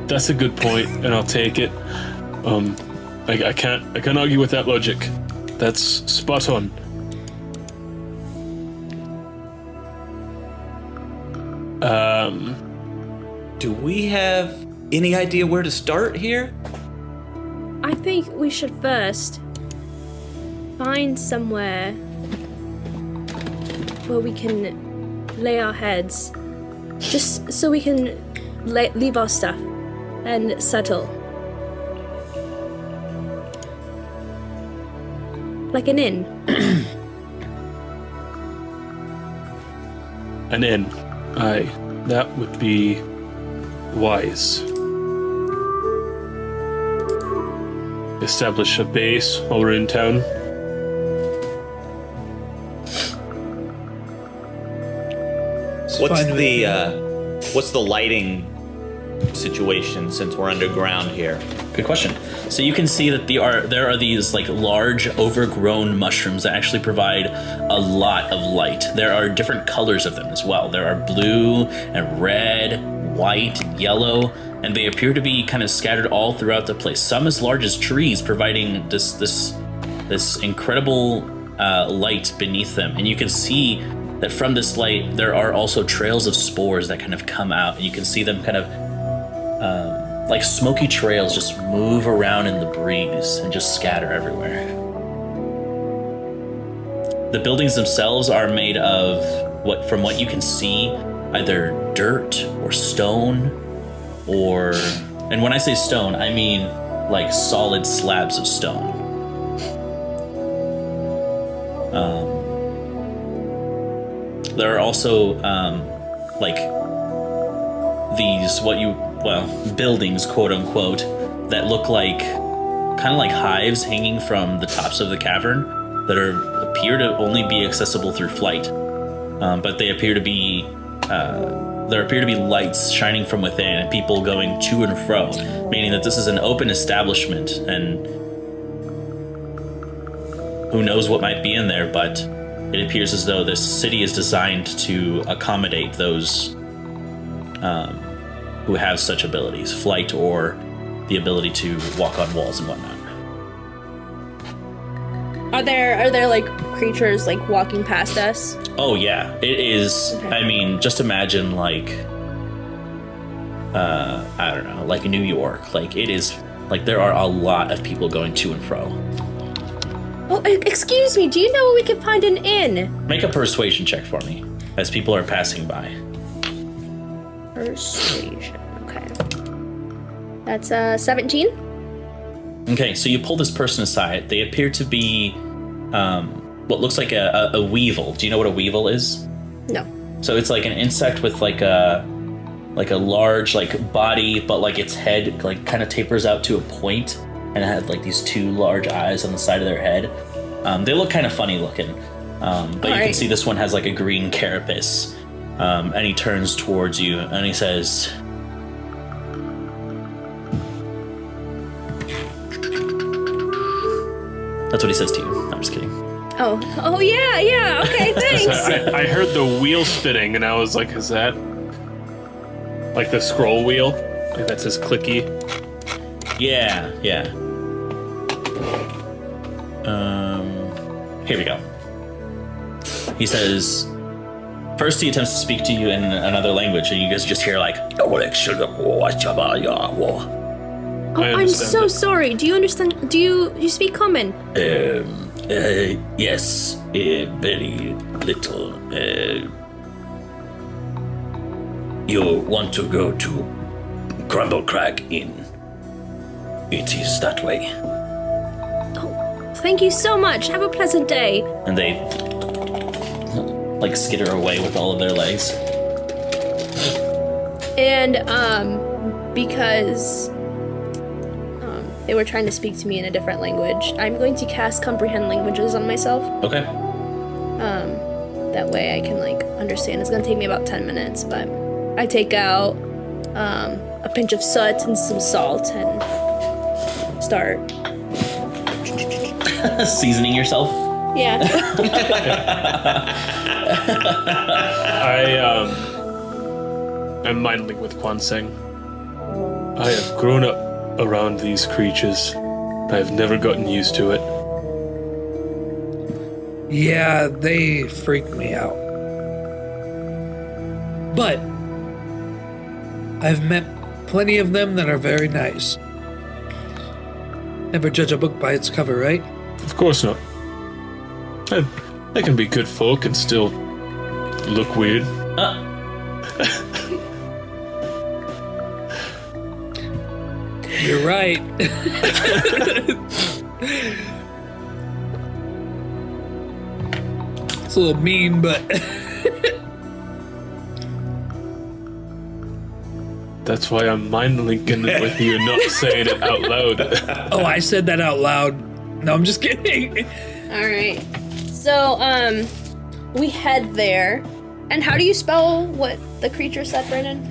That's a good point, and I'll take it. I can't argue with that logic. That's spot on. Do we have any idea where to start here? I think we should first find somewhere where we can lay our heads, just so we can leave our stuff and settle. Like an inn. An inn. Aye, that would be wise. Establish a base while we're in town. What's the lighting situation since we're underground here? Good question. So you can see that there are these like large overgrown mushrooms that actually provide a lot of light. There are different colors of them as well. There are blue and red, white, and yellow, and they appear to be kind of scattered all throughout the place. Some as large as trees, providing this incredible light beneath them. And you can see that from this light, there are also trails of spores that kind of come out, and you can see them kind of like smoky trails just move around in the breeze and just scatter everywhere. The buildings themselves are made of from what you can see, either dirt or stone, and when I say stone, I mean like solid slabs of stone. There are also like these buildings, quote unquote, that look like kind of like hives hanging from the tops of the cavern that appear to only be accessible through flight, but they appear to be there appear to be lights shining from within and people going to and fro, meaning that this is an open establishment, and who knows what might be in there, but it appears as though this city is designed to accommodate those who have such abilities, flight or the ability to walk on walls and whatnot. Are there like creatures like walking past us? Oh yeah, it is. Okay. I mean, just imagine like I don't know, like New York. Like it is like there are a lot of people going to and fro. Oh, excuse me, do you know where we can find an inn? Make a persuasion check for me as people are passing by. Persuasion, okay. That's 17. Okay, so you pull this person aside. They appear to be what looks like a weevil. Do you know what a weevil is? No. So it's like an insect with like a large like body, but like its head like kind of tapers out to a point, and it had like these two large eyes on the side of their head. They look kind of funny looking, but you can see this one has like a green carapace. And he turns towards you and he says, that's what he says to you. I'm just kidding. Oh yeah, okay, thanks. I heard the wheel spinning and I was like, is that like the scroll wheel? Like that says clicky. Yeah. Here we go. He says, first he attempts to speak to you in another language, and you guys just hear like, Oh, I'm so sorry. Do you understand? Do you speak common? Yes, very little. You want to go to Crumble Crag Inn? It is that way. Oh, thank you so much. Have a pleasant day. and they like skitter away with all of their legs. And because they were trying to speak to me in a different language, I'm going to cast Comprehend Languages on myself. Okay. That way I can like understand. It's gonna take me about 10 minutes, but I take out a pinch of soot and some salt and start seasoning yourself. Yeah. I'm mindling with Kwanseng. I have grown up around these creatures. I have never gotten used to it. Yeah, they freak me out. But I've met plenty of them that are very nice. Never judge a book by its cover, right? Of course not. They can be good folk and still look weird. You're right. It's a little mean, but That's why I'm mind linking it with you and not saying it out loud. oh, I said that out loud. No, I'm just kidding. All right. So we head there. And how do you spell what the creature said, Brennan?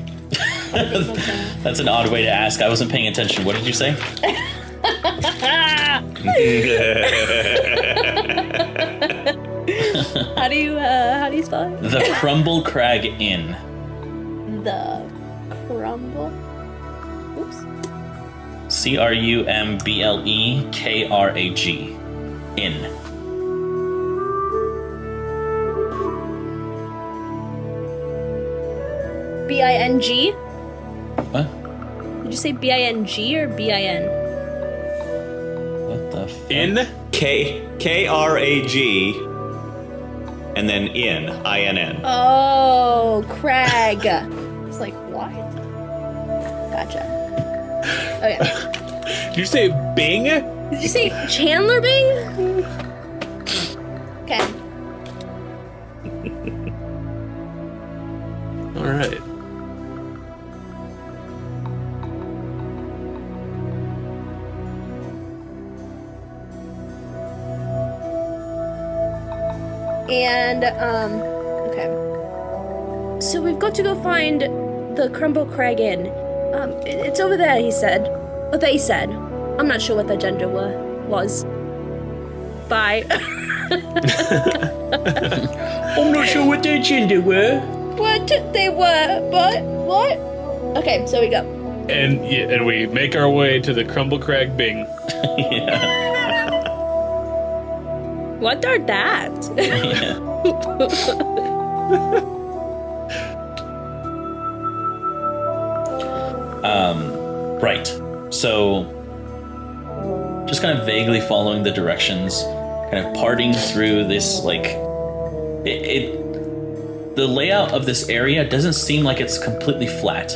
That's an odd way to ask. I wasn't paying attention. What did you say? How do you spell it? The Crumble Crag Inn. The Crumble. Oops. CRUMBLEKRAG. Inn. B-I-N-G? What? Did you say B-I-N-G or B-I-N? What the fuck? In? K-R-A-G, and then INN. Oh, Crag. It's like, what? Gotcha. Okay. Did you say Bing? Did you say Chandler Bing? Okay. All right. And, okay. So we've got to go find the Crumble Crag Inn. It's over there, he said. Or they said. I'm not sure what their gender was. Bye. I'm not sure what their gender were. What they were, but what? Okay, so we go. And we make our way to the Crumble Crag Bing. What are that? Right. So, just kind of vaguely following the directions, kind of parting through this, like, the layout of this area doesn't seem like it's completely flat.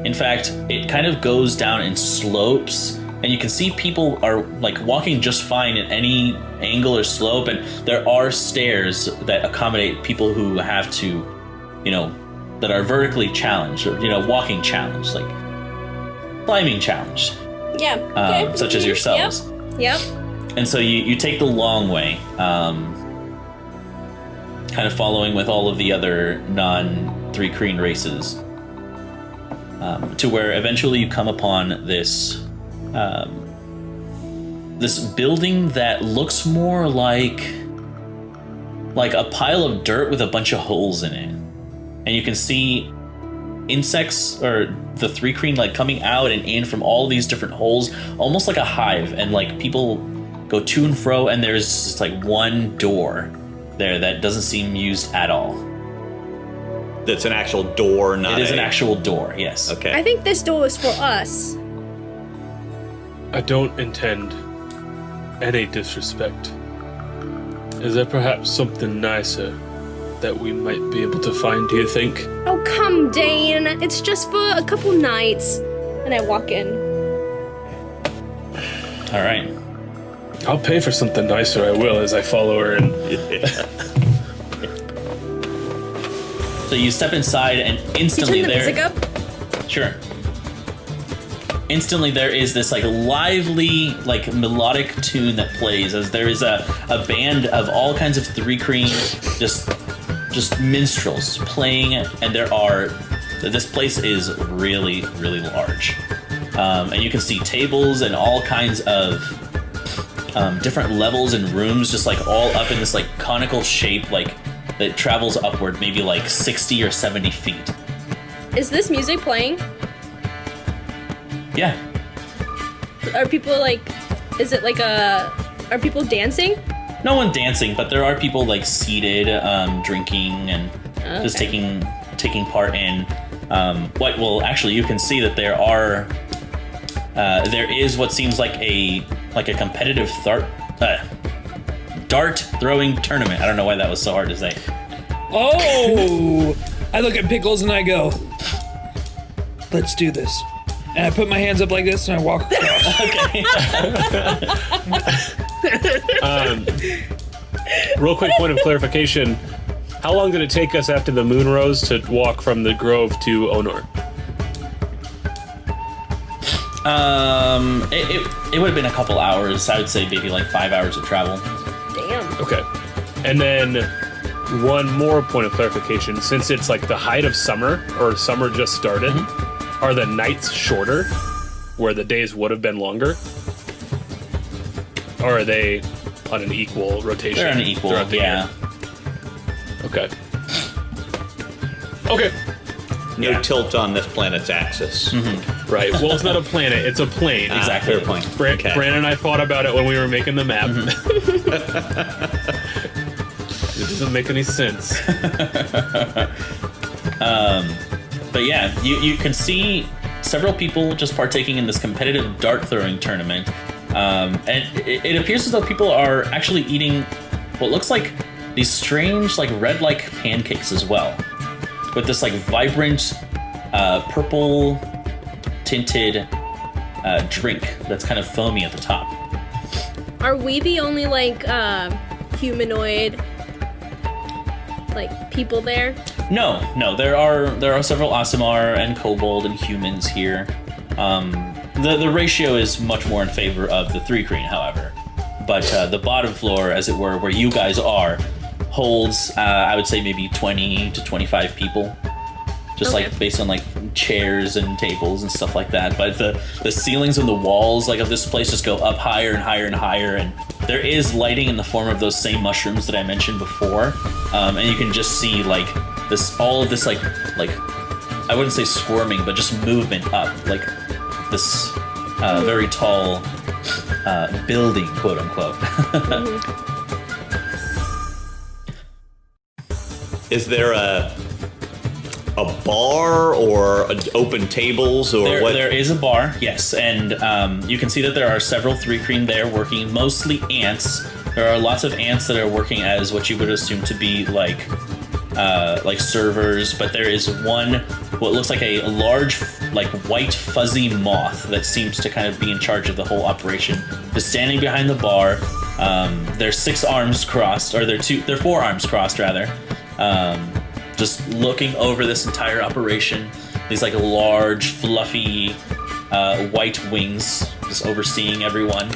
In fact, it kind of goes down in slopes, and you can see people are, like, walking just fine at any angle or slope, and there are stairs that accommodate people who have to, that are vertically challenged, or, walking challenged, like, climbing challenged. Yeah. Okay. Such as yourselves. Yep. And so you take the long way, kind of following with all of the other non-Thri-kreen races, to where eventually you come upon this this building that looks more like a pile of dirt with a bunch of holes in it. And you can see insects, or the Thri-kreen, like coming out and in from all these different holes, almost like a hive. And like people go to and fro, and there's just like one door there that doesn't seem used at all. That's an actual door, not It is an actual door, yes. Okay. I think this door is for us. I don't intend any disrespect. Is there perhaps something nicer that we might be able to find, do you think? Oh, come, Dane. It's just for a couple nights. And I walk in. All right. I'll pay for something nicer, I will, as I follow her in. So you step inside, and instantly Can you turn the there... music up? Sure. Instantly there is this like lively, like melodic tune that plays as there is a band of all kinds of Thri-kreen, just minstrels playing, and this place is really, really large. And you can see tables and all kinds of different levels and rooms, just like all up in this like conical shape, like that travels upward maybe like 60 or 70 feet. Is this music playing? Yeah. Are people like... Is it like a... Are people dancing? No one dancing, but there are people like seated, drinking and just taking part in well, actually, you can see that there is what seems like a competitive dart throwing tournament. I don't know why that was so hard to say. Oh! I look at Pickles and I go, let's do this. And I put my hands up like this and I walk across. Okay. Real quick point of clarification. How long did it take us after the moon rose to walk from the grove to Onor? It would have been a couple hours. I would say maybe like 5 hours of travel. Damn. Okay. And then one more point of clarification. Since it's like the height of summer, or summer just started, are the nights shorter, where the days would have been longer? Or are they on an equal rotation? They're on an equal, throughout the yeah. year? Okay. Okay. No tilt on this planet's axis. Right. Well, it's not a planet, it's a plane. Exactly. Fair point. Brandon and I thought about it when we were making the map. It doesn't make any sense. But yeah, you can see several people just partaking in this competitive dart throwing tournament. And it appears as though people are actually eating what looks like these strange, like red-like pancakes as well, with this like vibrant, purple tinted drink that's kind of foamy at the top. Are we the only like humanoid like people there? No, there are several Aasimar and kobold and humans here. The ratio is much more in favor of the Thri-kreen, however. But the bottom floor, as it were, where you guys are, holds I would say maybe 20 to 25 people. Just like based on like chairs and tables and stuff like that. But the ceilings and the walls like of this place just go up higher and higher and higher, and there is lighting in the form of those same mushrooms that I mentioned before. And you can just see like all of this like I wouldn't say squirming, but just movement up, like this very tall building, quote unquote. Is there a bar or open tables or what? There is a bar, yes, and you can see that there are several Thri-kreen there working, mostly ants. There are lots of ants that are working as what you would assume to be like servers, but there is one, what looks like a large, like white fuzzy moth that seems to kind of be in charge of the whole operation. Just standing behind the bar. Their 6 arms crossed, or their 4 arms crossed rather. Just looking over this entire operation. These like large, fluffy, white wings, just overseeing everyone.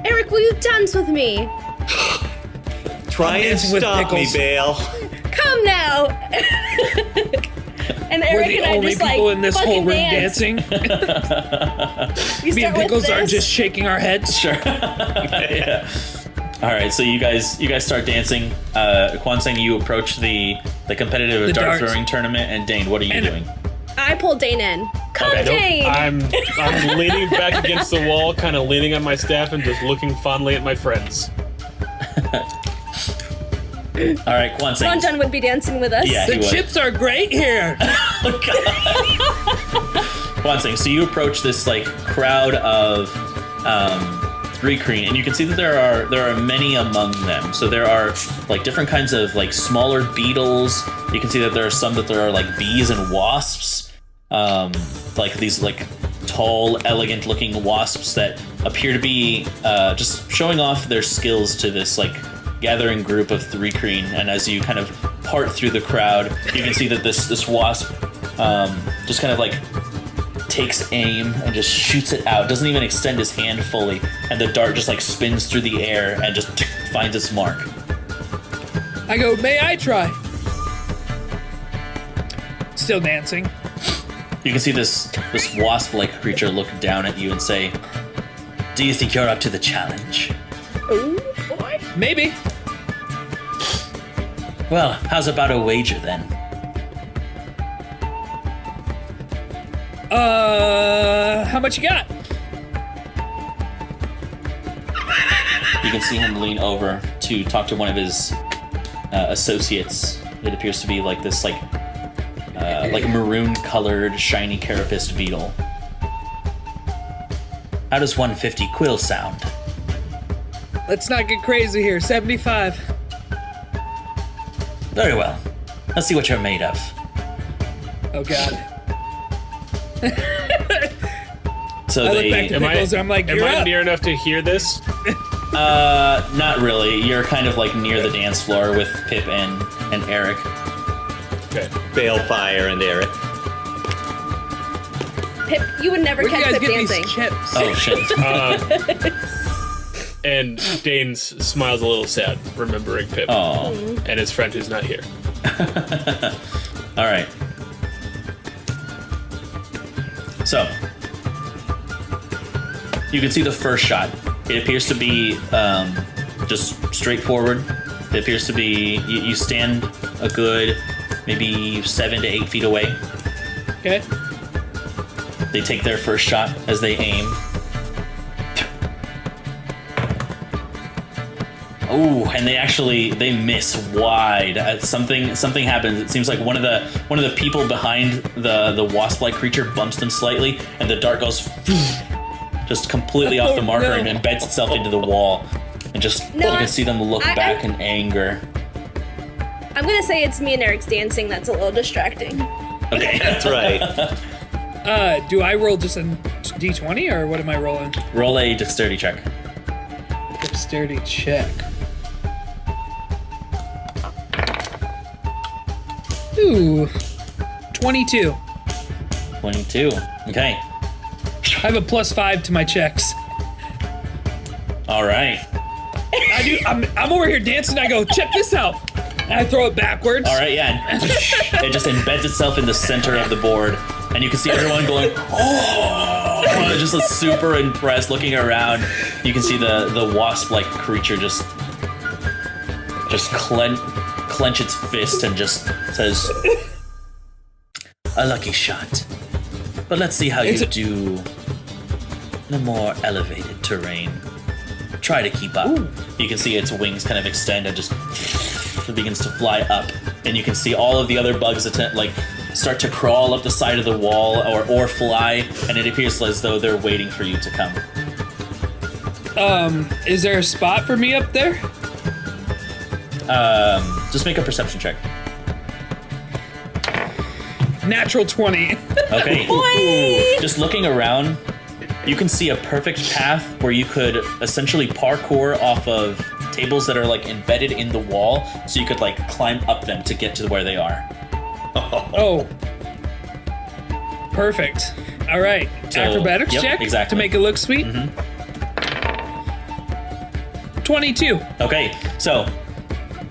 Eric, will you dance with me? Try and dancing with stop me, pickles. Bale. Come now. And We're Eric the and I only just people like in this whole fucking room dance. dancing. We Me and start with Pickles are this. just shaking our heads. Sure. Yeah. All right, so you guys start dancing. Kwanseng, you approach the competitive The dart darts. throwing tournament, and Dane, what are you And- doing? I pulled Dane in. Come, Dane. I'm leaning back against the wall, kind of leaning on my staff and just looking fondly at my friends. All right, Kwanseng. Ron would be dancing with us. Yeah, he The would. chips are great here. Kwanseng, so you approach this like crowd of Thri-kreen, and you can see that there are many among them. So there are like different kinds of like smaller beetles. You can see that there are some that there are like bees and wasps, like these like tall, elegant-looking wasps that appear to be just showing off their skills to this like gathering group of Thri-kreen. And as you kind of part through the crowd, you can see that this wasp just kind of like takes aim and just shoots it out. Doesn't even extend his hand fully, and the dart just like spins through the air and just finds its mark. I go, may I try? Still dancing. You can see this wasp-like creature look down at you and say, "Do you think you're up to the challenge?" Ooh, boy. Maybe. Well, how's about a wager then? How much you got? You can see him lean over to talk to one of his associates. It appears to be like this like maroon-colored, shiny carapaced beetle. How does 150 quill sound? Let's not get crazy here. 75. Very well. Let's see what you're made of. Oh God. So I look they, back to Am I- Pickles and I'm like, Am you're I up. near enough to hear this? not really. You're kind of like near the dance floor with Pip and Eric. Okay. Balefire and Eric. Pip, you would never Where do you catch guys Pip get dancing. these chips? Oh shit. And Dane smiles a little sad, remembering Pip Oh. and his friend who's not here. All right. So, you can see the first shot. It appears to be just straightforward. It appears to be you stand a good maybe 7 to 8 feet away. Okay. They take their first shot as they aim. Oh, and they miss wide. Something happens. It seems like one of the people behind the wasp-like creature bumps them slightly, and the dart goes just completely off the marker no. and embeds itself into the wall. And just No, you can see them look I- back in anger. I'm gonna say it's me and Eric's dancing. That's a little distracting. Okay, That's right. Do I roll just a d20 or what am I rolling? roll a dexterity check. Dexterity check. Ooh. 22. 22. Okay. I have a +5 to my checks. All right. I'm over here dancing. I go, check this out. And I throw it backwards. All right, yeah. and it just embeds itself in the center of the board, and you can see everyone going, oh, just super impressed, looking around. You can see the wasp-like creature just clench its fist and just says, "A lucky shot, but let's see how you do in a more elevated terrain. Try to keep up." You can see its wings kind of extend and just it begins to fly up, and you can see all of the other bugs start to crawl up the side of the wall or fly, and it appears as though they're waiting for you to come. Is there a spot for me up there? Just make a perception check. Natural 20. Okay. Just looking around, you can see a perfect path where you could essentially parkour off of tables that are like embedded in the wall, so you could like climb up them to get to where they are. Oh. Perfect. All right. So, Acrobatics yep, check exactly. to make it look sweet. 22. Okay, so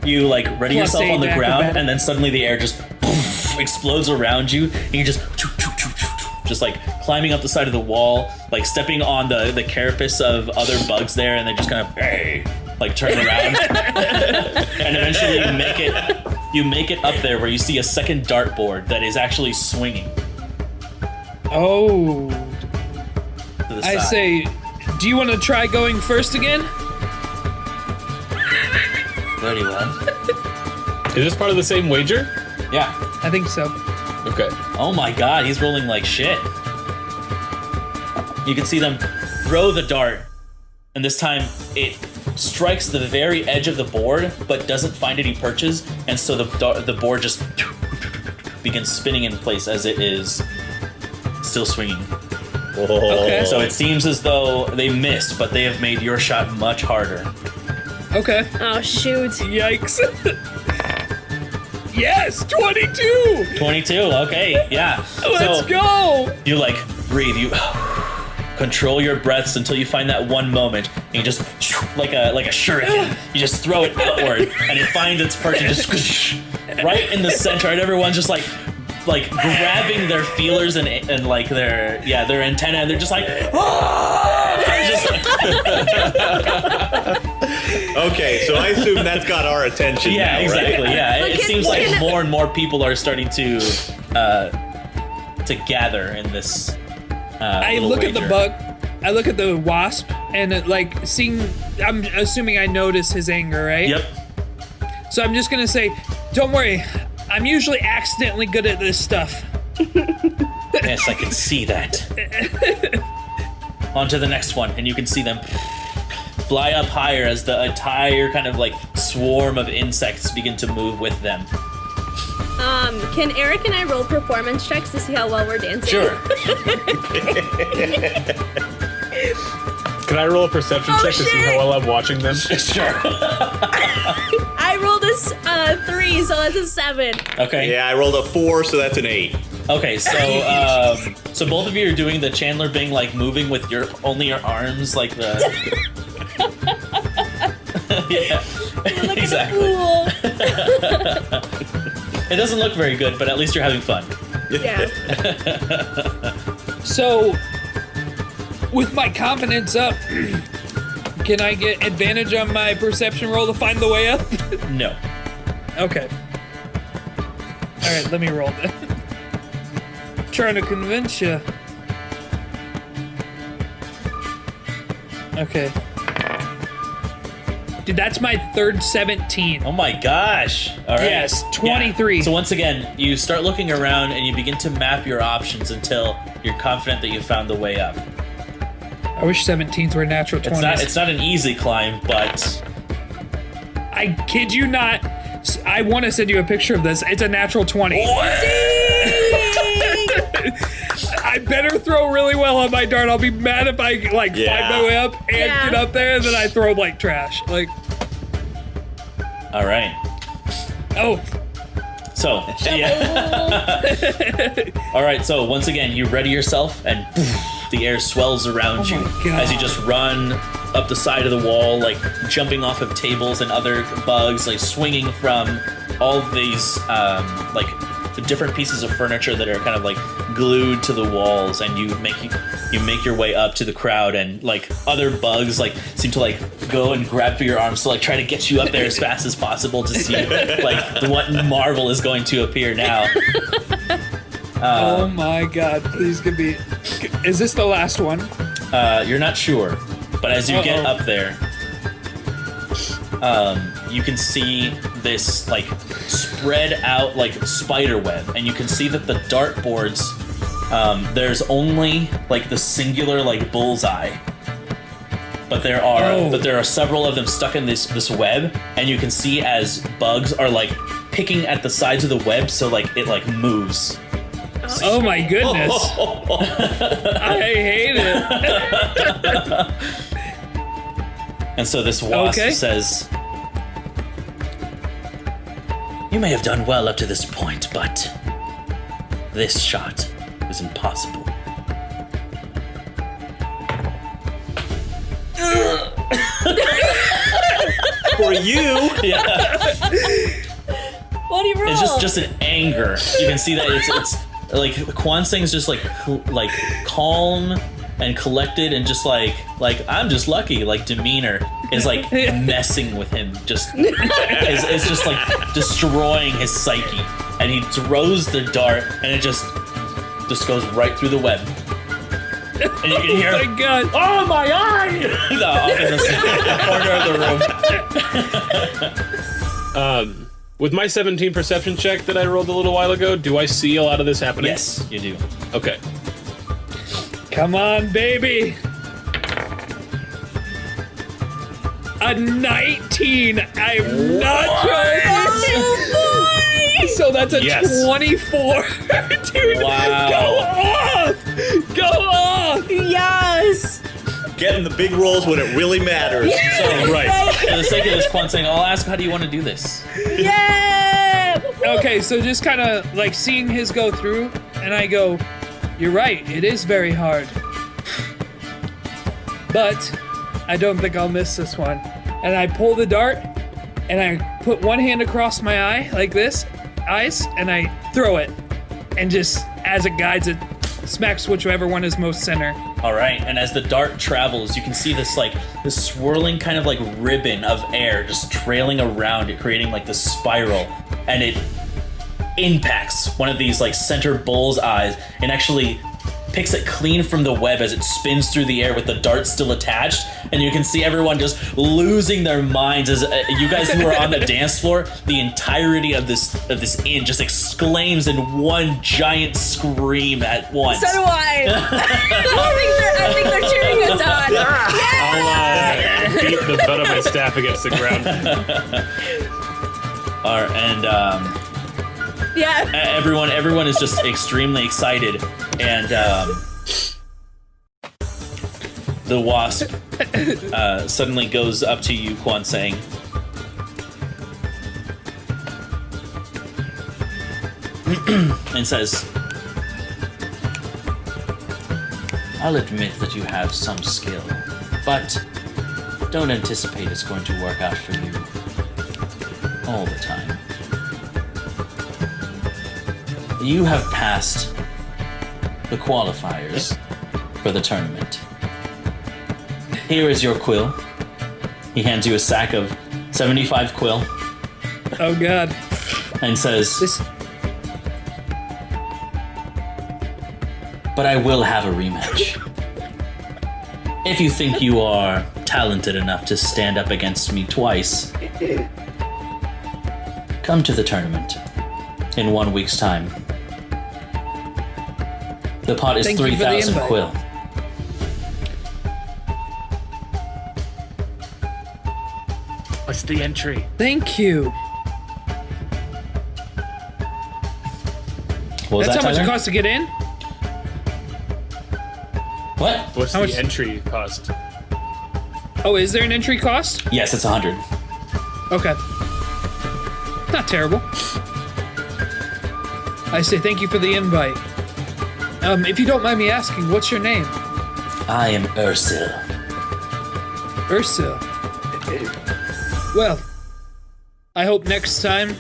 you like ready Plus yourself on the 8 ground, acrobatic. and then suddenly the air just explodes around you, and you just like climbing up the side of the wall, like stepping on the carapace of other bugs there, and they just kind of like turn around, and eventually you make it up there where you see a second dartboard that is actually swinging. Oh. To the I side. say, do you want to try going first again? Very well. Is this part of the same wager? Yeah. I think so. Okay. Oh my god, he's rolling like shit. You can see them throw the dart, and this time it strikes the very edge of the board, but doesn't find any perches, and so the board just begins spinning in place as it is still swinging. Okay. So it seems as though they missed, but they have made your shot much harder. Okay. Oh, shoot. Yikes. Yes, 22. 22, okay, yeah. Let's go. You like breathe, you control your breaths until you find that one moment, and you just like a shuriken, you just throw it outward, and it finds its perch and just right in the center, and everyone's just like grabbing their feelers and like their antenna, and they're just like, Okay, so I assume that's got our attention. yeah, now, exactly, Right? yeah. It Look, seems like can- more and more people are starting to gather in this. I little look at the wager. bug. I look at the wasp, and I'm assuming I notice his anger, right? Yep. So I'm just gonna say, don't worry. I'm usually accidentally good at this stuff. Yes, I can see that. On to the next one, and you can see them fly up higher as the entire kind of like swarm of insects begin to move with them. Can Eric and I roll performance checks to see how well we're dancing? Sure. Can I roll a perception check to see shit. how well I'm watching them? Sure. I rolled a 3, so that's a 7. Okay. Yeah, I rolled a 4, so that's an 8. Okay, so so both of you are doing the Chandler Bing, like moving with only your arms, like the. Yeah. Look Exactly. at the It doesn't look very good, but at least you're having fun. pool. Yeah. So, with my confidence up, can I get advantage on my perception roll to find the way up? No. Okay. All right, let me roll that. Trying to convince you. Okay. Dude, that's my third 17. Oh my gosh. All right. Yes, 23. Yeah. So once again, you start looking around and you begin to map your options until you're confident that you found the way up. I wish 17s were natural 20s. It's not an easy climb, but I kid you not. I want to send you a picture of this. It's a natural 20. I better throw really well on my dart. I'll be mad if I find my way up and Yeah. get up there and then I throw like trash. Like, all right. oh, So, yeah. All right, so once again, you ready yourself, and the air swells around you my God. as you just run up the side of the wall, like jumping off of tables and other bugs, like swinging from all these, like different pieces of furniture that are kind of like glued to the walls, and you make your way up to the crowd, and like other bugs like seem to like go and grab for your arms to like try to get you up there as fast as possible to see like what marvel is going to appear now. oh my God! Please give me. Is this the last one? You're not sure, but as you get Uh-oh. up there, you can see this like spread out like spider web, and you can see that the dartboards, there's only like the singular like bullseye, but there are several of them stuck in this web, and you can see as bugs are like picking at the sides of the web, so like it like moves. Oh my goodness! I hate it. And so this wasp Okay. says, "You may have done well up to this point, but this shot is impossible." For you. Yeah. What do you roll? It's just an anger. You can see that it's like Quan Sing's just like calm and collected and just like I'm just lucky. Like demeanor is like messing with him. It's just like destroying his psyche. And he throws the dart and it just goes right through the web. And you can hear, Oh my god. "Oh my eye!" Off in the corner of the room. With my 17 perception check that I rolled a little while ago, do I see a lot of this happening? Yes, you do. Okay. Come on, baby. A 19. I'm not sure. So that's a Yes. 24. Dude, Wow. Go off. Yes. Getting the big rolls when it really matters. So, Right. for the sake of this, Quan Sing, I'll ask, how do you want to do this? Yeah. Okay, so just kind of like seeing his go through, and I go, you're right, it is very hard. But I don't think I'll miss this one. And I pull the dart, and I put one hand across my eye, like this, eyes, and I throw it. And just, as it guides it, smacks whichever one is most center. All right, and as the dart travels, you can see this swirling kind of like ribbon of air just trailing around it, creating like this spiral, and it impacts one of these like center bull's eyes and actually picks it clean from the web as it spins through the air with the dart still attached, and you can see everyone just losing their minds as you guys who are on the dance floor, the entirety of this inn just exclaims in one giant scream at once. So do I. I think they're cheering us on. I'll beat the butt of my staff against the ground. All right, and Yeah. everyone is just extremely excited, and the wasp suddenly goes up to you, Quan Sang, and says, "I'll admit that you have some skill, but don't anticipate it's going to work out for you all the time. You have passed the qualifiers for the tournament. Here is your quill." He hands you a sack of 75 quill Oh god. and says, This "But I will have a rematch. If you think you are talented enough to stand up against me twice, come to the tournament in 1 week's time. The pot is Thank you for the 3,000 invite. quill." What's the entry? Thank you. What was That's that, how much it Tyler? costs to get in? What? What's How the much- entry cost? Oh, is there an entry cost? Yes, it's 100. Okay. Not terrible. I say thank you for the invite. If you don't mind me asking, what's your name? I am Ursil. Ursa. Well, I hope next time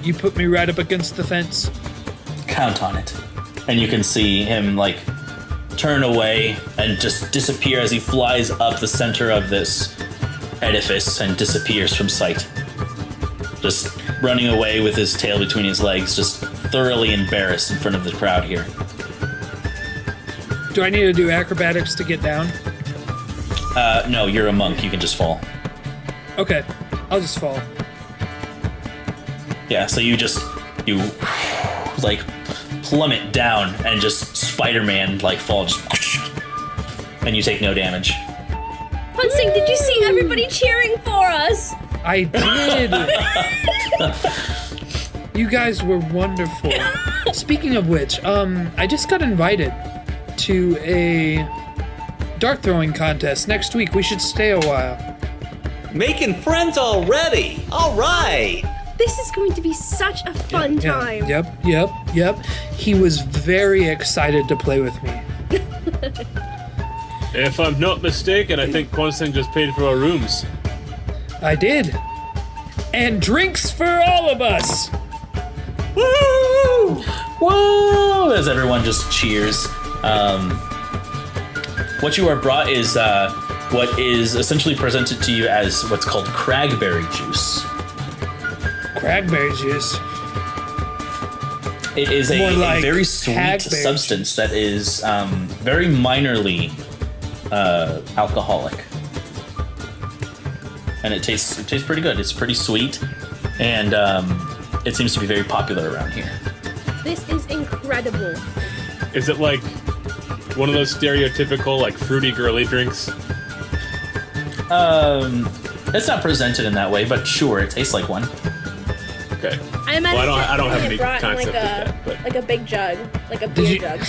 you put me right up against the fence. Count on it. And you can see him like turn away and just disappear as he flies up the center of this edifice and disappears from sight. Just running away with his tail between his legs, just thoroughly embarrassed in front of the crowd here. Do I need to do acrobatics to get down? No, you're a monk. You can just fall. Okay, I'll just fall. Yeah, so you like plummet down and just Spider-Man like fall, just, and you take no damage. Hunsing, did you see everybody cheering for us? I did! You guys were wonderful. Speaking of which, I just got invited to a dart throwing contest next week. We should stay a while. Making friends already. All right. This is going to be such a fun time. Yep. He was very excited to play with me. If I'm not mistaken, I think Quan Sing just paid for our rooms. I did. And drinks for all of us. Woo! Woo! As everyone just cheers. What you are brought is what is essentially presented to you as what's called cragberry juice. Cragberry juice. It is More a like very sweet hagberry substance that is very minorly alcoholic. And it tastes pretty good. It's pretty sweet, and it seems to be very popular around here. This is incredible. Is it like one of those stereotypical, like, fruity girly drinks? It's not presented in that way, but sure, it tastes like one. Okay. I imagine I don't have any brought in concept of that, but like a big jug, like a beer jug.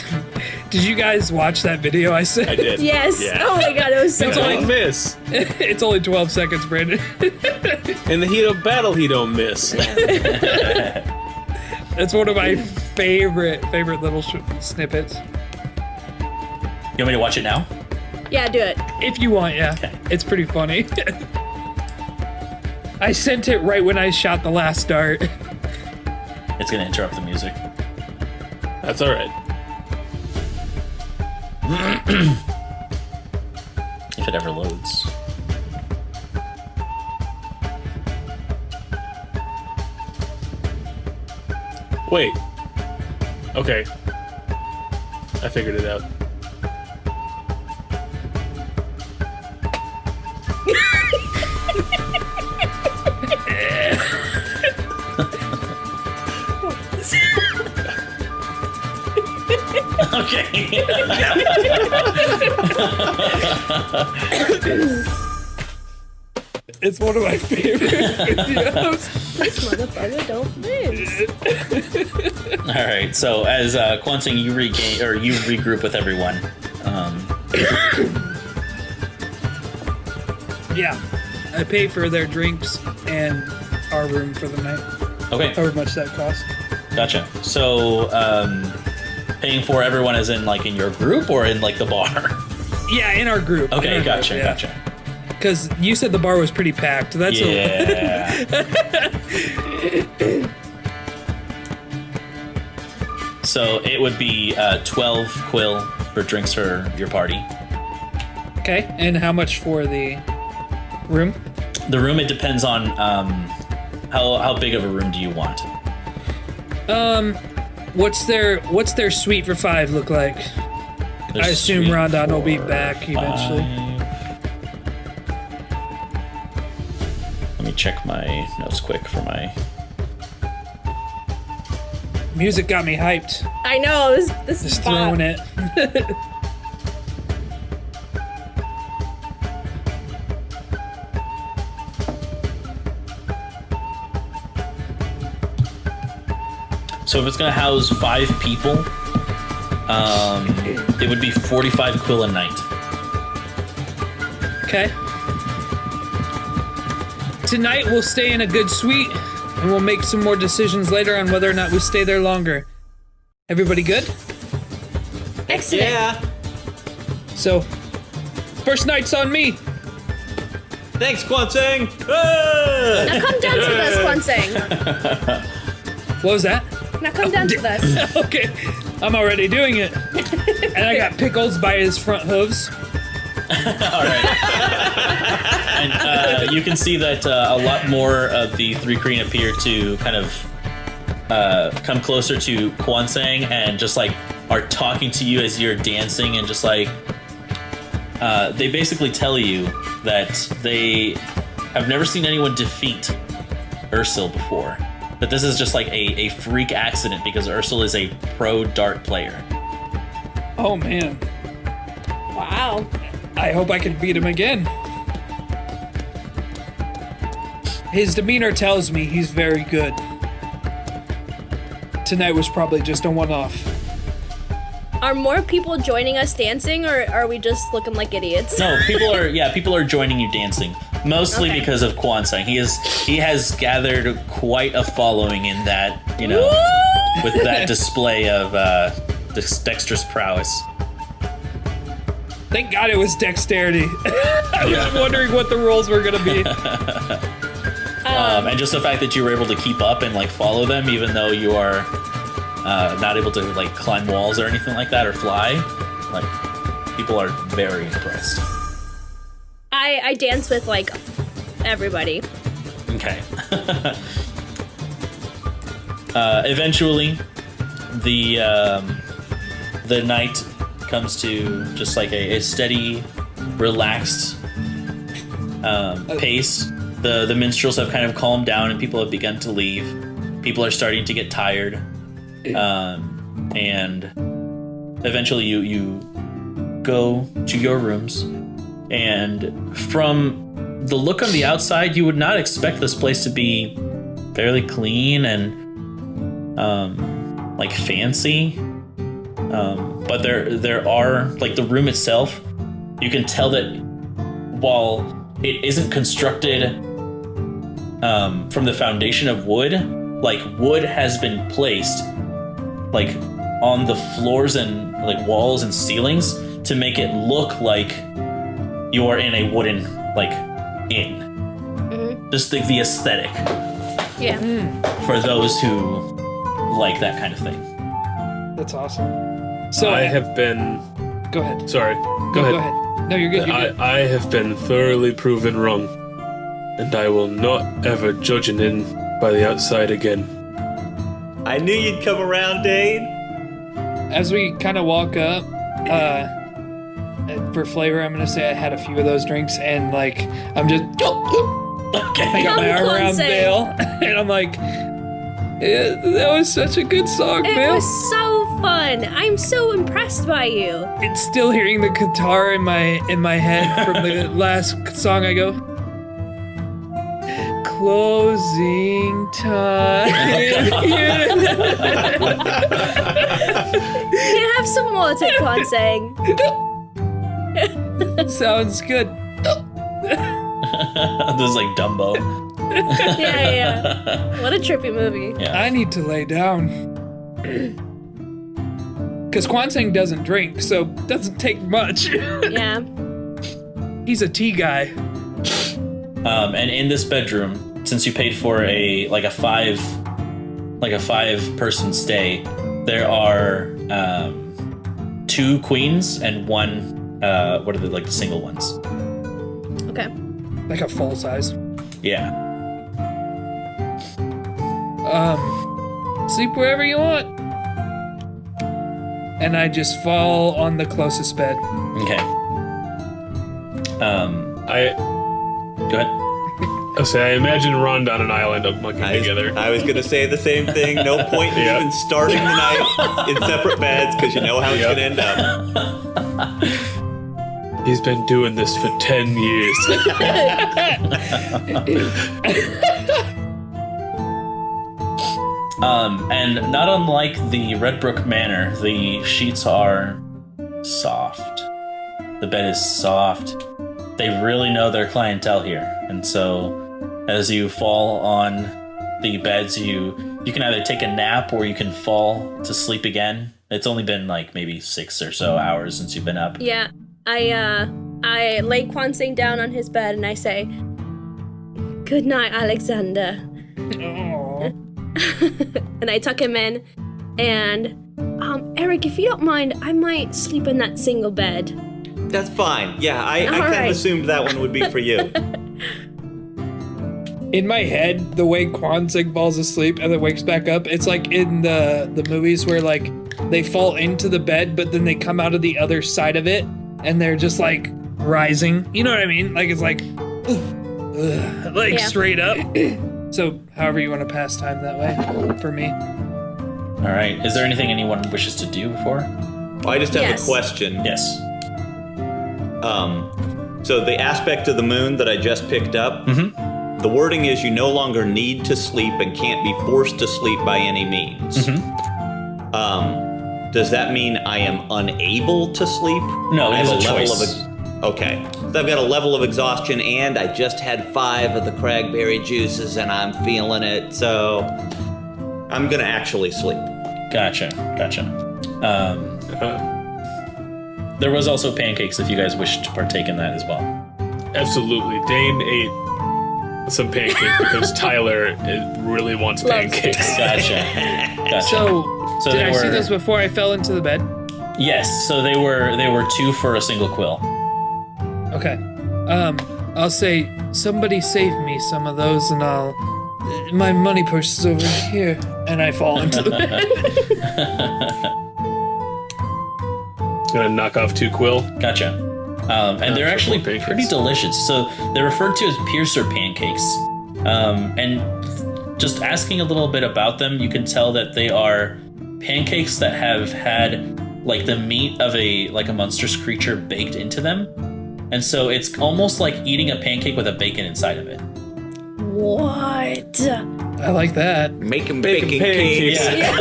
Did you guys watch that video I sent? I did. Yes. Yeah. Oh my god, it was so You funny. don't miss. It's only 12 seconds, Brandon. In the heat of battle, he don't miss. That's one of my favorite little snippets. You want me to watch it now? Yeah, do it. If you want, yeah. Okay. It's pretty funny. I sent it right when I shot the last dart. It's gonna interrupt the music. That's all right. If it ever loads. Wait. Okay. I figured it out. Okay. It's one of my favorite videos. This motherfucker don't lose. All right. So as Kwansing, you regroup with everyone. Yeah. I pay for their drinks and our room for the night. Okay. However much that costs. Gotcha. So paying for everyone as in like in your group or in like the bar? Yeah, in our group. Okay. Gotcha. Gotcha. Because you said the bar was pretty packed. That's Yeah. So it would be 12 quill for drinks for your party. Okay, and how much for the room? The room, it depends on how big of a room do you want? What's their suite for 5 look like? I assume Suite Rondon will be for back eventually. 5. Let me check my notes quick for my... Music got me hyped. I know, this is Just Bob. throwing it. So if it's gonna house 5 people, it would be 45 quill a night. Okay. Tonight we'll stay in a good suite, and we'll make some more decisions later on whether or not we stay there longer. Everybody good? Excellent. Yeah. So, first night's on me. Thanks, Kwansing. Now come dance with us, Kwansing. What was that? Now come dance with us. Okay, I'm already doing it. And I got Pickles by his front hooves. All right. And you can see that a lot more of the Thri-kreen appear to kind of come closer to Kwansing and just like are talking to you as you're dancing and just like they basically tell you that they have never seen anyone defeat Ursul before. That this is just like a freak accident because Ursul is a pro dart player. Oh man, Wow. I hope I can beat him again. His demeanor tells me he's very good. Tonight was probably just a one-off. Are more people joining us dancing, or are we just looking like idiots? No, people are joining you dancing. Mostly Okay. because of Kwansing. He has gathered quite a following in that, you know, with that display of dexterous prowess. Thank God it was dexterity. I was wondering what the rolls were gonna be. And just the fact that you were able to keep up and like follow them, even though you are not able to like climb walls or anything like that or fly, like people are very impressed. I dance with like everybody. Okay. Eventually, the night comes to just like a steady, relaxed pace. The minstrels have kind of calmed down and people have begun to leave. People are starting to get tired. And eventually you go to your rooms. And from the look on the outside, you would not expect this place to be fairly clean and like fancy. But there are, like the room itself, you can tell that while it isn't constructed from the foundation of wood, like wood has been placed like on the floors and like walls and ceilings to make it look like you are in a wooden like inn. Mm-hmm. Just the aesthetic. Yeah. For those who like that kind of thing. That's awesome. So I have been... Go ahead. Sorry. Go ahead. No, you're good. You're good. I have been thoroughly proven wrong, and I will not ever judge an inn by the outside again. I knew you'd come around, Dane. As we kind of walk up, for flavor, I'm gonna say I had a few of those drinks, and like I'm just I got my arm around Vale, and I'm like, that was such a good song, Vale. It was so fun. I'm so impressed by you. It's still hearing the guitar in my head from the last song. I go, closing time. You have some water, Kwanseng. Sounds good. This is like Dumbo. Yeah. What a trippy movie. Yeah. I need to lay down. Because Kwanseng doesn't drink, so doesn't take much. Yeah. He's a tea guy. And in this bedroom, since you paid for a five person stay, there are 2 queens and 1 what are they, like the single ones? Okay. Like a full size. Yeah. Sleep wherever you want. And I just fall on the closest bed. Okay. Go ahead. I imagine Rondon and I'll end up mucking together. I was going to say the same thing. No point in even starting the night in separate beds because you know how it's going to end up. He's been doing this for 10 years. And not unlike the Redbrook Manor, the sheets are soft. The bed is soft. They really know their clientele here. And so as you fall on the beds, you can either take a nap or you can fall to sleep again. It's only been like maybe 6 or so hours since you've been up. Yeah. I lay Kwanseng down on his bed and I say, "Good night, Alexander." And I tuck him in, and Eric, if you don't mind, I might sleep in that single bed. That's fine. Yeah, I kind of assumed that one would be for you. In my head, the way Kwanseng falls asleep and then wakes back up, it's like in the movies where like they fall into the bed, but then they come out of the other side of it, and they're just like rising. You know what I mean? Like it's like straight up. So, however you want to pass time that way, for me. All right. Is there anything anyone wishes to do before? Well, I just have a question. Yes. So the aspect of the moon that I just picked up, the wording is you no longer need to sleep and can't be forced to sleep by any means. Does that mean I am unable to sleep? No, it is a choice. Okay. So I've got a level of exhaustion, and I just had 5 of the cragberry juices, and I'm feeling it, so I'm going to actually sleep. Gotcha. There was also pancakes if you guys wish to partake in that as well. Absolutely. Dane ate some pancakes because Tyler really wants pancakes. Gotcha. So did I see were- those before I fell into the bed? Yes, so they were 2 for a single quill. Okay. I'll say, somebody save me some of those and my money purse is over here. And I fall into the bed. Gonna knock off 2 quill. Gotcha. And they're actually pancakes. pretty delicious. So they're referred to as piercer pancakes. And just asking a little bit about them, you can tell that they are pancakes that have had like the meat of a monstrous creature baked into them. And so it's almost like eating a pancake with a bacon inside of it. What? I like that. Making bacon cakes. Bacon,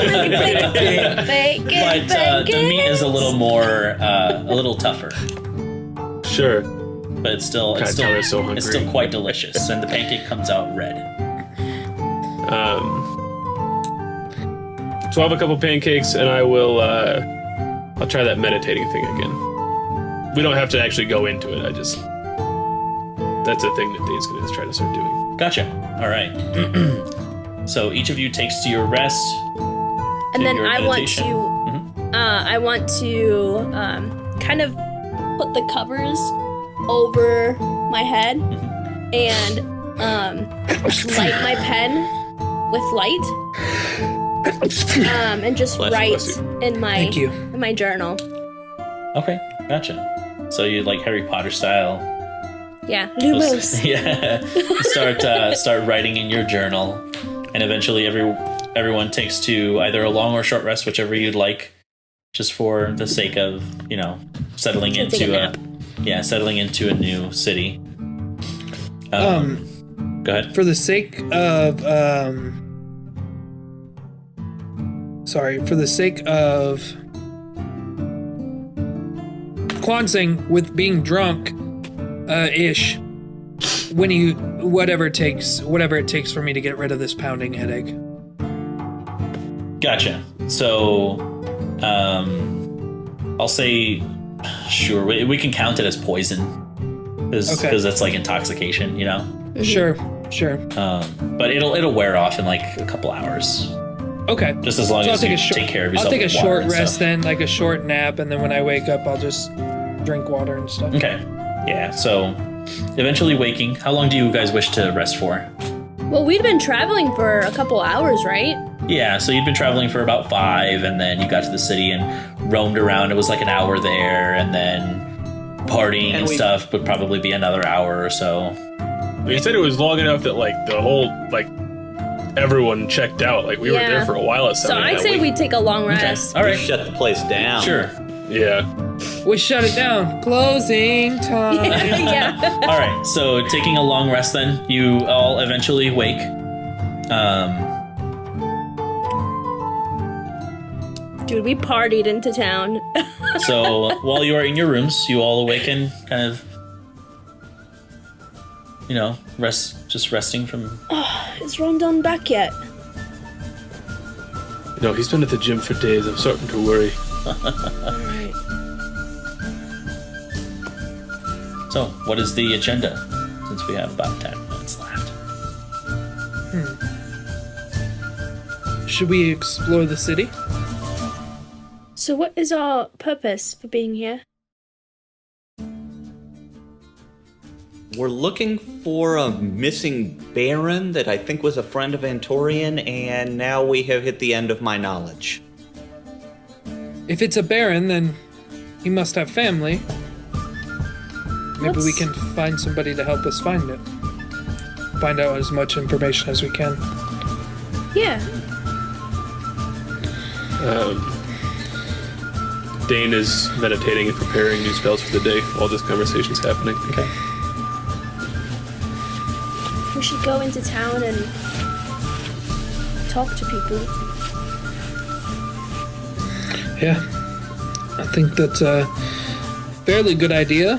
But the meat is a little more, a little tougher. Sure. But it's still Tyler's so hungry. it's still quite delicious, and the pancake comes out red. So I'll have a couple pancakes, and I will. I'll try that meditating thing again. We don't have to actually go into it. That's a thing that Dane's gonna try to start doing. Gotcha. All right. So each of you takes to your rest. And to then your I want meditation. to, I want to kind of put the covers over my head and light my pen with light, and just Bless you, write bless you. in Thank you. my journal. Okay, gotcha. So you like Harry Potter style? Yeah, Lumos. Yeah. Start writing in your journal, and eventually everyone takes to either a long or short rest, whichever you'd like, just for the sake of settling Take a into nap. settling into a new city. Go ahead. For the sake of Kwanzing with being drunk ish, whatever it takes for me to get rid of this pounding headache. Gotcha. So I'll say sure, we can count it as poison because that's like intoxication, Sure. But it'll wear off in like a couple hours. Okay. Just as long So as you take care of yourself. I'll take a with water short and rest stuff. then, like a short nap, and then when I wake up, I'll just drink water and stuff. Okay. Yeah. So eventually waking. How long do you guys wish to rest for? Well, we'd been traveling for a couple hours, right? Yeah. So you'd been traveling for about 5, and then you got to the city and roamed around. It was like an hour there, and then partying and stuff would probably be another hour or so. You said it was long enough that like the whole everyone checked out. Like we were there for a while at So something. I'd say we'd take a long rest. All right. Shut the place down. Sure. Yeah. We shut it down. Closing time. Yeah. All right, so taking a long rest then, you all eventually wake. Dude, we partied into town. So while you are in your rooms, you all awaken, kind of, resting from... Is Rondon back yet? No, he's been at the gym for days. I'm starting to worry. Alright. So, what is the agenda? Since we have about 10 minutes left. Should we explore the city? So what is our purpose for being here? We're looking for a missing Baron that I think was a friend of Antorian, and now we have hit the end of my knowledge. If it's a baron, then he must have family. Maybe we can find somebody to help us find it. Find out as much information as we can. Yeah. Dane is meditating and preparing new spells for the day while this conversation's happening. Okay. We should go into town and talk to people. Yeah. I think that's a fairly good idea.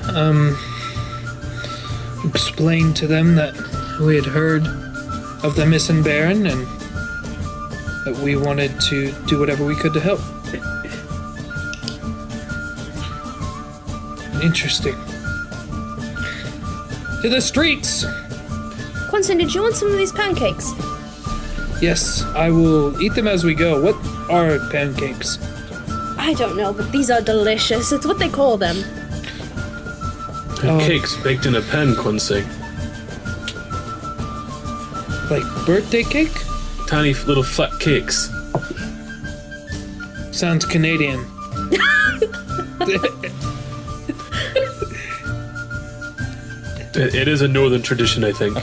Explain to them that we had heard of the missing Baron and that we wanted to do whatever we could to help. Interesting. To the streets! Quincy, did you want some of these pancakes? Yes, I will eat them as we go. What are pancakes? I don't know, but these are delicious. It's what they call them. Cakes baked in a pan, Quincy. Like birthday cake? Tiny little flat cakes. Sounds Canadian. It is a northern tradition, I think.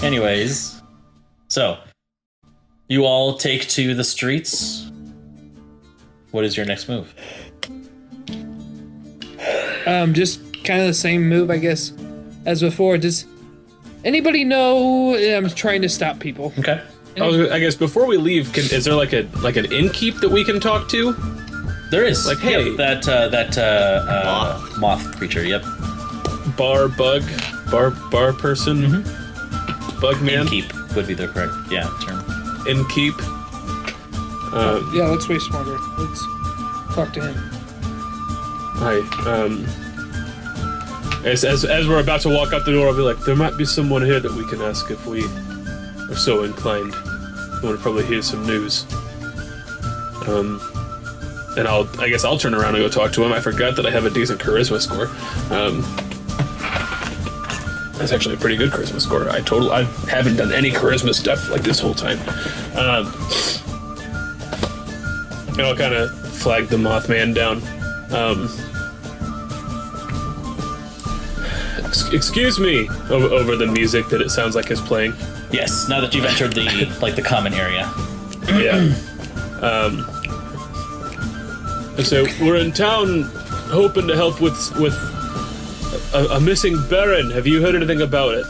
Anyways, so you all take to the streets. What is your next move? Just kind of the same move, I guess, as before. Does anybody know? I'm trying to stop people. Okay. I guess before we leave, is there like an innkeep that we can talk to? There is. Like, hey, yep, that moth creature. Yep. Bar person. Mm-hmm. Bug man. Innkeep would be the correct term. Innkeep. Yeah, let's way smarter. Let's talk to him. Hi. As we're about to walk out the door, I'll be like, there might be someone here that we can ask if we are so inclined. We want to probably hear some news. And I guess I'll turn around and go talk to him. I forgot that I have a decent charisma score. That's actually a pretty good charisma score. I haven't done any charisma stuff like this whole time. And I'll kind of flag the Mothman down. Excuse me, over the music that it sounds like is playing. Yes. Now that you've entered the the common area. Yeah. So we're in town, hoping to help with a missing baron. Have you heard anything about it?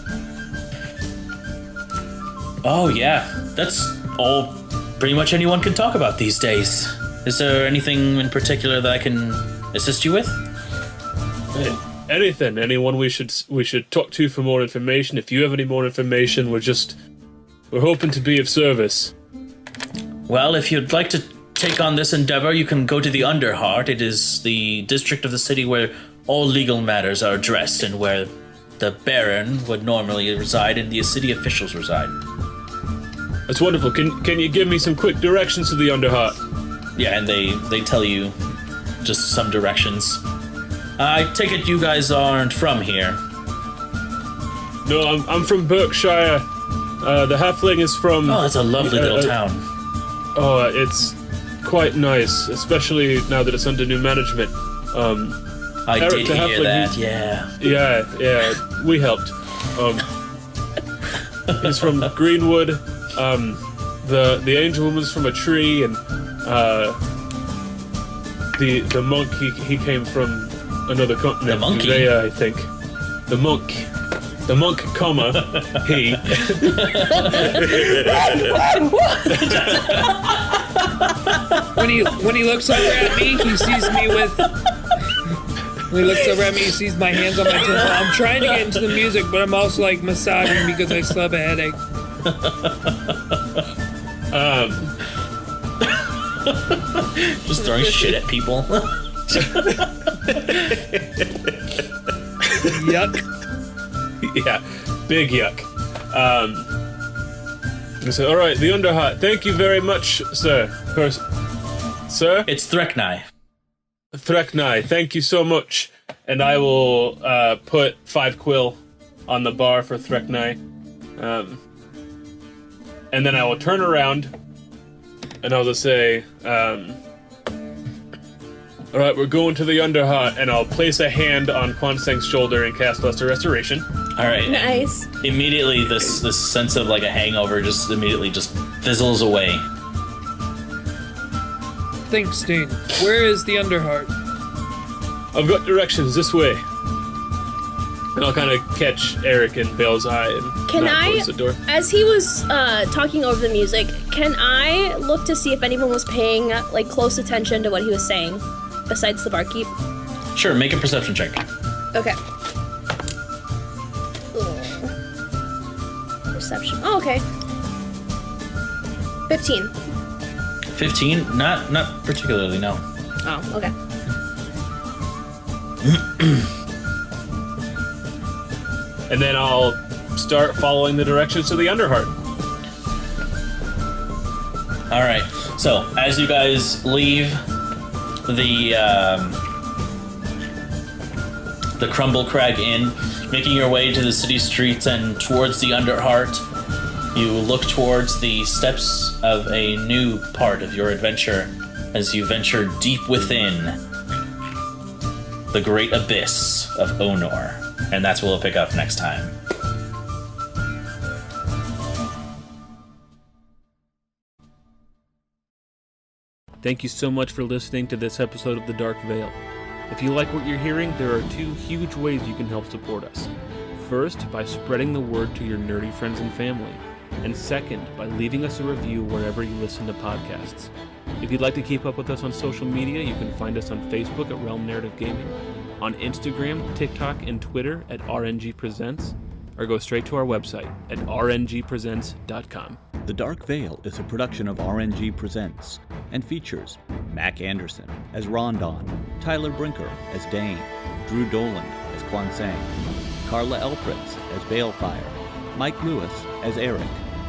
Oh yeah, that's all pretty much anyone can talk about these days. Is there anything in particular that I can assist you with? Anything, anyone we should talk to for more information. If you have any more information, we're hoping to be of service. Well, if you'd like to take on this endeavor, you can go to the Underheart. It is the district of the city where all legal matters are addressed and where the Baron would normally reside and the city officials reside. That's wonderful. Can you give me some quick directions to the Underheart? Yeah, and they tell you just some directions. I take it you guys aren't from here. No, I'm from Berkshire. The halfling is from... Oh, that's a lovely little town. Oh, it's quite nice, especially now that it's under new management. I Eric did the hear halfling, that, yeah. Yeah, we helped. He's from Greenwood. The angel woman's from a tree, and the monk he came from another continent. The monkey? Judea, I think. The monk, comma, he. When he looks over at me, he sees me with... When he looks over at me, he sees my hands on my temple. I'm trying to get into the music, but I'm also like massaging because I still have a headache. Just throwing shit at people. Yuck. Yeah, big yuck. So, all right, the Underheart. Thank you very much, sir. Sir? It's Thri-kreen. Thri-kreen, thank you so much. And I will put 5 quill on the bar for Thri-kreen. And then I will turn around and I'll just say, all right, we're going to the Underheart, and I'll place a hand on Kwanseng's shoulder and cast Lesser Restoration. All right. Nice. Immediately, this sense of like a hangover just fizzles away. Thanks, Dane. Where is the Underheart? I've got directions this way. And I'll kind of catch Eric in Bale's eye and knock towards the door. As he was talking over the music, can I look to see if anyone was paying like close attention to what he was saying, besides the barkeep? Sure, make a perception check. Okay. Perception. Oh, okay. 15. 15? Not particularly, no. Oh, okay. And then I'll start following the directions to the Underheart. All right. So as you guys leave the Crumble Crag Inn, making your way to the city streets and towards the Underheart, you look towards the steps of a new part of your adventure as you venture deep within the great abyss of Onor. And that's where we'll pick up next time. Thank you so much for listening to this episode of The Dark Veil. If you like what you're hearing, there are 2 huge ways you can help support us. First, by spreading the word to your nerdy friends and family. And second, by leaving us a review wherever you listen to podcasts. If you'd like to keep up with us on social media, you can find us on Facebook at Realm Narrative Gaming, on Instagram, TikTok, and Twitter at RNG Presents, or go straight to our website at rngpresents.com. The Dark Veil is a production of RNG Presents and features Mac Anderson as Rondon, Tyler Brinker as Dane, Drew Dolan as Quan Sang, Carla Elfritz as Balefire, Mike Lewis as Eric,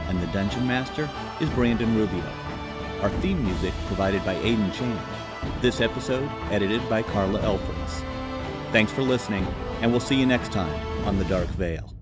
and the Dungeon Master is Brandon Rubio. Our theme music provided by Aiden Chan. This episode edited by Carla Elfritz. Thanks for listening, and we'll see you next time on The Dark Veil.